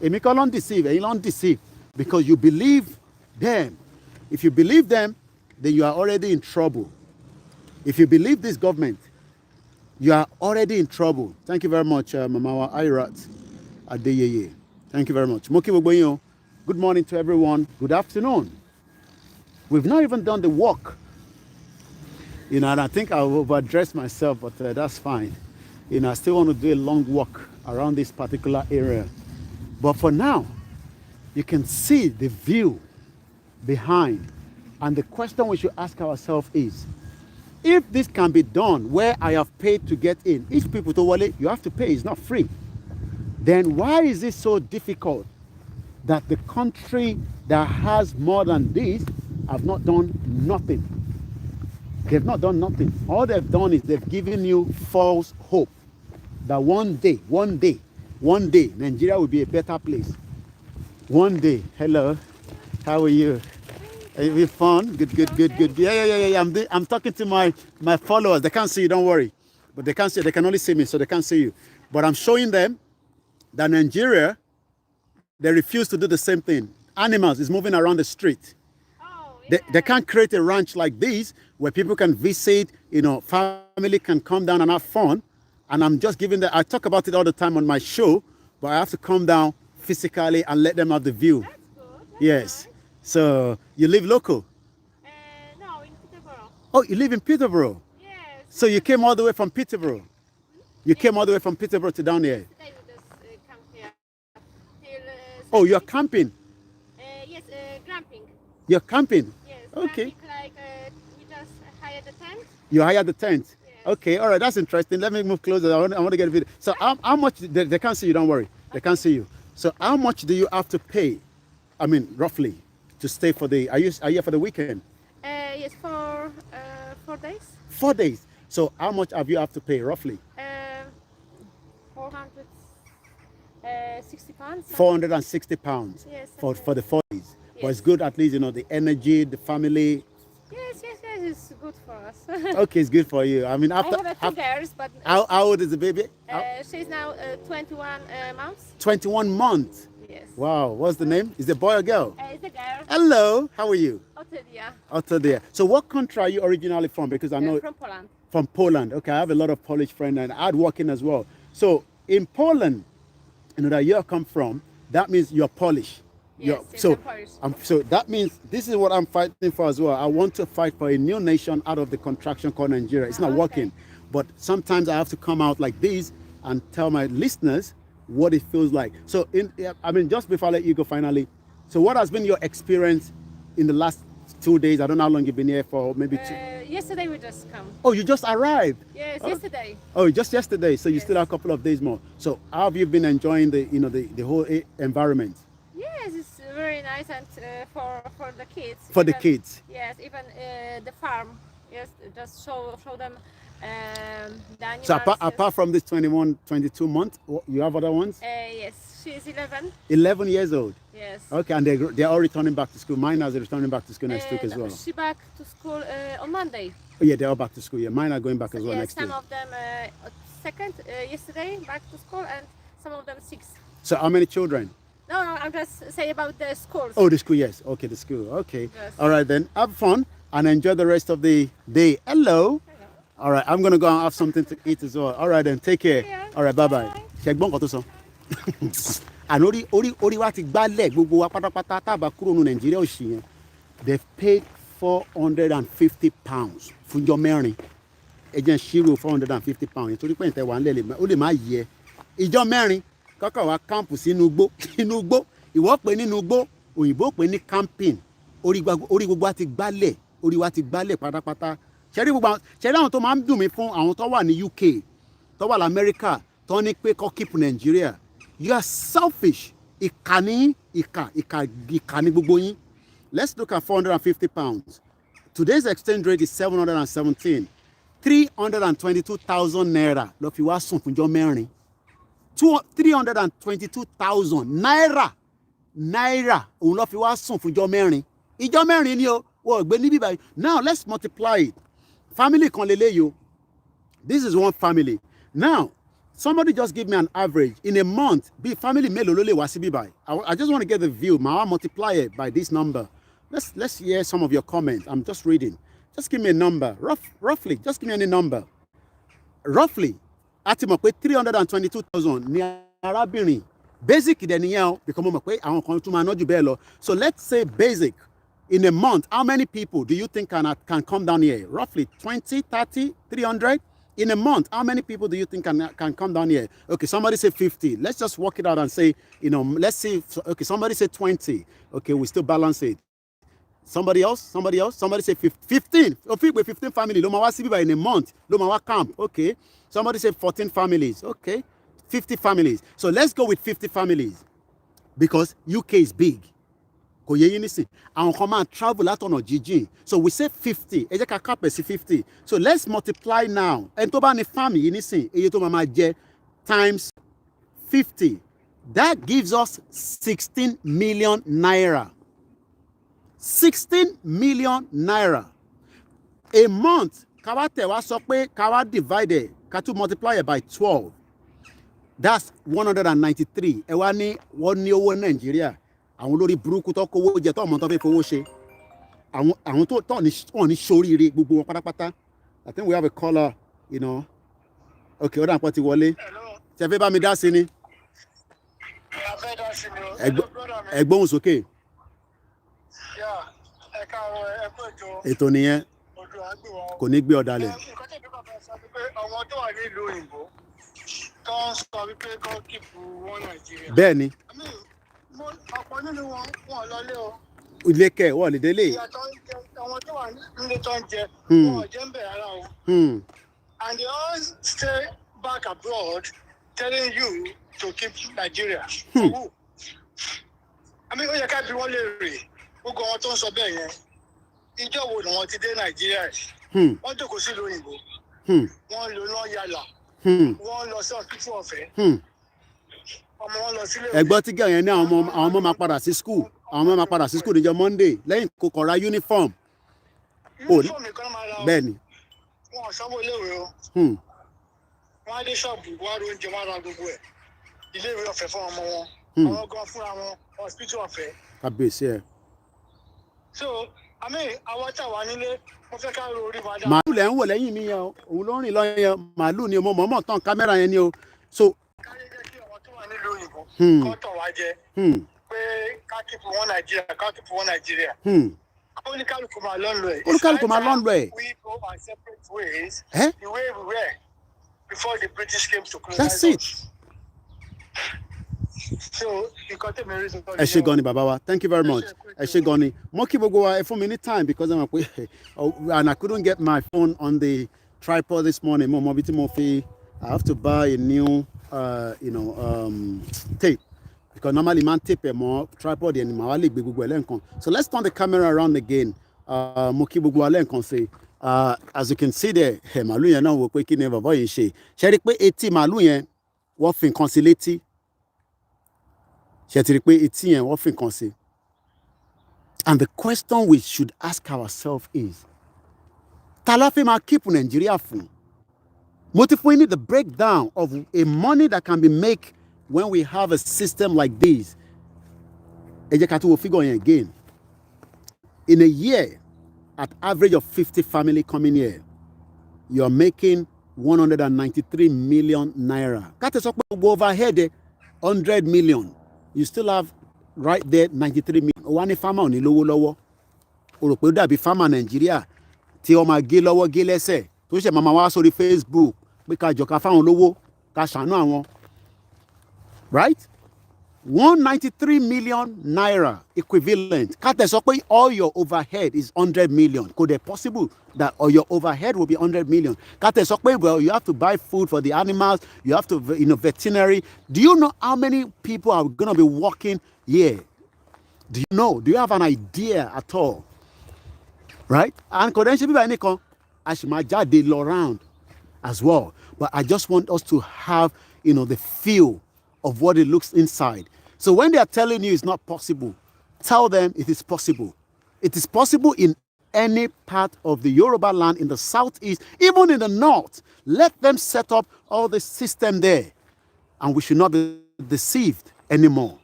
Speaker 1: You don't deceive because you believe them. If you believe them, then you are already in trouble. If you believe this government, you are already in trouble. Thank you very much, Mamawa Irat Adeyeye. Thank you very much. Moki Wogboyo. Good morning to everyone. Good afternoon. We've not even done the walk. And I think I'll overdress myself, but that's fine. I still want to do a long walk around this particular area. But for now, you can see the view behind. And the question we should ask ourselves is, if this can be done where I have paid to get in, each people to wallet, you have to pay, it's not free. Then why is it so difficult that the country that has more than this have not done nothing? They've not done nothing. All they've done is they've given you false hope that one day, Nigeria will be a better place. One day. Hello, how are you? Are you having fun? Good. Yeah. I'm talking to my followers. They can't see you, don't worry. But they can't see. They can only see me, so they can't see you. But I'm showing them that Nigeria, they refuse to do the same thing. Animals is moving around the street. They can't create a ranch like this where people can visit, family can come down and have fun. And I'm just giving them, I talk about it all the time on my show, but I have to come down physically and let them have the view.
Speaker 9: That's good.
Speaker 1: Yes. Nice. So you live local?
Speaker 9: No, in Peterborough.
Speaker 1: Oh, you live in Peterborough?
Speaker 9: Yes.
Speaker 1: So you came all the way from Peterborough? You came all the way from Peterborough to down here?
Speaker 9: Today we just camp here.
Speaker 1: Oh, you're camping?
Speaker 9: Yes, glamping.
Speaker 1: You're camping?
Speaker 9: Yes.
Speaker 1: Okay.
Speaker 9: Glamping, like we just hired the tent.
Speaker 1: You hired the tent?
Speaker 9: Yes.
Speaker 1: Okay, all right, that's interesting. Let me move closer. I want to get a video. So how much, they can't see you, don't worry. They can't see you. So how much do you have to pay, roughly, to stay for are you here for the weekend?
Speaker 9: Yes, for 4 days.
Speaker 1: 4 days. So how much have you have to pay, roughly?
Speaker 9: 460 pounds.
Speaker 1: 460 pounds.
Speaker 9: Yes.
Speaker 1: For the 4 days.
Speaker 9: Yes.
Speaker 1: But it's good, at least, the energy, the family.
Speaker 9: Yes, it's good for us.
Speaker 1: Okay, it's good for you. After,
Speaker 9: I have 2 girls, but
Speaker 1: how old is the baby?
Speaker 9: she's now 21 months.
Speaker 1: 21 months.
Speaker 9: Yes. Yes.
Speaker 1: Wow, what's the name? Is it a boy or girl?
Speaker 9: It's a girl.
Speaker 1: Hello, how are you?
Speaker 9: Otelia.
Speaker 1: Out there. So what country are you originally from? Because I know
Speaker 9: From Poland.
Speaker 1: from Poland. Okay, I have a lot of Polish friends and hardworking as well. So in Poland, you know that you come from, that means you're Polish.
Speaker 9: Yes,
Speaker 1: So,
Speaker 9: I'm Polish.
Speaker 1: so that means this is what I'm fighting for as well. I want to fight for a new nation out of the contraction called Nigeria. It's not working, but sometimes I have to come out like this and tell my listeners what it feels like. So, just before I let you go finally, so what has been your experience in the last 2 days? I don't know how long you've been here for, maybe two.
Speaker 9: Yesterday we just come.
Speaker 1: Oh, you just arrived?
Speaker 9: Yes, yesterday.
Speaker 1: Oh, just yesterday. So you still have a couple of days more. So how have you been enjoying the whole environment?
Speaker 9: Yes, it's very nice and for the kids.
Speaker 1: For the kids.
Speaker 9: Yes, even the farm. Yes, just show them the animals.
Speaker 1: So apart from this 21, 22 months, you have other ones?
Speaker 9: Yes, she is 11.
Speaker 1: 11 years old.
Speaker 9: Yes.
Speaker 1: Okay, and they're all returning back to school. Mine are returning back to school next week as well.
Speaker 9: She back to school on Monday.
Speaker 1: Oh, yeah, they're all back to school. Yeah, mine are going back as well next week.
Speaker 9: Some of them yesterday back to school, and some of them 6.
Speaker 1: So how many children?
Speaker 9: No, I'm just saying about the schools.
Speaker 1: Oh, the school, yes. Okay, the school. Okay.
Speaker 9: Yes.
Speaker 1: All right, then. Have fun and enjoy the rest of the day. Hello. All right, I'm going to go and have something to eat as well. All right, then. Take care.
Speaker 9: Yeah.
Speaker 1: All right, bye-bye. Ṣẹ̀gbọ́n nǹkan tó sọ. And orí wa ti gbálẹ̀ gbogbo wa pátápátá tá a bá kúrò ní Nàìjíríà òṣì yẹn. They've paid £450 fúnjọ́ mẹ́rin. Ẹ jẹ́ n ṣírò £450 nítorí pé ìtẹ̀wà ń lẹ̀ ó lè má yẹ. Ìjọ́ mẹ́rin kọ́kọ́ wa kámpù sínú igbó ìwọ pé nínú igbó òyìnbó pé ní camping orí gbogbo wa ti gbálẹ̀ orí wa ti gbálẹ̀ pátápátá ṣẹ́rí àwọn tó máa ń dùn mí fún àwọn tó wà ní UK tó wà lamẹ́ríkà tó ní pé kọ́ keep Nigeria. You are selfish. Ìkànnì gbogbo yín. Let's look at £450. Today's exchange rate is 717. 322,000 naira lọ fi wá sùn fúnjọ́ mẹ́rin. 322,000 naira òun lọ fi wá sùn fúnjọ́ mẹ́rin. Ìjọ́ mẹ́rin ni o wọ́n gbé níbí báyìí. Now let's multiply it. Family kan leléyìí o. This is one family. Now somebody just give me an average in a month. Bí family mélòó ló lè wá síbí báyìí. I just want to get the view. Màá multiply it by this number. Let's hear some of your comments. I'm just reading. Just give me a number. Roughly, just give me any number. Roughly, a ti mọ̀ pé 322,000 ní arábìnrin. Basic dẹ̀ nìyẹn o, because mo mọ̀ pé àwọn kan tún máa ná jù bẹ́ẹ̀ lọ. So let's say basic. In a month, how many people do you think can come down here? Roughly 20, 30, 300? In a month, how many people do you think can come down here? Okay, somebody say 50. Let's just work it out and say, let's say, okay, somebody say 20. Okay, we still balance it. Somebody else, somebody say 15. 15 family. Ló máa wá síbí báyìí in a month. Ló máa wá camp. Okay. Somebody say 14 families. Okay. 50 families. So let's go with 50 families. Because UK is big. Kò yé yín nísìn. Àwọn kan máa travel látọ̀nà jíjìn. So we say 50. Ẹ jẹ́ ká cap ẹ̀ sí 50. So let's multiply now. Ẹni tó bá ní farm yìí nísìn, iye tó máa jẹ times 50. That gives us 16 million naira. 16 million naira. A month, ká wá tẹ̀ wá sọ pé ká wá divide, ká tún multiply it by 12. That's 193. Ẹ wá ní wọ́n ní owó Nàìjíríà. Àwọn olórí burúkú tó kówó jẹ tó ọmọ tó fẹ́ fowó ṣe. Àwọn tó ní ṣoríire gbogbo wọn pátápátá. I think we have a caller, Okay, ó dà pọ̀ ti wọlé. Ṣé ẹ fẹ́ bá mi dá sí ni? Ẹ gbóhùn sókè. Ètò nìyẹn kò ní gbé ọ̀dà lẹ̀.
Speaker 2: Àwọn tó wà nílùú òyìnbó tó ń sọ wípé kọ́ kíìpù wọn Nàìjíríà.
Speaker 1: Bẹ́ẹ̀ ni.
Speaker 2: Ọ̀pọ̀ nínú wọn lọlé o.
Speaker 1: Ilé kẹ̀ wọ́n lè délé.
Speaker 2: Àwọn tó wà nílé tó ń jẹ wọn ò jẹ́ ń bẹ̀ rárá o. And they all stay back abroad telling you to keep Nigeria. For who? Ó yẹ ká bí wọ́n lè rè. Gbogbo àwọn tó ń sọ bẹ́ẹ̀ yẹn, ìjọ wo ni wọ́n ti dé Nàìjíríà yìí? Wọ́n jókòó sí ìlú òyìnbó. Wọ́n lò lọ́ yàlà. Wọ́n lọ sí ọ̀sìpìtì ọ̀fẹ́. Ọmọ wọn lọ sílé ìwé.
Speaker 1: Ẹ̀gbọ́n tí gẹ̀yẹn ní àwọn ọmọ máa padà sí school. Àwọn ọmọ máa padà sí school níjọ́ Monday lẹ́yìn kó kọ̀ ra uniform.
Speaker 2: Uniform nìkan máa ra o.
Speaker 1: Bẹ́ẹ̀ ni.
Speaker 2: Wọ́n ò sanwó iléèwé o. Wọ́n á dé ṣọ́ọ̀bù, wọ́n á ro oúnjẹ, wọ́n á ra gbogbo ẹ̀. Iléèwé ọ̀fẹ́ fún ọmọ wọn.
Speaker 6: àwọn gan fúnra wọn hospital ọ̀fẹ́.
Speaker 1: Kábíyèsí ẹ̀.
Speaker 6: So àmì àwọn tá wà nílé wọ́n fẹ́ ká ro orí wa dá.
Speaker 1: Màálù lẹ̀ ń wò lẹ́yìn mi yẹn o, òun ló ń rìn lọ yẹn, màálù ni mo mọ̀ọ́mọ̀ tán kámẹ́rà yẹn ni o. So.
Speaker 6: káyé jẹ́ kí àwọn tó wà nílùú òyìnbó kọ́ tọ̀ wá jẹ pé ká keep one Nigeria ká keep one Nigeria. Oníkálùkù máa lọ́n lọ ẹ̀.
Speaker 1: Oníkálùkù máa lọ́n lọ ẹ̀.
Speaker 6: We go our separate ways. The way we were before the British came to colonize us.
Speaker 1: That's it.
Speaker 6: So nǹkan tẹ̀mí rí sọ.
Speaker 1: Ẹ ṣé gan ni bàbá wa, thank you very much. Ẹ ṣé gan ni. Mo kí gbogbo wa ẹ fún mi ní time because I'm and I couldn't get my phone on the tripod this morning. Mo mọ bí tí mo fi I have to buy a new tape. Because normally man tape ẹ mọ tripod yẹn ni màá wá lè gbé gbogbo ẹ lẹ́ẹ̀kan. So let's turn the camera around again. Mo kí gbogbo wa lẹ́ẹ̀kan sí. As you can see there, màálù yẹn náà wò pé kí ni bàbá yìí ṣe. Ṣé rí pé etí màálù yẹn wọ́n fi nǹkan sí létí. Ṣé ti rí pé etí yẹn wọ́n fi nǹkan sí. And the question we should ask ourselves is, ta la fẹ́ máa keep Nigeria fún? Mo ti fún yín ní the breakdown of a money that can be made when we have a system like this. Ẹ jẹ́ ká tún wo figure yẹn again. In a year, at average of 50 family coming here, you are making 193 million naira. Ká tẹ̀ sọ pé gbogbo overhead 100 million. You still have right there 93 million. Ó wá ní farmer ò ní lówó lọ́wọ́. O rò pé ó dàbí farmer Nàìjíríà tí ó máa gé lọ́wọ́ gé lẹ́sẹ̀ tó ṣe máa wá sórí Facebook pé ká jọ ká fáwọn lówó ká ṣàánú àwọn. Right? 193 million naira equivalent. Ká tẹ̀ sọ pé all your overhead is 100 million. Could it possible that all your overhead will be 100 million? Ká tẹ̀ sọ pé well, you have to buy food for the animals, you have to, veterinary. Do you know how many people are going to be working here? Do you know? Do you have an idea at all? Right? And kò dẹ́n ṣe bíbá ẹnìkan, a sì máa jáde lọ round as well. But I just want us to have, the feel of what it looks inside. So when they are telling you it's not possible, tell them it is possible. It is possible in any part of the Yoruba land, in the southeast, even in the north. Let them set up all the system there. And we should not be deceived anymore.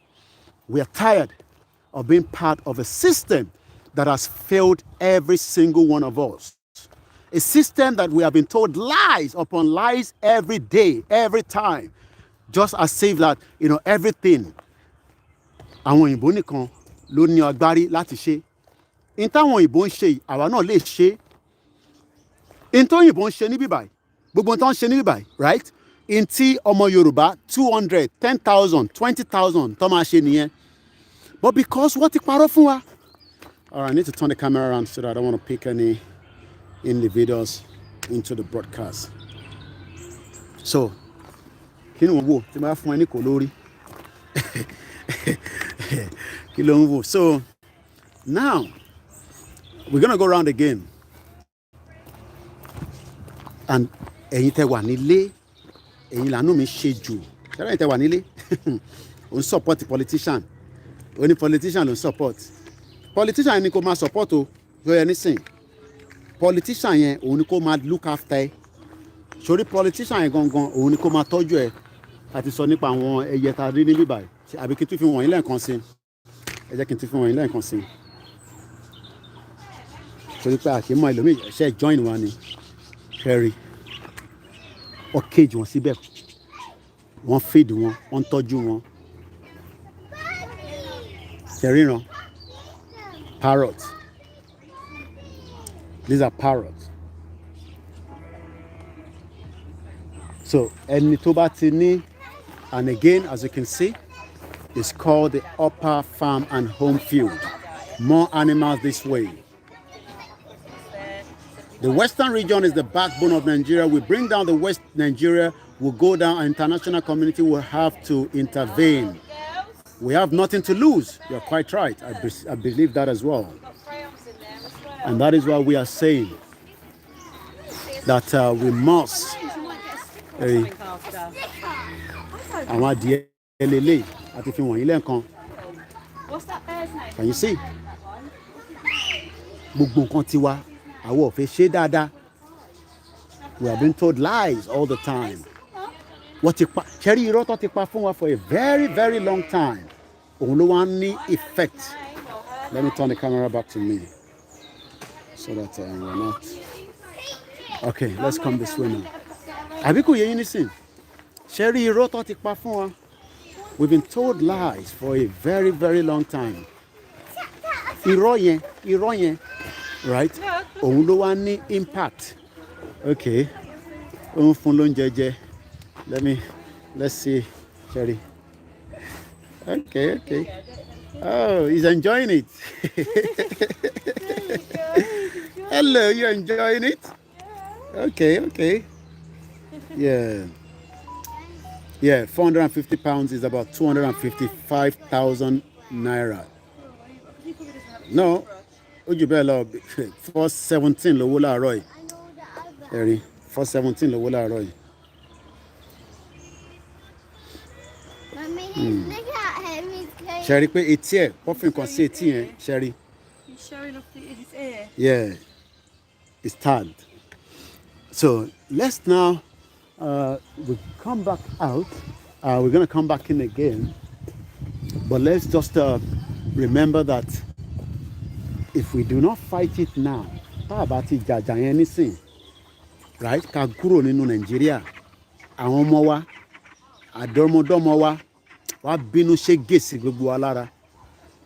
Speaker 1: We are tired of being part of a system that has failed every single one of us. A system that we have been told lies upon lies every day, every time. Just as if that, everything. Àwọn òyìnbó nìkan ló ní agbárí láti ṣe. In táwọn òyìnbó ń ṣe, àwa náà lè ṣe. In tó òyìnbó ń ṣe níbí báyìí, gbogbo tó ń ṣe níbí báyìí, right? In tí ọmọ Yorùbá 200, 10,000, 20,000 tó máa ṣe nìyẹn. But because wọ́n ti parọ́ fún wa. All right, I need to turn the camera around so that I don't want to pick any individuals into the broadcast. So, kí ni wọ́n wò tí máa fún ẹ ní kò lórí? Kí ló ń wò? So, now, we're going to go around again. And ẹ̀yin tẹ́ wà nílé, ẹ̀yin làánú mi ṣe jù. Ṣé ẹ̀yin tẹ́ wà nílé? Ó ń support the politician. Ó ní politician ló ń support. Politician ni kò máa support o, so anything. Politician yẹn òun ni kò máa look after ẹ. Sórí politician yẹn gangan òun ni kò máa tọ́jú ẹ. Àti sọ nípa àwọn ẹyẹ tá a rí níbí báyìí. Àbí kí n tún fi wọ̀nyí lẹ́ẹ̀kan sí. Ẹ jẹ́ kí n tún fi wọ̀nyí lẹ́ẹ̀kan sí. Torí pé àṣemọ́ ẹlòmíì ṣe join wa ni. Kẹ́rì. Wọ́n cage wọn síbẹ̀. Wọ́n feed wọn, wọ́n tọ́jú wọn. Kẹ́rìnrán. Parrots. These are parrots. So, ẹni tó bá ti ní, and again, as you can see, it's called the Upper Farm and Home Field. More animals this way. The Western region is the backbone of Nigeria. We bring down the West Nigeria, we'll go down, our international community will have to intervene. We have nothing to lose. You're quite right. I believe that as well. And that is why we are saying that we must. Àwọn adìẹ lélẹ̀ àti fi wọ̀nyí lẹ́ẹ̀kan. Can you see? Gbogbo nǹkan tiwa, àwa ò fẹ́ ṣe dáadáa. We have been told lies all the time. wọ́n ti pa ṣẹ́rí irọ́ tó ti pa fún wa for a very very long time òun ló wá ní effect. Let me turn the camera back to me so that we're not. Okay, let's come this way now. Àbí kò yé yín nísìn ṣẹ́rí irọ́ tó ti pa fún wa. We've been told lies for a very very long time. Irọ́ yẹn right òun ló wá ní impact. Okay, òun fún lóúnjẹ jẹ. Let's see, Sherry. Okay. Oh, he's enjoying it. Hello, you enjoying it? Okay. Yeah, 450 pounds is about 255,000 naira. No, Ojubelo, 417 lówó láàárọ̀ yìí. Sherry, 417 lówó láàárọ̀ yìí. Sherry, pé etí ẹ̀ puffin kan sí etí yẹn, Sherry.
Speaker 10: He's showing off his ear.
Speaker 1: Yeah, it's tagged. So let's now we come back out. We're gonna come back in again, but let's just remember that if we do not fight it now, tá a bá ti jàjà yẹn nísìn, right? Ká kúrò nínú Nàìjíríà, àwọn ọmọ wa, àdọ́mọdọ́mọ wa. Wá bínú ṣe gèsì gbogbo wa lára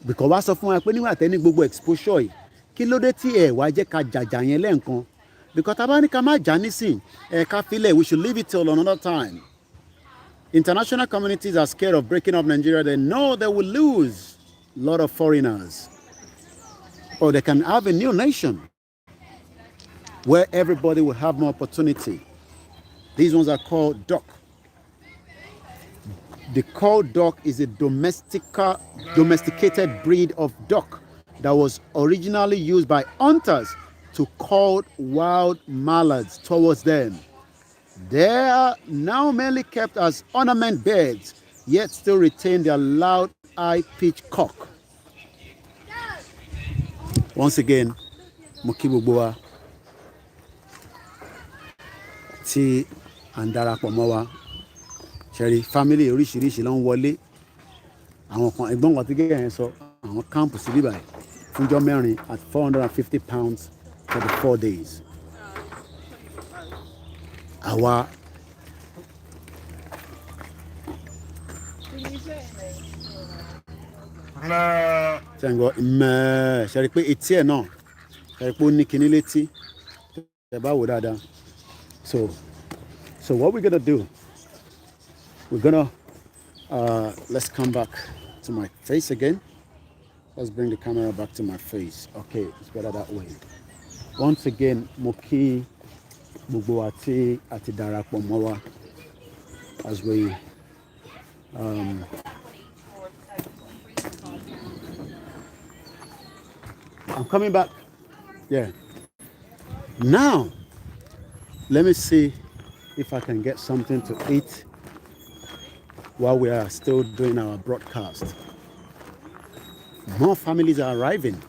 Speaker 1: because wá sọ fún wa pé nígbà tẹ́ ní gbogbo exposure yìí kí ló dé tí ẹ wá jẹ́ ká jàjà yẹn lẹ́ǹkan because tá bá ní ká má jà nísìn ká filẹ̀ we should leave it till another time. International communities are scared of breaking up Nigeria. They know they will lose a lot of foreigners, or they can have a new nation where everybody will have more opportunity. These ones are called duck. The cold duck is a domesticated breed of duck that was originally used by hunters to call wild mallards towards them. They are now mainly kept as ornament birds, yet still retain their loud, high-pitched cock. Once again, mo kí gbogbo wa tí à ń darapọ̀ mọ́ wa. Sherry, family oríṣiríṣi ló ń wọlé. Àwọn kan ẹ̀gbọ́n kan tí gẹ́gẹ́ yẹn sọ àwọn kámpù sí bíbá yìí fúnjọ́ mẹ́rin at 450 pounds for the 4 days. Àwa ṣẹ́ńgọ́ Sherry pé etí ẹ̀ náà Sherry pé ó ní kinní létí ẹ̀ bá wò dáadáa. So what we're gonna do? We're gonna let's come back to my face again. Let's bring the camera back to my face. Okay, it's better that way. Once again, mo kí gbogbo wa tí a ti darapọ̀ mọ́ wa as we I'm coming back. Yeah. Now, let me see if I can get something to eat while we are still doing our broadcast. More families are arriving.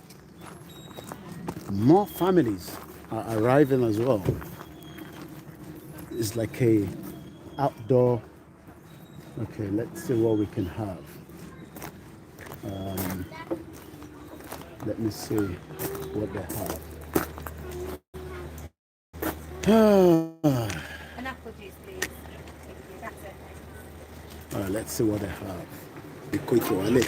Speaker 1: More families are arriving as well. It's like a outdoor. Okay, let's see what we can have. Let me see what they have.
Speaker 10: An apple juice, please. That's it.
Speaker 1: All right, let's see what they have. The Koiki, all right, let's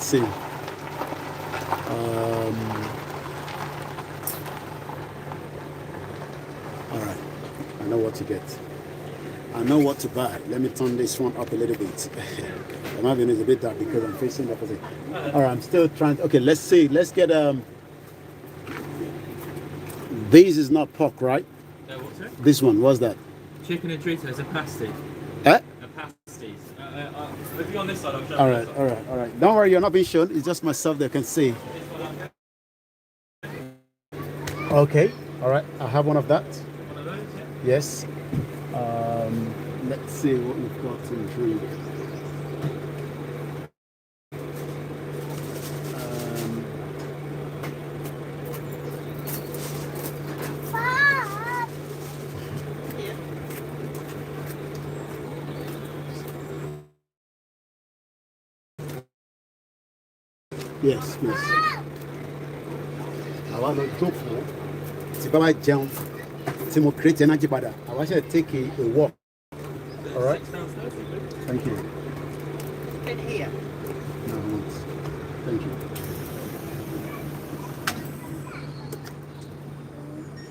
Speaker 1: see. All right, I know what to get. I know what to buy. Let me turn this one up a little bit. I'm having it a bit dark because I'm facing the opposite. All right, I'm still trying. Okay, let's see. Let's get this is not pork, right?
Speaker 11: What's it?
Speaker 1: This one, what's that?
Speaker 11: Chicken and Doritos, a pasty.
Speaker 1: Eh?
Speaker 11: A pasty. If you're on this side, I'll show
Speaker 1: All
Speaker 11: you
Speaker 1: right,
Speaker 11: this
Speaker 1: all right, all right. Don't worry, you're not being shown. It's just myself that can see. Okay, all right. I have one of that.
Speaker 11: One of those, yeah?
Speaker 1: Yes. Let's see what we've got in drink. Yes, please. Àwa lọ jókòó tí bá wá jẹun tí mo create energy padà. Àwa ṣe take a walk. All right? Thank you.
Speaker 10: In here.
Speaker 1: No, I won't. Thank you.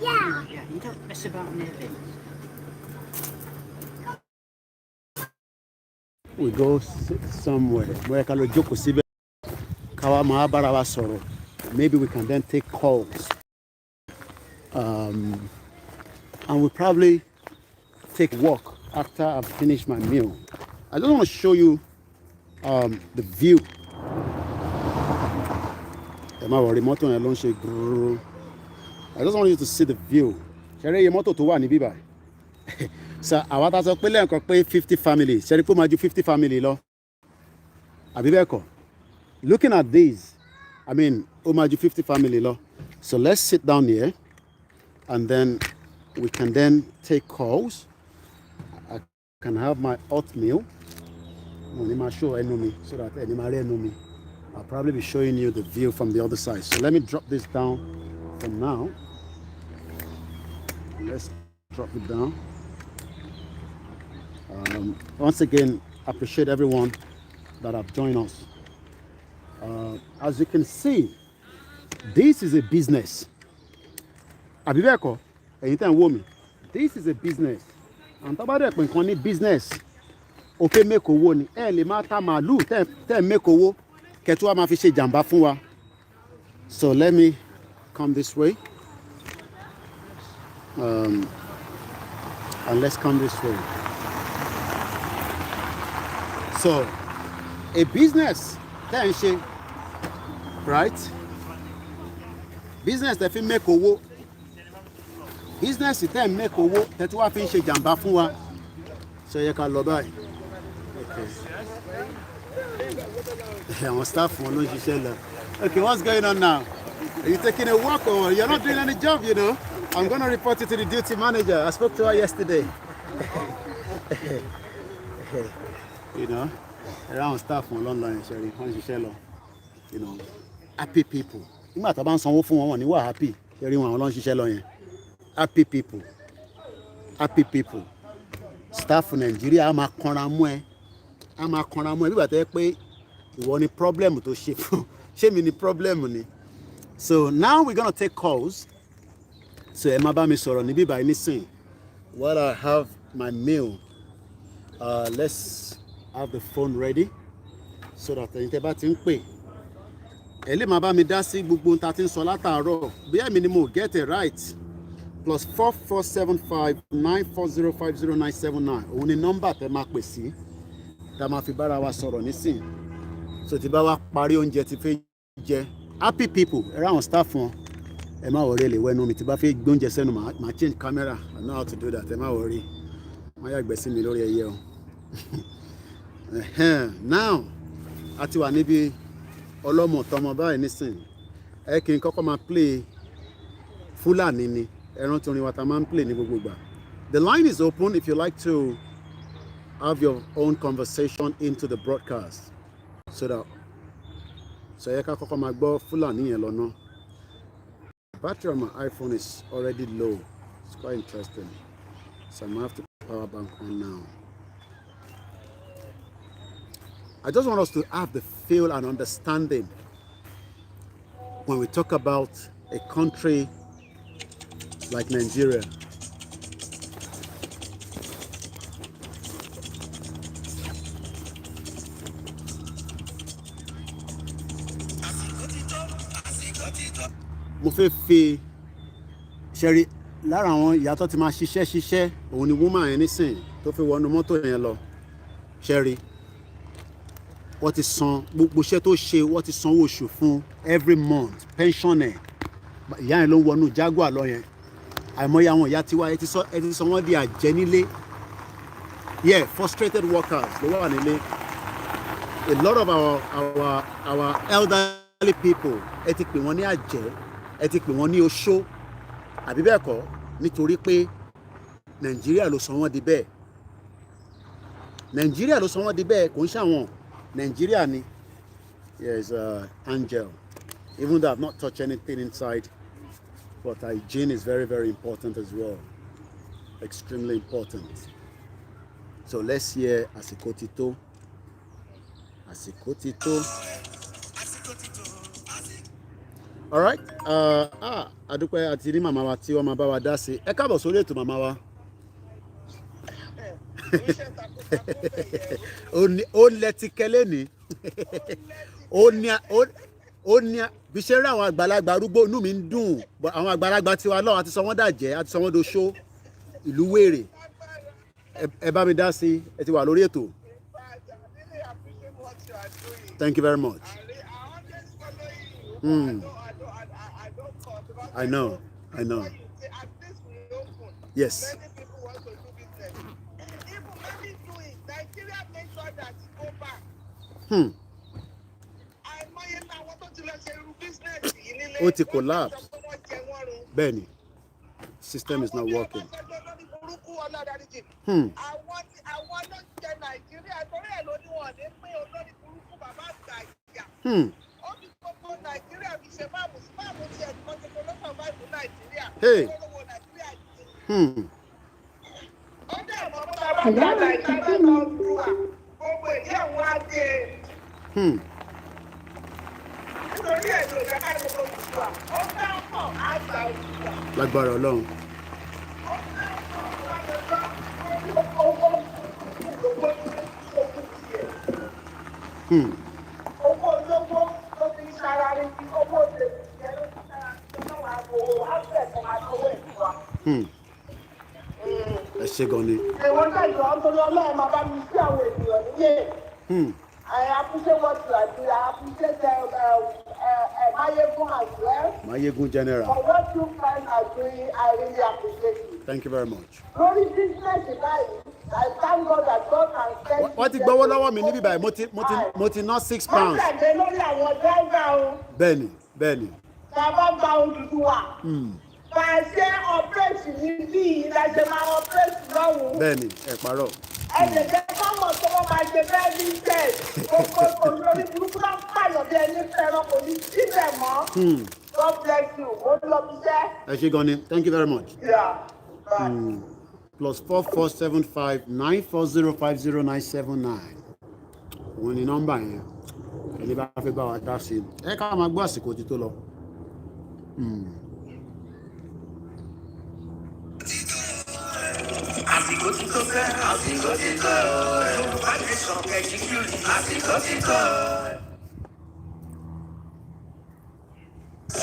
Speaker 10: Yeah, you don't mess about near bins.
Speaker 1: We go somewhere where ká lọ jókòó síbẹ̀ ká wá máa bára wa sọ̀rọ̀. Maybe we can then take calls. And we'll probably take a walk after I've finished my meal. I just want to show you the view. I just want you to see the view. Ṣẹ̀rí iye mọ́tò tó wà níbí báyìí. So àwa tá sọ pé lẹ́ẹ̀kan pé 50 families. Ṣẹ̀rí pé ó máa ju 50 family lọ. Àbí bẹ́ẹ̀ kọ́? Looking at these, I mean, ó máa ju 50 family lọ. So let's sit down here and then we can then take calls. I can have my oatmeal. I'll show enemy so that enemy. I'll probably be showing you the view from the other side. So let me drop this down for now. Let's drop it down. Once again, appreciate everyone that have joined us. As you can see, this is a business. Abibeko, anytime woman, this is a business. And about that, business. Okay, make owó ni. Lè má ta màálù tẹ́ make owó. Kẹ̀tù wa máa fi ṣe jàǹbá fún wa. So let me come this way. And let's come this way. So, a business, right? Business that fi make owó. Business that make owó. Kẹ̀tù wa fi ṣe jàǹbá fún wa. So yẹ ká lọ báyìí. Okay. I'm staff. Okay, what's going on now? Are you taking a walk or you're not doing any job, you know? I'm going to report you to the duty manager. I spoke to her yesterday. You know, around staff on London, you know, happy people. You might have someone from one, you are happy. Happy people. Happy people. Staff in Nigeria, I'm a corner. Everybody tell pé ìwọ ni problem tó ṣe fún ṣé mi ni problem ni. So now we're gonna take calls. So ẹ má bá mi sọ̀rọ̀ níbí báyìí nísìn. While I have my meal, let's have the phone ready so that ẹ̀yin tẹ́ bá ti ń pè ẹ lè má bá mi dá sí gbogbo ohun tá ti ń sọ látàárọ̀ bí èmi ni mo get it right. +4475 9405079 òun ni nọ́mbà tẹ́ máa pè sí. Tá máa fi bára wa sọ̀rọ̀ nísìn. So tí bá wá parí oúnjẹ tí fẹ́ jẹ, happy people around staff wọn ẹ má worry lè wẹ́nu mi tí bá fẹ́ gbé oúnjẹ sẹ́nu máa change camera. I know how to do that. Ẹ má worry. Má yàgbẹ́ sí mi lórí ẹyẹ o. Now a ti wà níbi ọlọ́mọ tọmọ báyìí nísìn. Ẹ kí n kọ́kọ́ máa play Fúlàní ni ẹran tó rin wa ta máa ń play ní gbogbo ìgbà. The line is open if you like to have your own conversation into the broadcast. So yẹ ká kọ́kọ́ máa gbọ́ Fúlàní yẹn lọ́nà. The battery on my iPhone is already low. It's quite interesting. So I'm gonna have to put power bank on now. I just want us to have the feel and understanding when we talk about a country like Nigeria. Mo fẹ́ fi ṣẹ́rí lára àwọn ìyá tó ti máa ṣiṣẹ́ òun ni woman yẹn nísìn tó fi wọnú mọ́tò yẹn lọ ṣẹ́rí wọ́n ti san gbogbo iṣẹ́ tó ṣe wọ́n ti sanwó oṣù fún every month pension ẹ̀ ìyá yẹn ló ń wọnú Jaguar lọ yẹn àìmọye àwọn ìyá tiwa ẹ ti sọ wọ́n di àjẹ́ nílé frustrated workers ló wà nílé. A lot of our elderly people ẹ ti pè wọ́n ní àjẹ́ ẹ ti pè wọ́n ní oṣó àbí bẹ́ẹ̀ kọ́ nítorí pé Nàìjíríà ló sọ wọ́n di bẹ́ẹ̀. Nàìjíríà ló sọ wọ́n di bẹ́ẹ̀ kò ń ṣàwọn Nàìjíríà ni Yes, Angel. Even though I've not touched anything inside, but hygiene is very, very important as well. Extremely important. So let's hear Asikotito. Asikotito. All right. Adúpẹ́ àti rí màmá wa tí wọ́n máa bá wa dá sí. Ẹ káàbọ̀ sórí ètò màmá wa. Ó lẹ́tí kẹ́lẹ́ ní. Ó ní bí ṣe rí àwọn àgbàlagbà arúgbó inú mi ń dùn. Àwọn àgbàlagbà tiwa náà àti sọ wọ́n dàjẹ́ àti sọ wọ́n doṣó ìlú wèrè. Ẹ bá mi dá sí, ẹ ti wà lórí ètò. Thank you very much. I know. Yes. Ó ti collapse. Bẹ́ẹ̀ni, system is not working. Hey. Lágbára Ọlọ́run. Ẹ ṣé gan ni.
Speaker 12: I appreciate what you are doing. I appreciate Mayegun as well.
Speaker 1: Mayegun General.
Speaker 12: For what you guys are doing, I really appreciate you.
Speaker 1: Thank you very much.
Speaker 12: Lórí business báyìí, I thank God that God can send.
Speaker 1: Wọ́n ti gbọ́wọ́ lọ́wọ́ mi níbí báyìí, mo ti ná £6.
Speaker 12: Wọ́n tẹ̀lé lórí àwọn driver o.
Speaker 1: Bẹ́ẹ̀ni.
Speaker 12: Bàbá gba Odùduwà. Bá a ṣe ọ̀pẹ́ẹ̀tì ní bí ìlàjẹ̀ máa ọ̀pẹ́ẹ̀tì lọ́hùn-ún.
Speaker 1: Bẹ́ẹ̀ni, ẹ parọ́.
Speaker 12: Ẹ̀jẹ̀ káwọn tó wọ́n máa ṣe bẹ́ẹ̀ ní tẹ̀. Gbogbo olórí burúkú náà pààyàn bí ẹni fẹ́ràn kò ní síbẹ̀ mọ́. God bless you. Ó lọ bí iṣẹ́.
Speaker 1: Ẹ ṣé gan ni. Thank you very much.
Speaker 12: Yeah. Bye.
Speaker 1: +4475 9405079. Òun ni nọ́mbà yẹn. Ẹni bá fẹ́ bá wa dá sí. Ẹ ká máa gbọ́ àsìkò tí tó lọ.
Speaker 7: Àsìkò tí tó fẹ́, àsìkò tí tó Yorùbá ti sọ execute, àsìkò tí tó.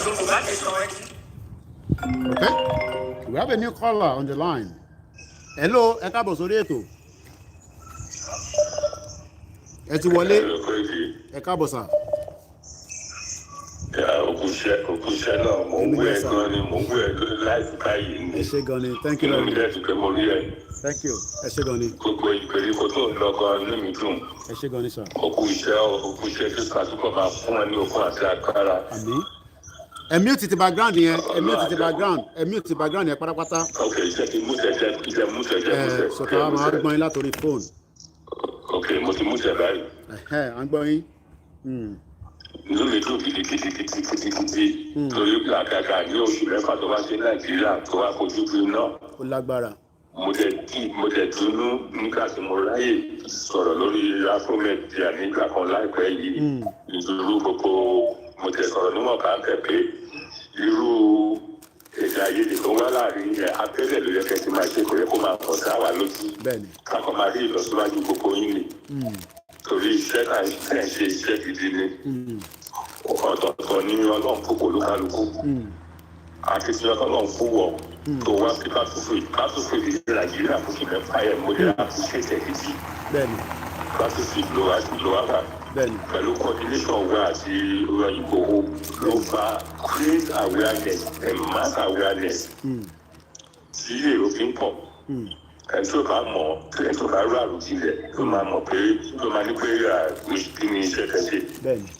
Speaker 7: Yorùbá ti sọ execute.
Speaker 1: Okay, we have a new caller on the line. Hello, ẹ káàbọ̀ sórí ètò. Ẹ ti wọlé. Ẹ káàbọ̀ sà.
Speaker 13: Òkúṣẹ́ náà, mò ń gbé gan ni, mò ń gbé láìsí báyìí ni.
Speaker 1: Ẹ ṣé gan ni, thank you very much.
Speaker 13: Inú mi dẹ̀ ti pé mo rí ẹ.
Speaker 1: Thank you, ẹ ṣé gan ni.
Speaker 13: Gbogbo ìgbèríko tó ń lọ gan inú mi dùn.
Speaker 1: Ẹ ṣé gan ni sà.
Speaker 13: Òkúṣẹ́ tó kàtúkọ̀ máa fún ẹ ní okun àti agbára.
Speaker 1: Àmín. Ẹ̀mí ò ti background yẹn, ẹ̀mí ò ti background yẹn pátápátá.
Speaker 13: Ok, iṣẹ́ ti mú tẹ̀jẹ̀.
Speaker 1: Sọ̀tà máa gbọ́n yín látòrí fóònù.
Speaker 13: Ok, mo ti mú tẹ̀ báyìí.
Speaker 1: À ń gbọ́ yín.
Speaker 13: Inú mi dùn gidigidi torí àgàgà ní oṣù mẹ́fà tó bá ṣe Nàìjíríà tó wá fojú bí náà.
Speaker 1: Ó lágbára.
Speaker 13: Mo dẹ̀ dùnnú nígbà tí mo ráyè sọ̀rọ̀ lórí afromedia nígbà kan láìpẹ́ yìí. Ìdúró gbogbo mo tẹ̀ sọ̀rọ̀ níwọ̀n bá ń bẹ̀ pé irú èdè àìyedè tó wá láàrin abẹ́rẹ́ ló yẹ kẹ́ ti máa ṣe kò yẹ kó máa pọ̀ sí àwa lójú. Kakọ́ máa rí ìlọsíwájú gbogbo yín ni. Torí iṣẹ́ náà ń ṣe iṣẹ́ gidi ni. Ọ̀tọ̀ọ̀tọ̀ ní Ọlọ́run kókó olúkálukú. Akitiyan Ọlọ́run fún wọ̀ tó wá sí Battlefield ní Nàìjíríà fún kí mẹ́fà ẹ̀ mo lè appreciate gidi. Battlefield ló wá bá. Pẹ̀lú coordination wa àti Ìgbòho ló bá create awareness and mass awareness tí èrò fi ń pọ̀. Ẹni tó bá mọ̀ ẹni tó bá rú àròjinlẹ̀ ló máa mọ̀ pé ló máa ní pé kí ni iṣẹ́ fẹ́ ṣe.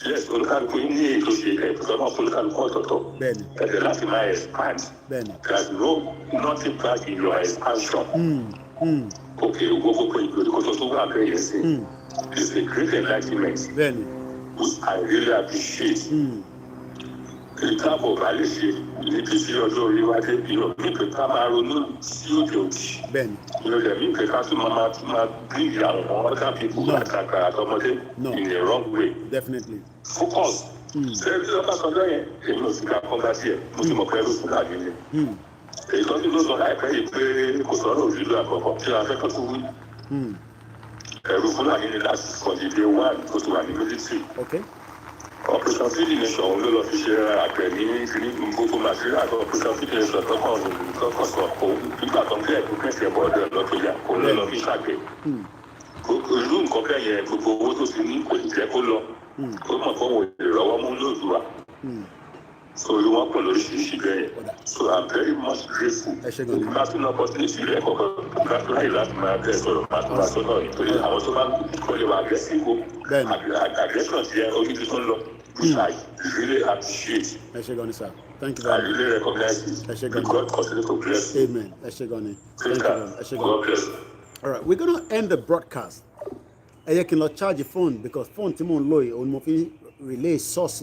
Speaker 13: Yes, olúkálukú ní ètò ṣe ẹ̀kọ́ náà fún olúkálukú ọ̀tọ̀ọ̀tọ̀. Ẹ̀jẹ̀ láti máa expand. There's nothing bad in your expansion. Okay, gbogbo ìgbèríko tó wà bẹ́ẹ̀ yẹn sí. It's a great enlightenment. which I really appreciate. Ìtàbọ̀ bá lè ṣe níbi tí ọjọ́ orí wá dé ìrọ̀ nípe ká máa ronú sí òkè òdì.
Speaker 1: Bẹ́ẹ̀ni.
Speaker 13: Ìrọ̀lẹ́ nípe ká tún máa bí àwọn other people àtàkà àtọmọdé in a wrong way.
Speaker 1: Definitely.
Speaker 13: Focus. Ṣé lọ́pàá kan lọ́yẹ̀ èmi ò sì ká kọ́ bá tiẹ̀ mo ti mọ̀ pé ẹrú Fúlàní ni. Èyí tó ti ló sọ láìpẹ́ yìí pé kò sọ̀rọ̀ òṣèlú àkọ́kọ́ tí a fẹ́ kọ́ tó wí. Ẹrú Fúlàní ni láti kọ̀ọ̀dì day one tó ti wà ní military. Operation Feeding Nation ló lọ fi ṣe àgbẹ̀ ní gbogbo Nàìjíríà tó Operation Feeding Nation tọkàn sọ kó nígbà tó ń bẹ̀rẹ̀ tó kẹsẹ̀ bọ́ọ̀dù lọ́tọ̀ yà kó ló lọ fi ṣàgbẹ̀. Irú nǹkan bẹ́ẹ̀ yẹn gbogbo owó tó ti ní kò ní jẹ́ kó lọ. Ó mọ̀ fún òun ìrọ̀wọ́ mú lóòdù wa. So irú wọn pọ̀ lóríṣiríṣi bẹ́ẹ̀ yẹn. So I'm very much grateful. Máa tún lọ opportunity rẹ̀ kọ̀ọ̀kan láti láyè láti máa bẹ́ẹ̀ sọ̀rọ̀ máa tún máa sọ́nà nítorí àwọn tó bá kọ́lé wa aggressive o. Aggression ti yẹ ojú tuntun lọ. Which I really appreciate.
Speaker 1: Sir. Thank you very much.
Speaker 13: I really recognize it. God continue to bless you.
Speaker 1: Amen. Thank you. God bless you. All right, we're going to end the broadcast. You can charge your phone because phone Timon Loy on relay source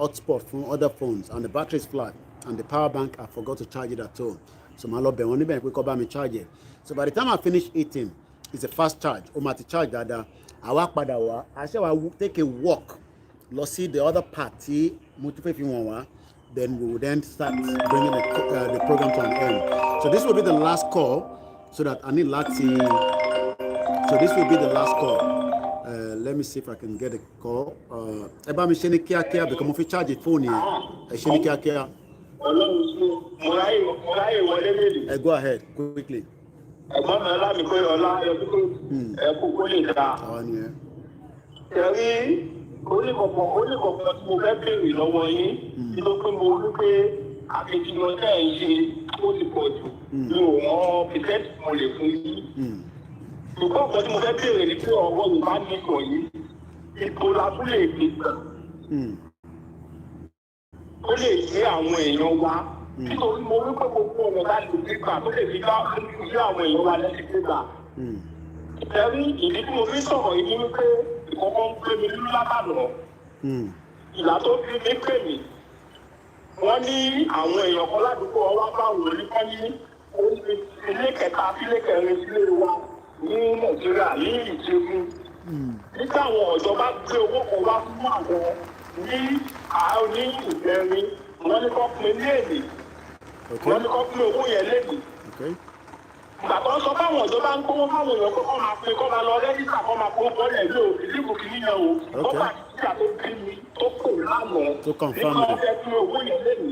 Speaker 1: hotspot from other phones and the battery is flat and the power bank I forgot to charge it at all. So my lord, only bank we come back me charge it. So by the time I finish eating, it's a fast charge. To charge that I walk by the wa. I say I will take a walk. Let's see the other party, then we will then start bringing the program to an end. So this will be the last call, so that I need Lati. So this will be the last call. Let me see if I can get a call. Eba mi sheni kia because if you charge the phone here, sheni kia. Go ahead quickly.
Speaker 6: Oníkọ̀ọ̀kan tí mo fẹ́ béèrè lọ́wọ́ yín tí ló pé mo rí pé akitiyan tẹ́ ẹ̀ ń ṣe ó ti pọ̀ jù mi ò mọ pìtẹ́tì mo lè fún yín. Ṣùgbọ́n ọ̀kan tí mo fẹ́ béèrè ni pé ọ̀rọ̀ Yorùbá nìkan yìí ipò la tún lè gbé gbà. Ó lè yé àwọn èèyàn wa nítorí mo rí pé gbogbo ọ̀nà bá lè gbé gbà tó lè fi yé àwọn èèyàn wa lẹ́sìn gbé gbà. Ìtẹ̀rí ìdí tí mo fi sọ̀rọ̀ yìí ni pé ìkọ̀kọ̀ ń pè mí nínú lábàlọ́. Ìlà tó fi mí pè mí. Wọ́n ní àwọn èèyàn kan ládùúgbò ọwọ́ báwo ní wọ́n ní ilé kẹta sílé kẹrin sílé wa ní Nàìjíríà ní Ìjẹ̀bú. Nígbà àwọn ọ̀dọ́ bá gbé owó kan wá fún àwọn ní Ìbẹ̀rin, wọ́n ní kó pín ní èdè. Wọ́n ní kó pín owó yẹn lédè. Bàbá sọ fáwọn ọ̀dọ́ bá ń gbówó fáwọn èèyàn kó kọ́ máa pín kọ́ máa lọ rẹ́jísà kọ́ máa kó bọ́ọ̀lẹ̀ ní ìdíbò kìíní yẹn o. Ó bá ìjà tó bí mi tó kò lánàá.
Speaker 1: To confirm
Speaker 6: it. Nígbà wọn fẹ́ pín owó yẹn lẹ́nu.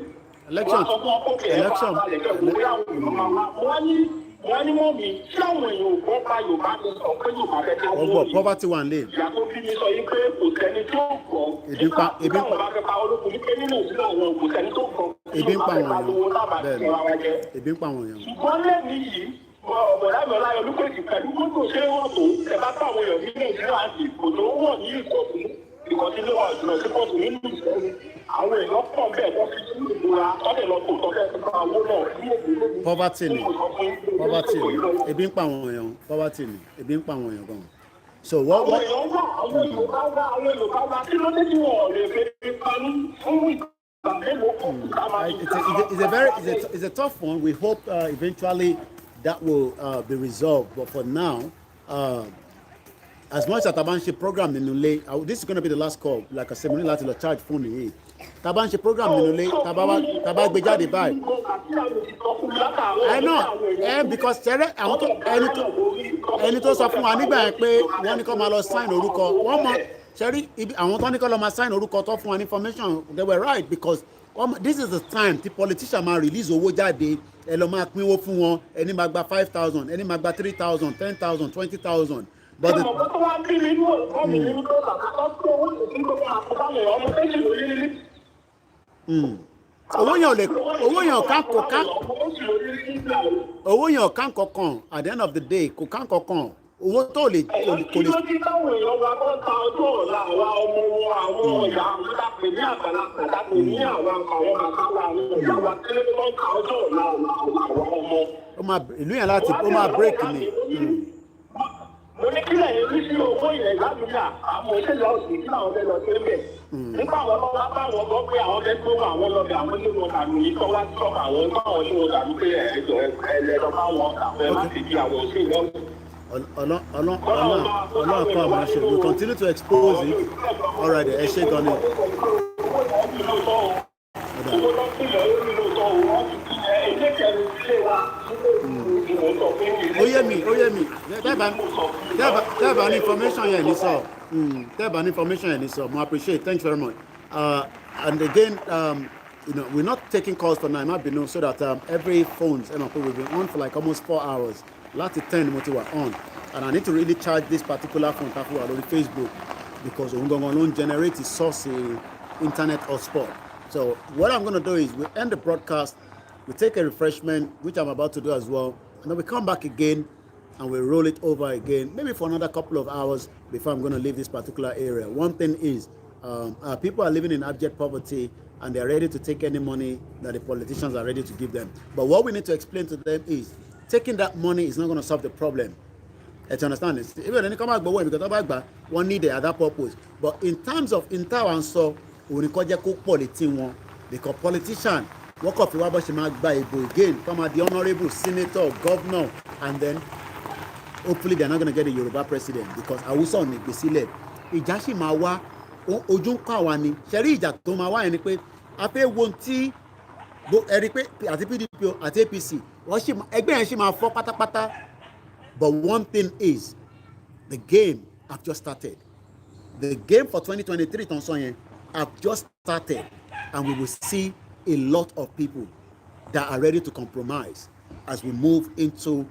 Speaker 6: Wọ́n sọ fún ọkọ̀ kẹ̀ẹ́ fún àbálẹ̀ kẹ́ wọ́n rí àwọn èèyàn máa. Wọ́n ní mọ́ mi tí àwọn èèyàn ò gbọ́ pa Yorùbá ní sọ pé Yorùbá fẹ́ ká wọ́n ní.
Speaker 1: Poverty one lane.
Speaker 6: Ìyá tó bí mi sọ yìí pé kò sẹ́ni tó gbọ́. Nígbà táwọn bá fẹ́ pa olókùn ní pé nínú ìdílé àwọn kò sẹ́ni tó gbọ́.
Speaker 1: Ebi ń pa àwọn èèyàn. Ebi ń pa àwọn èèyàn.
Speaker 6: Ṣùgbọ́n lẹ́ni yìí ọ̀bọ̀dámọ̀lá olùkọ́jì pẹ̀lú gbogbo ṣé wọ́n tó ẹ bá táwọn èèyàn ní Nàìjíríà àti kò tó wọ̀ ní ìkọ̀tún ìkọ̀tún ló wà jùlọ sí pọ̀tù nínú ìṣẹ́ni àwọn èèyàn pọ̀ bẹ́ẹ̀ tó fi sí ìbúra tọ́lẹ̀ lọ tó tọ́lẹ̀ tó bá owó náà ní èdè
Speaker 1: poverty ni ebi ń pa àwọn èèyàn poverty ni ebi ń pa àwọn èèyàn gan. So what?
Speaker 6: Àwọn èèyàn wà àwọn Yorùbá wà kí ló dé tí wọ́n lè fi panú fún ìgbà.
Speaker 1: It's a tough one. We hope eventually that will be resolved. But for now, as much as Tabanshi program in Nule, this is going to be the last call. Like I said, we need to charge phone here. Tabanshi program in Nule, Tabak Bejadi by. I know, because any to suffer money back, one come out sign or one month. Sherry, I want to call my sign or cut off one information. They were right because this is the time the politician might release owó jáde ẹlọ́mọ pínwó fún wọn ẹni máa gba 5,000 ẹni máa gba 3,000 10,000 20,000. But owó yẹn kàn kọ̀ọ̀kan at the end of the day kò kàn kọ̀ọ̀kan owó tó lè kò lè.
Speaker 6: Kí ló dé táwọn èèyàn wa bọ́ ta ọjọ́ ọ̀la àwa ọmọ wọn àwọn ọ̀yà àwọn ìdàpè ní àgbàlagbà ìdàpè ní àwọn bàbá wa àwọn ọ̀yà wa tẹ́lẹ̀ tó ta ọjọ́ ọ̀la àwọn ọmọ.
Speaker 1: Ìlú yẹn láti ó máa break ni.
Speaker 6: Mo ní kílẹ̀ yẹn ní sí owó ilẹ̀ lábúlà àwọn ìṣẹ̀lẹ̀ ọ̀sìn kí làwọn fẹ́ lọ sí ẹ̀bẹ̀. nípa àwọn ọmọ wa báwọn gbọ́ pé àwọn fẹ́ tó àwọn lọ́bẹ̀ àwọn ní wọn dànù yìí kọ́ wá sọ àwọn báwọn ní wọn dànù pé ẹ̀ẹ́dọ̀ ẹ̀ẹ́dọ̀ báwọn kàfẹ́ má ti di àwọn òṣèlú
Speaker 1: we continue to expose it. All right, ẹ ṣé gan ni. Ó yé mi. Tẹ́ẹ̀bà ní information yẹn ní sọ. Tẹ́ẹ̀bà ní information yẹn ní sọ. Mo appreciate. Thanks very much. And again, we're not taking calls for now. So that every phones, we've been on for like almost 4 hours. Lati 10 mo ti wà on, and I need to really charge this particular phone tafu on Facebook because we don't generate the source internet hotspot. So what I'm going to do is we end the broadcast, we take a refreshment, which I'm about to do as well, and then we come back again and we roll it over again, maybe for another couple of hours before I'm going to leave this particular area. One thing is, people are living in abject poverty and they're ready to take any money that the politicians are ready to give them. But what we need to explain to them is, taking that money is not going to solve the problem. You understand this? Even when you come back, because one need it at that purpose. But in terms of and so, we because politician work up again, come at the honorable senator, governor, and then hopefully they're not going to get a Yoruba president because I was on it. Ijashi mawa ojun kawani. Sheri ija to mawa ni pe ape wonti àti PDP àti APC ẹgbẹ́ yẹn ṣì máa fọ́ pátápátá. But one thing is, the game have just started. The game for 2023 have just started, and we will see a lot of people that are ready to compromise as we move into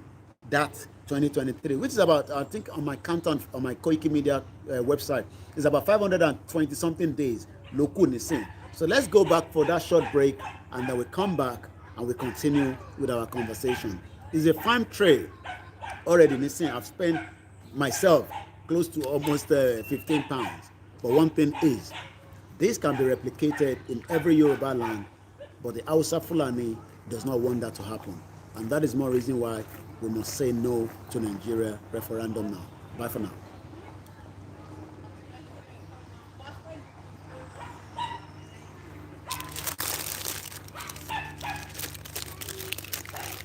Speaker 1: that 2023, which is about, I think on my countdown on my Koikimedia website, is about 520 something days. So let's go back for that short break, and then we come back and we continue with our conversation. It's a farm trade already. I've spent myself close to almost 15 pounds. But one thing is, this can be replicated in every Yoruba land, but the Hausa Fulani does not want that to happen. And that is more reason why we must say no to Nigeria referendum now. Bye for now.